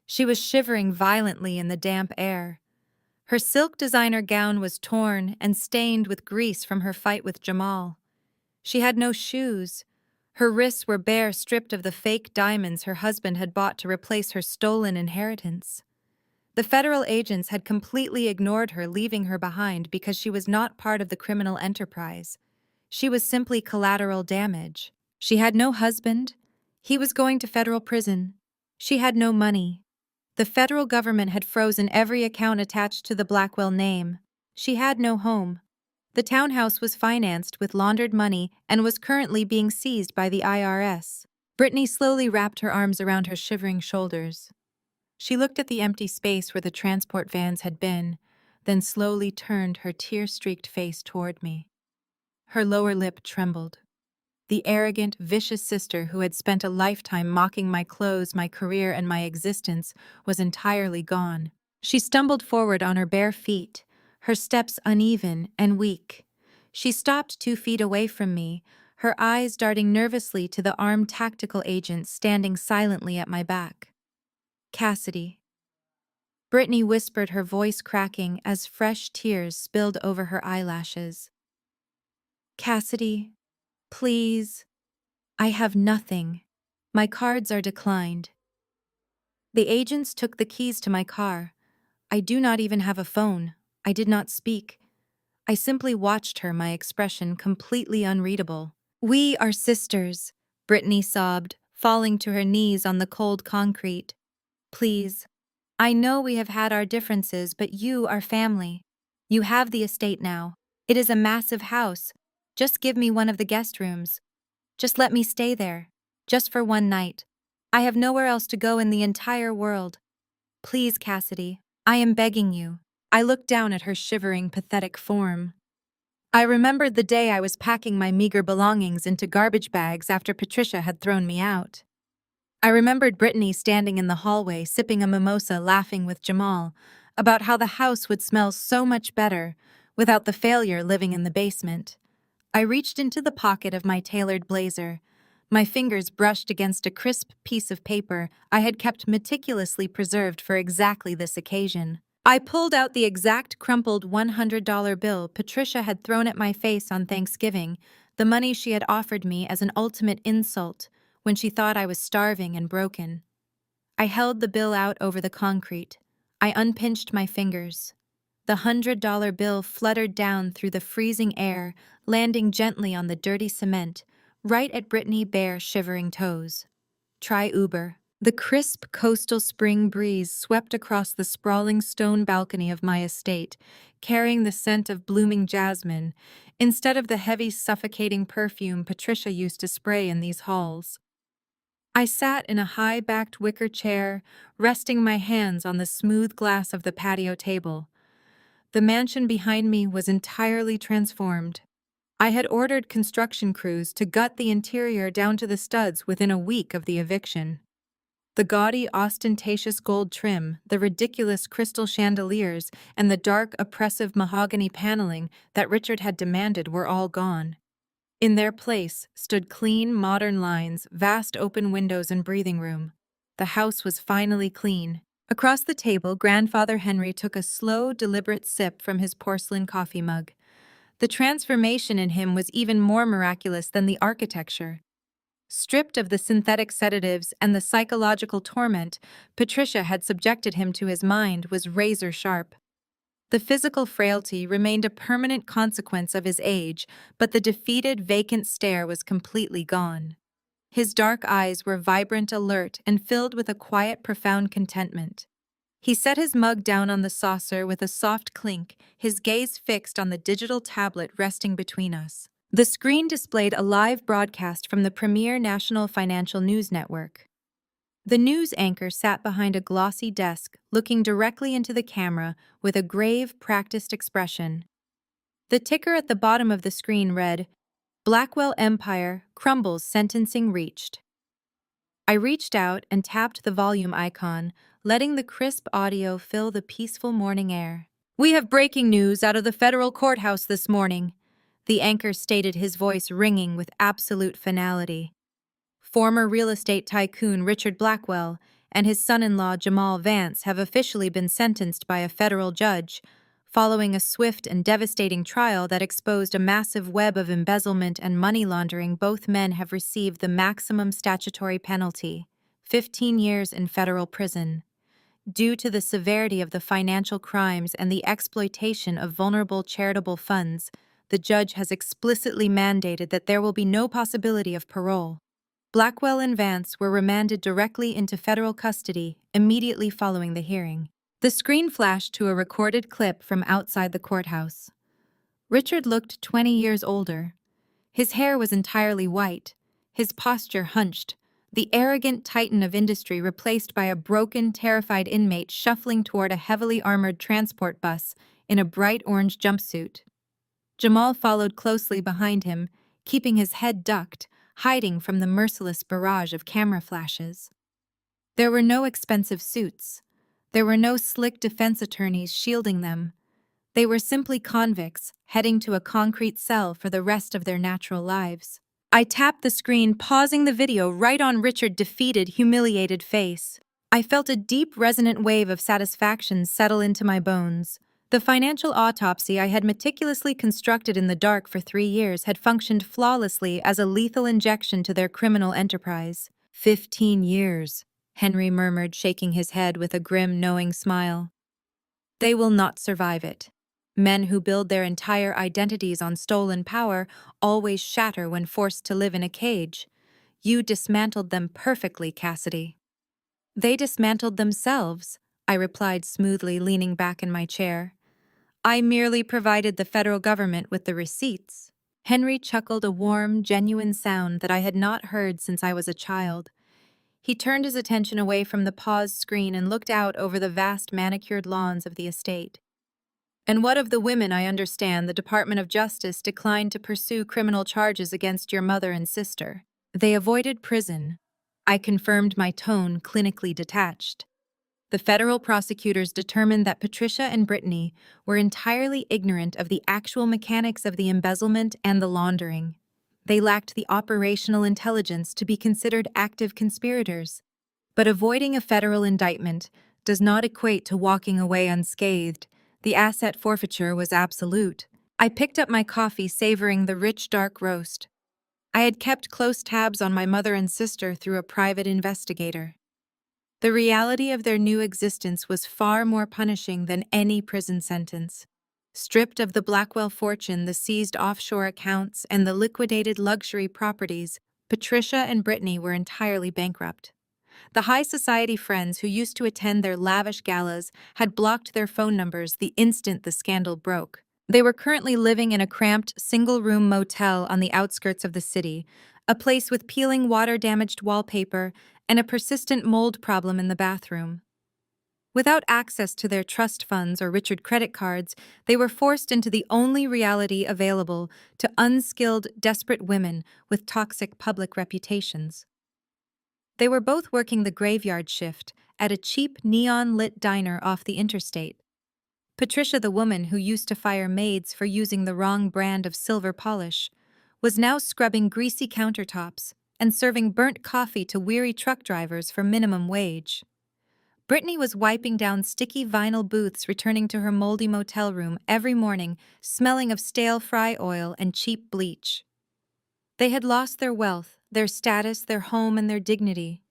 She was shivering violently in the damp air. Her silk designer gown was torn and stained with grease from her fight with Jamal. She had no shoes. Her wrists were bare, stripped of the fake diamonds her husband had bought to replace her stolen inheritance. The federal agents had completely ignored her, leaving her behind because she was not part of the criminal enterprise. She was simply collateral damage. She had no husband. He was going to federal prison. She had no money. The federal government had frozen every account attached to the Blackwell name. She had no home. The townhouse was financed with laundered money and was currently being seized by the IRS. Brittany slowly wrapped her arms around her shivering shoulders. She looked at the empty space where the transport vans had been, then slowly turned her tear-streaked face toward me. Her lower lip trembled. The arrogant, vicious sister who had spent a lifetime mocking my clothes, my career, and my existence was entirely gone. She stumbled forward on her bare feet, her steps uneven and weak. She stopped 2 feet away from me, her eyes darting nervously to the armed tactical agent standing silently at my back. Cassidy. Brittany whispered, her voice cracking as fresh tears spilled over her eyelashes. Cassidy, please. I have nothing. My cards are declined. The agents took the keys to my car. I do not even have a phone. I did not speak. I simply watched her, my expression completely unreadable. We are sisters, Brittany sobbed, falling to her knees on the cold concrete. Please. I know we have had our differences, but you are family. You have the estate now. It is a massive house. Just give me one of the guest rooms. Just let me stay there. Just for one night. I have nowhere else to go in the entire world. Please, Cassidy. I am begging you. I looked down at her shivering, pathetic form. I remembered the day I was packing my meager belongings into garbage bags after Patricia had thrown me out. I remembered Brittany standing in the hallway sipping a mimosa laughing with Jamal about how the house would smell so much better without the failure living in the basement. I reached into the pocket of my tailored blazer. My fingers brushed against a crisp piece of paper I had kept meticulously preserved for exactly this occasion. I pulled out the exact crumpled $100 bill Patricia had thrown at my face on Thanksgiving, the money she had offered me as an ultimate insult when she thought I was starving and broken. I held the bill out over the concrete. I unpinched my fingers. The $100 bill fluttered down through the freezing air, landing gently on the dirty cement, right at Brittany Bear's shivering toes. Try Uber. The crisp coastal spring breeze swept across the sprawling stone balcony of my estate, carrying the scent of blooming jasmine, instead of the heavy, suffocating perfume Patricia used to spray in these halls. I sat in a high-backed wicker chair, resting my hands on the smooth glass of the patio table. The mansion behind me was entirely transformed. I had ordered construction crews to gut the interior down to the studs within a week of the eviction. The gaudy, ostentatious gold trim, the ridiculous crystal chandeliers, and the dark, oppressive mahogany paneling that Richard had demanded were all gone. In their place stood clean, modern lines, vast open windows and breathing room. The house was finally clean. Across the table, Grandfather Henry took a slow, deliberate sip from his porcelain coffee mug. The transformation in him was even more miraculous than the architecture. Stripped of the synthetic sedatives and the psychological torment Patricia had subjected him to, his mind was razor sharp. The physical frailty remained a permanent consequence of his age, but the defeated, vacant stare was completely gone. His dark eyes were vibrant, alert, and filled with a quiet, profound contentment. He set his mug down on the saucer with a soft clink, his gaze fixed on the digital tablet resting between us. The screen displayed a live broadcast from the premier national financial news network. The news anchor sat behind a glossy desk, looking directly into the camera with a grave, practiced expression. The ticker at the bottom of the screen read, "Blackwell Empire crumbles, sentencing reached." I reached out and tapped the volume icon, letting the crisp audio fill the peaceful morning air. "We have breaking news out of the federal courthouse this morning," the anchor stated, his voice ringing with absolute finality. Former real estate tycoon Richard Blackwell and his son-in-law Jamal Vance have officially been sentenced by a federal judge, following a swift and devastating trial that exposed a massive web of embezzlement and money laundering. Both men have received the maximum statutory penalty, 15 years in federal prison. Due to the severity of the financial crimes and the exploitation of vulnerable charitable funds, the judge has explicitly mandated that there will be no possibility of parole. Blackwell and Vance were remanded directly into federal custody immediately following the hearing. The screen flashed to a recorded clip from outside the courthouse. Richard looked 20 years older. His hair was entirely white, his posture hunched, the arrogant titan of industry replaced by a broken, terrified inmate shuffling toward a heavily armored transport bus in a bright orange jumpsuit. Jamal followed closely behind him, keeping his head ducked, hiding from the merciless barrage of camera flashes. There were no expensive suits. There were no slick defense attorneys shielding them. They were simply convicts heading to a concrete cell for the rest of their natural lives. I tapped the screen, pausing the video right on Richard's defeated, humiliated face. I felt a deep, resonant wave of satisfaction settle into my bones. The financial autopsy I had meticulously constructed in the dark for 3 years had functioned flawlessly as a lethal injection to their criminal enterprise. 15 years, Henry murmured, shaking his head with a grim, knowing smile. They will not survive it. Men who build their entire identities on stolen power always shatter when forced to live in a cage. You dismantled them perfectly, Cassidy. They dismantled themselves, I replied smoothly, leaning back in my chair. I merely provided the federal government with the receipts. Henry chuckled, a warm, genuine sound that I had not heard since I was a child. He turned his attention away from the paused screen and looked out over the vast manicured lawns of the estate. And what of the women? I understand the Department of Justice declined to pursue criminal charges against your mother and sister. They avoided prison. I confirmed, my tone clinically detached. The federal prosecutors determined that Patricia and Brittany were entirely ignorant of the actual mechanics of the embezzlement and the laundering. They lacked the operational intelligence to be considered active conspirators. But avoiding a federal indictment does not equate to walking away unscathed. The asset forfeiture was absolute. I picked up my coffee, savoring the rich, dark roast. I had kept close tabs on my mother and sister through a private investigator. The reality of their new existence was far more punishing than any prison sentence. Stripped of the Blackwell fortune, the seized offshore accounts, and the liquidated luxury properties, Patricia and Brittany were entirely bankrupt. The high society friends who used to attend their lavish galas had blocked their phone numbers the instant the scandal broke. They were currently living in a cramped, single-room motel on the outskirts of the city, a place with peeling water-damaged wallpaper and a persistent mold problem in the bathroom. Without access to their trust funds or Richard credit cards, they were forced into the only reality available to unskilled, desperate women with toxic public reputations. They were both working the graveyard shift at a cheap, neon-lit diner off the interstate. Patricia, the woman who used to fire maids for using the wrong brand of silver polish, was now scrubbing greasy countertops and serving burnt coffee to weary truck drivers for minimum wage. Brittany was wiping down sticky vinyl booths, returning to her moldy motel room every morning, smelling of stale fry oil and cheap bleach. They had lost their wealth, their status, their home, and their dignity.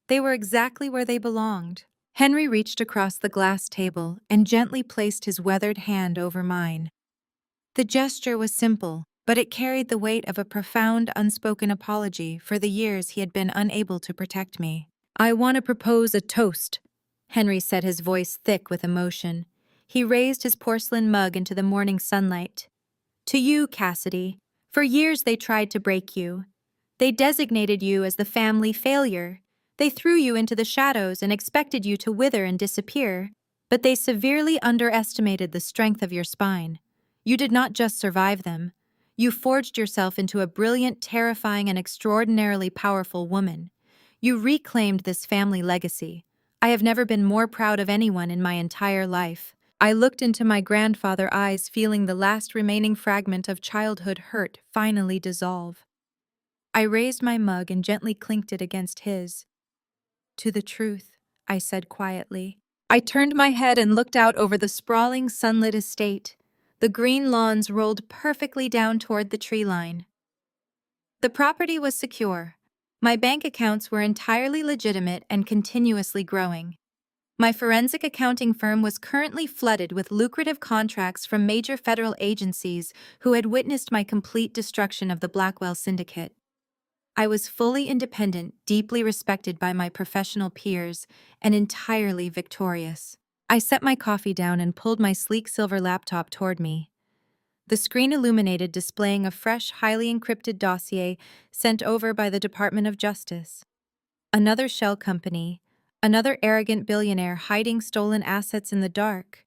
They were exactly where they belonged. Henry reached across the glass table and gently placed his weathered hand over mine. The gesture was simple, but it carried the weight of a profound, unspoken apology for the years he had been unable to protect me. "I want to propose a toast," Henry said, his voice thick with emotion. He raised his porcelain mug into the morning sunlight. "To you, Cassidy. For years they tried to break you. They designated you as the family failure. They threw you into the shadows and expected you to wither and disappear. But they severely underestimated the strength of your spine. You did not just survive them. You forged yourself into a brilliant, terrifying, and extraordinarily powerful woman. You reclaimed this family legacy. I have never been more proud of anyone in my entire life." I looked into my grandfather's eyes, feeling the last remaining fragment of childhood hurt finally dissolve. I raised my mug and gently clinked it against his. "To the truth," I said quietly. I turned my head and looked out over the sprawling, sunlit estate. The green lawns rolled perfectly down toward the tree line. The property was secure. My bank accounts were entirely legitimate and continuously growing. My forensic accounting firm was currently flooded with lucrative contracts from major federal agencies who had witnessed my complete destruction of the Blackwell syndicate. I was fully independent, deeply respected by my professional peers, and entirely victorious. I set my coffee down and pulled my sleek silver laptop toward me. The screen illuminated, displaying a fresh, highly encrypted dossier sent over by the Department of Justice. Another shell company, another arrogant billionaire hiding stolen assets in the dark.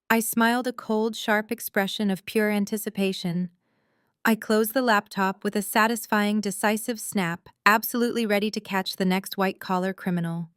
I smiled, a cold, sharp expression of pure anticipation. I closed the laptop with a satisfying, decisive snap, absolutely ready to catch the next white-collar criminal.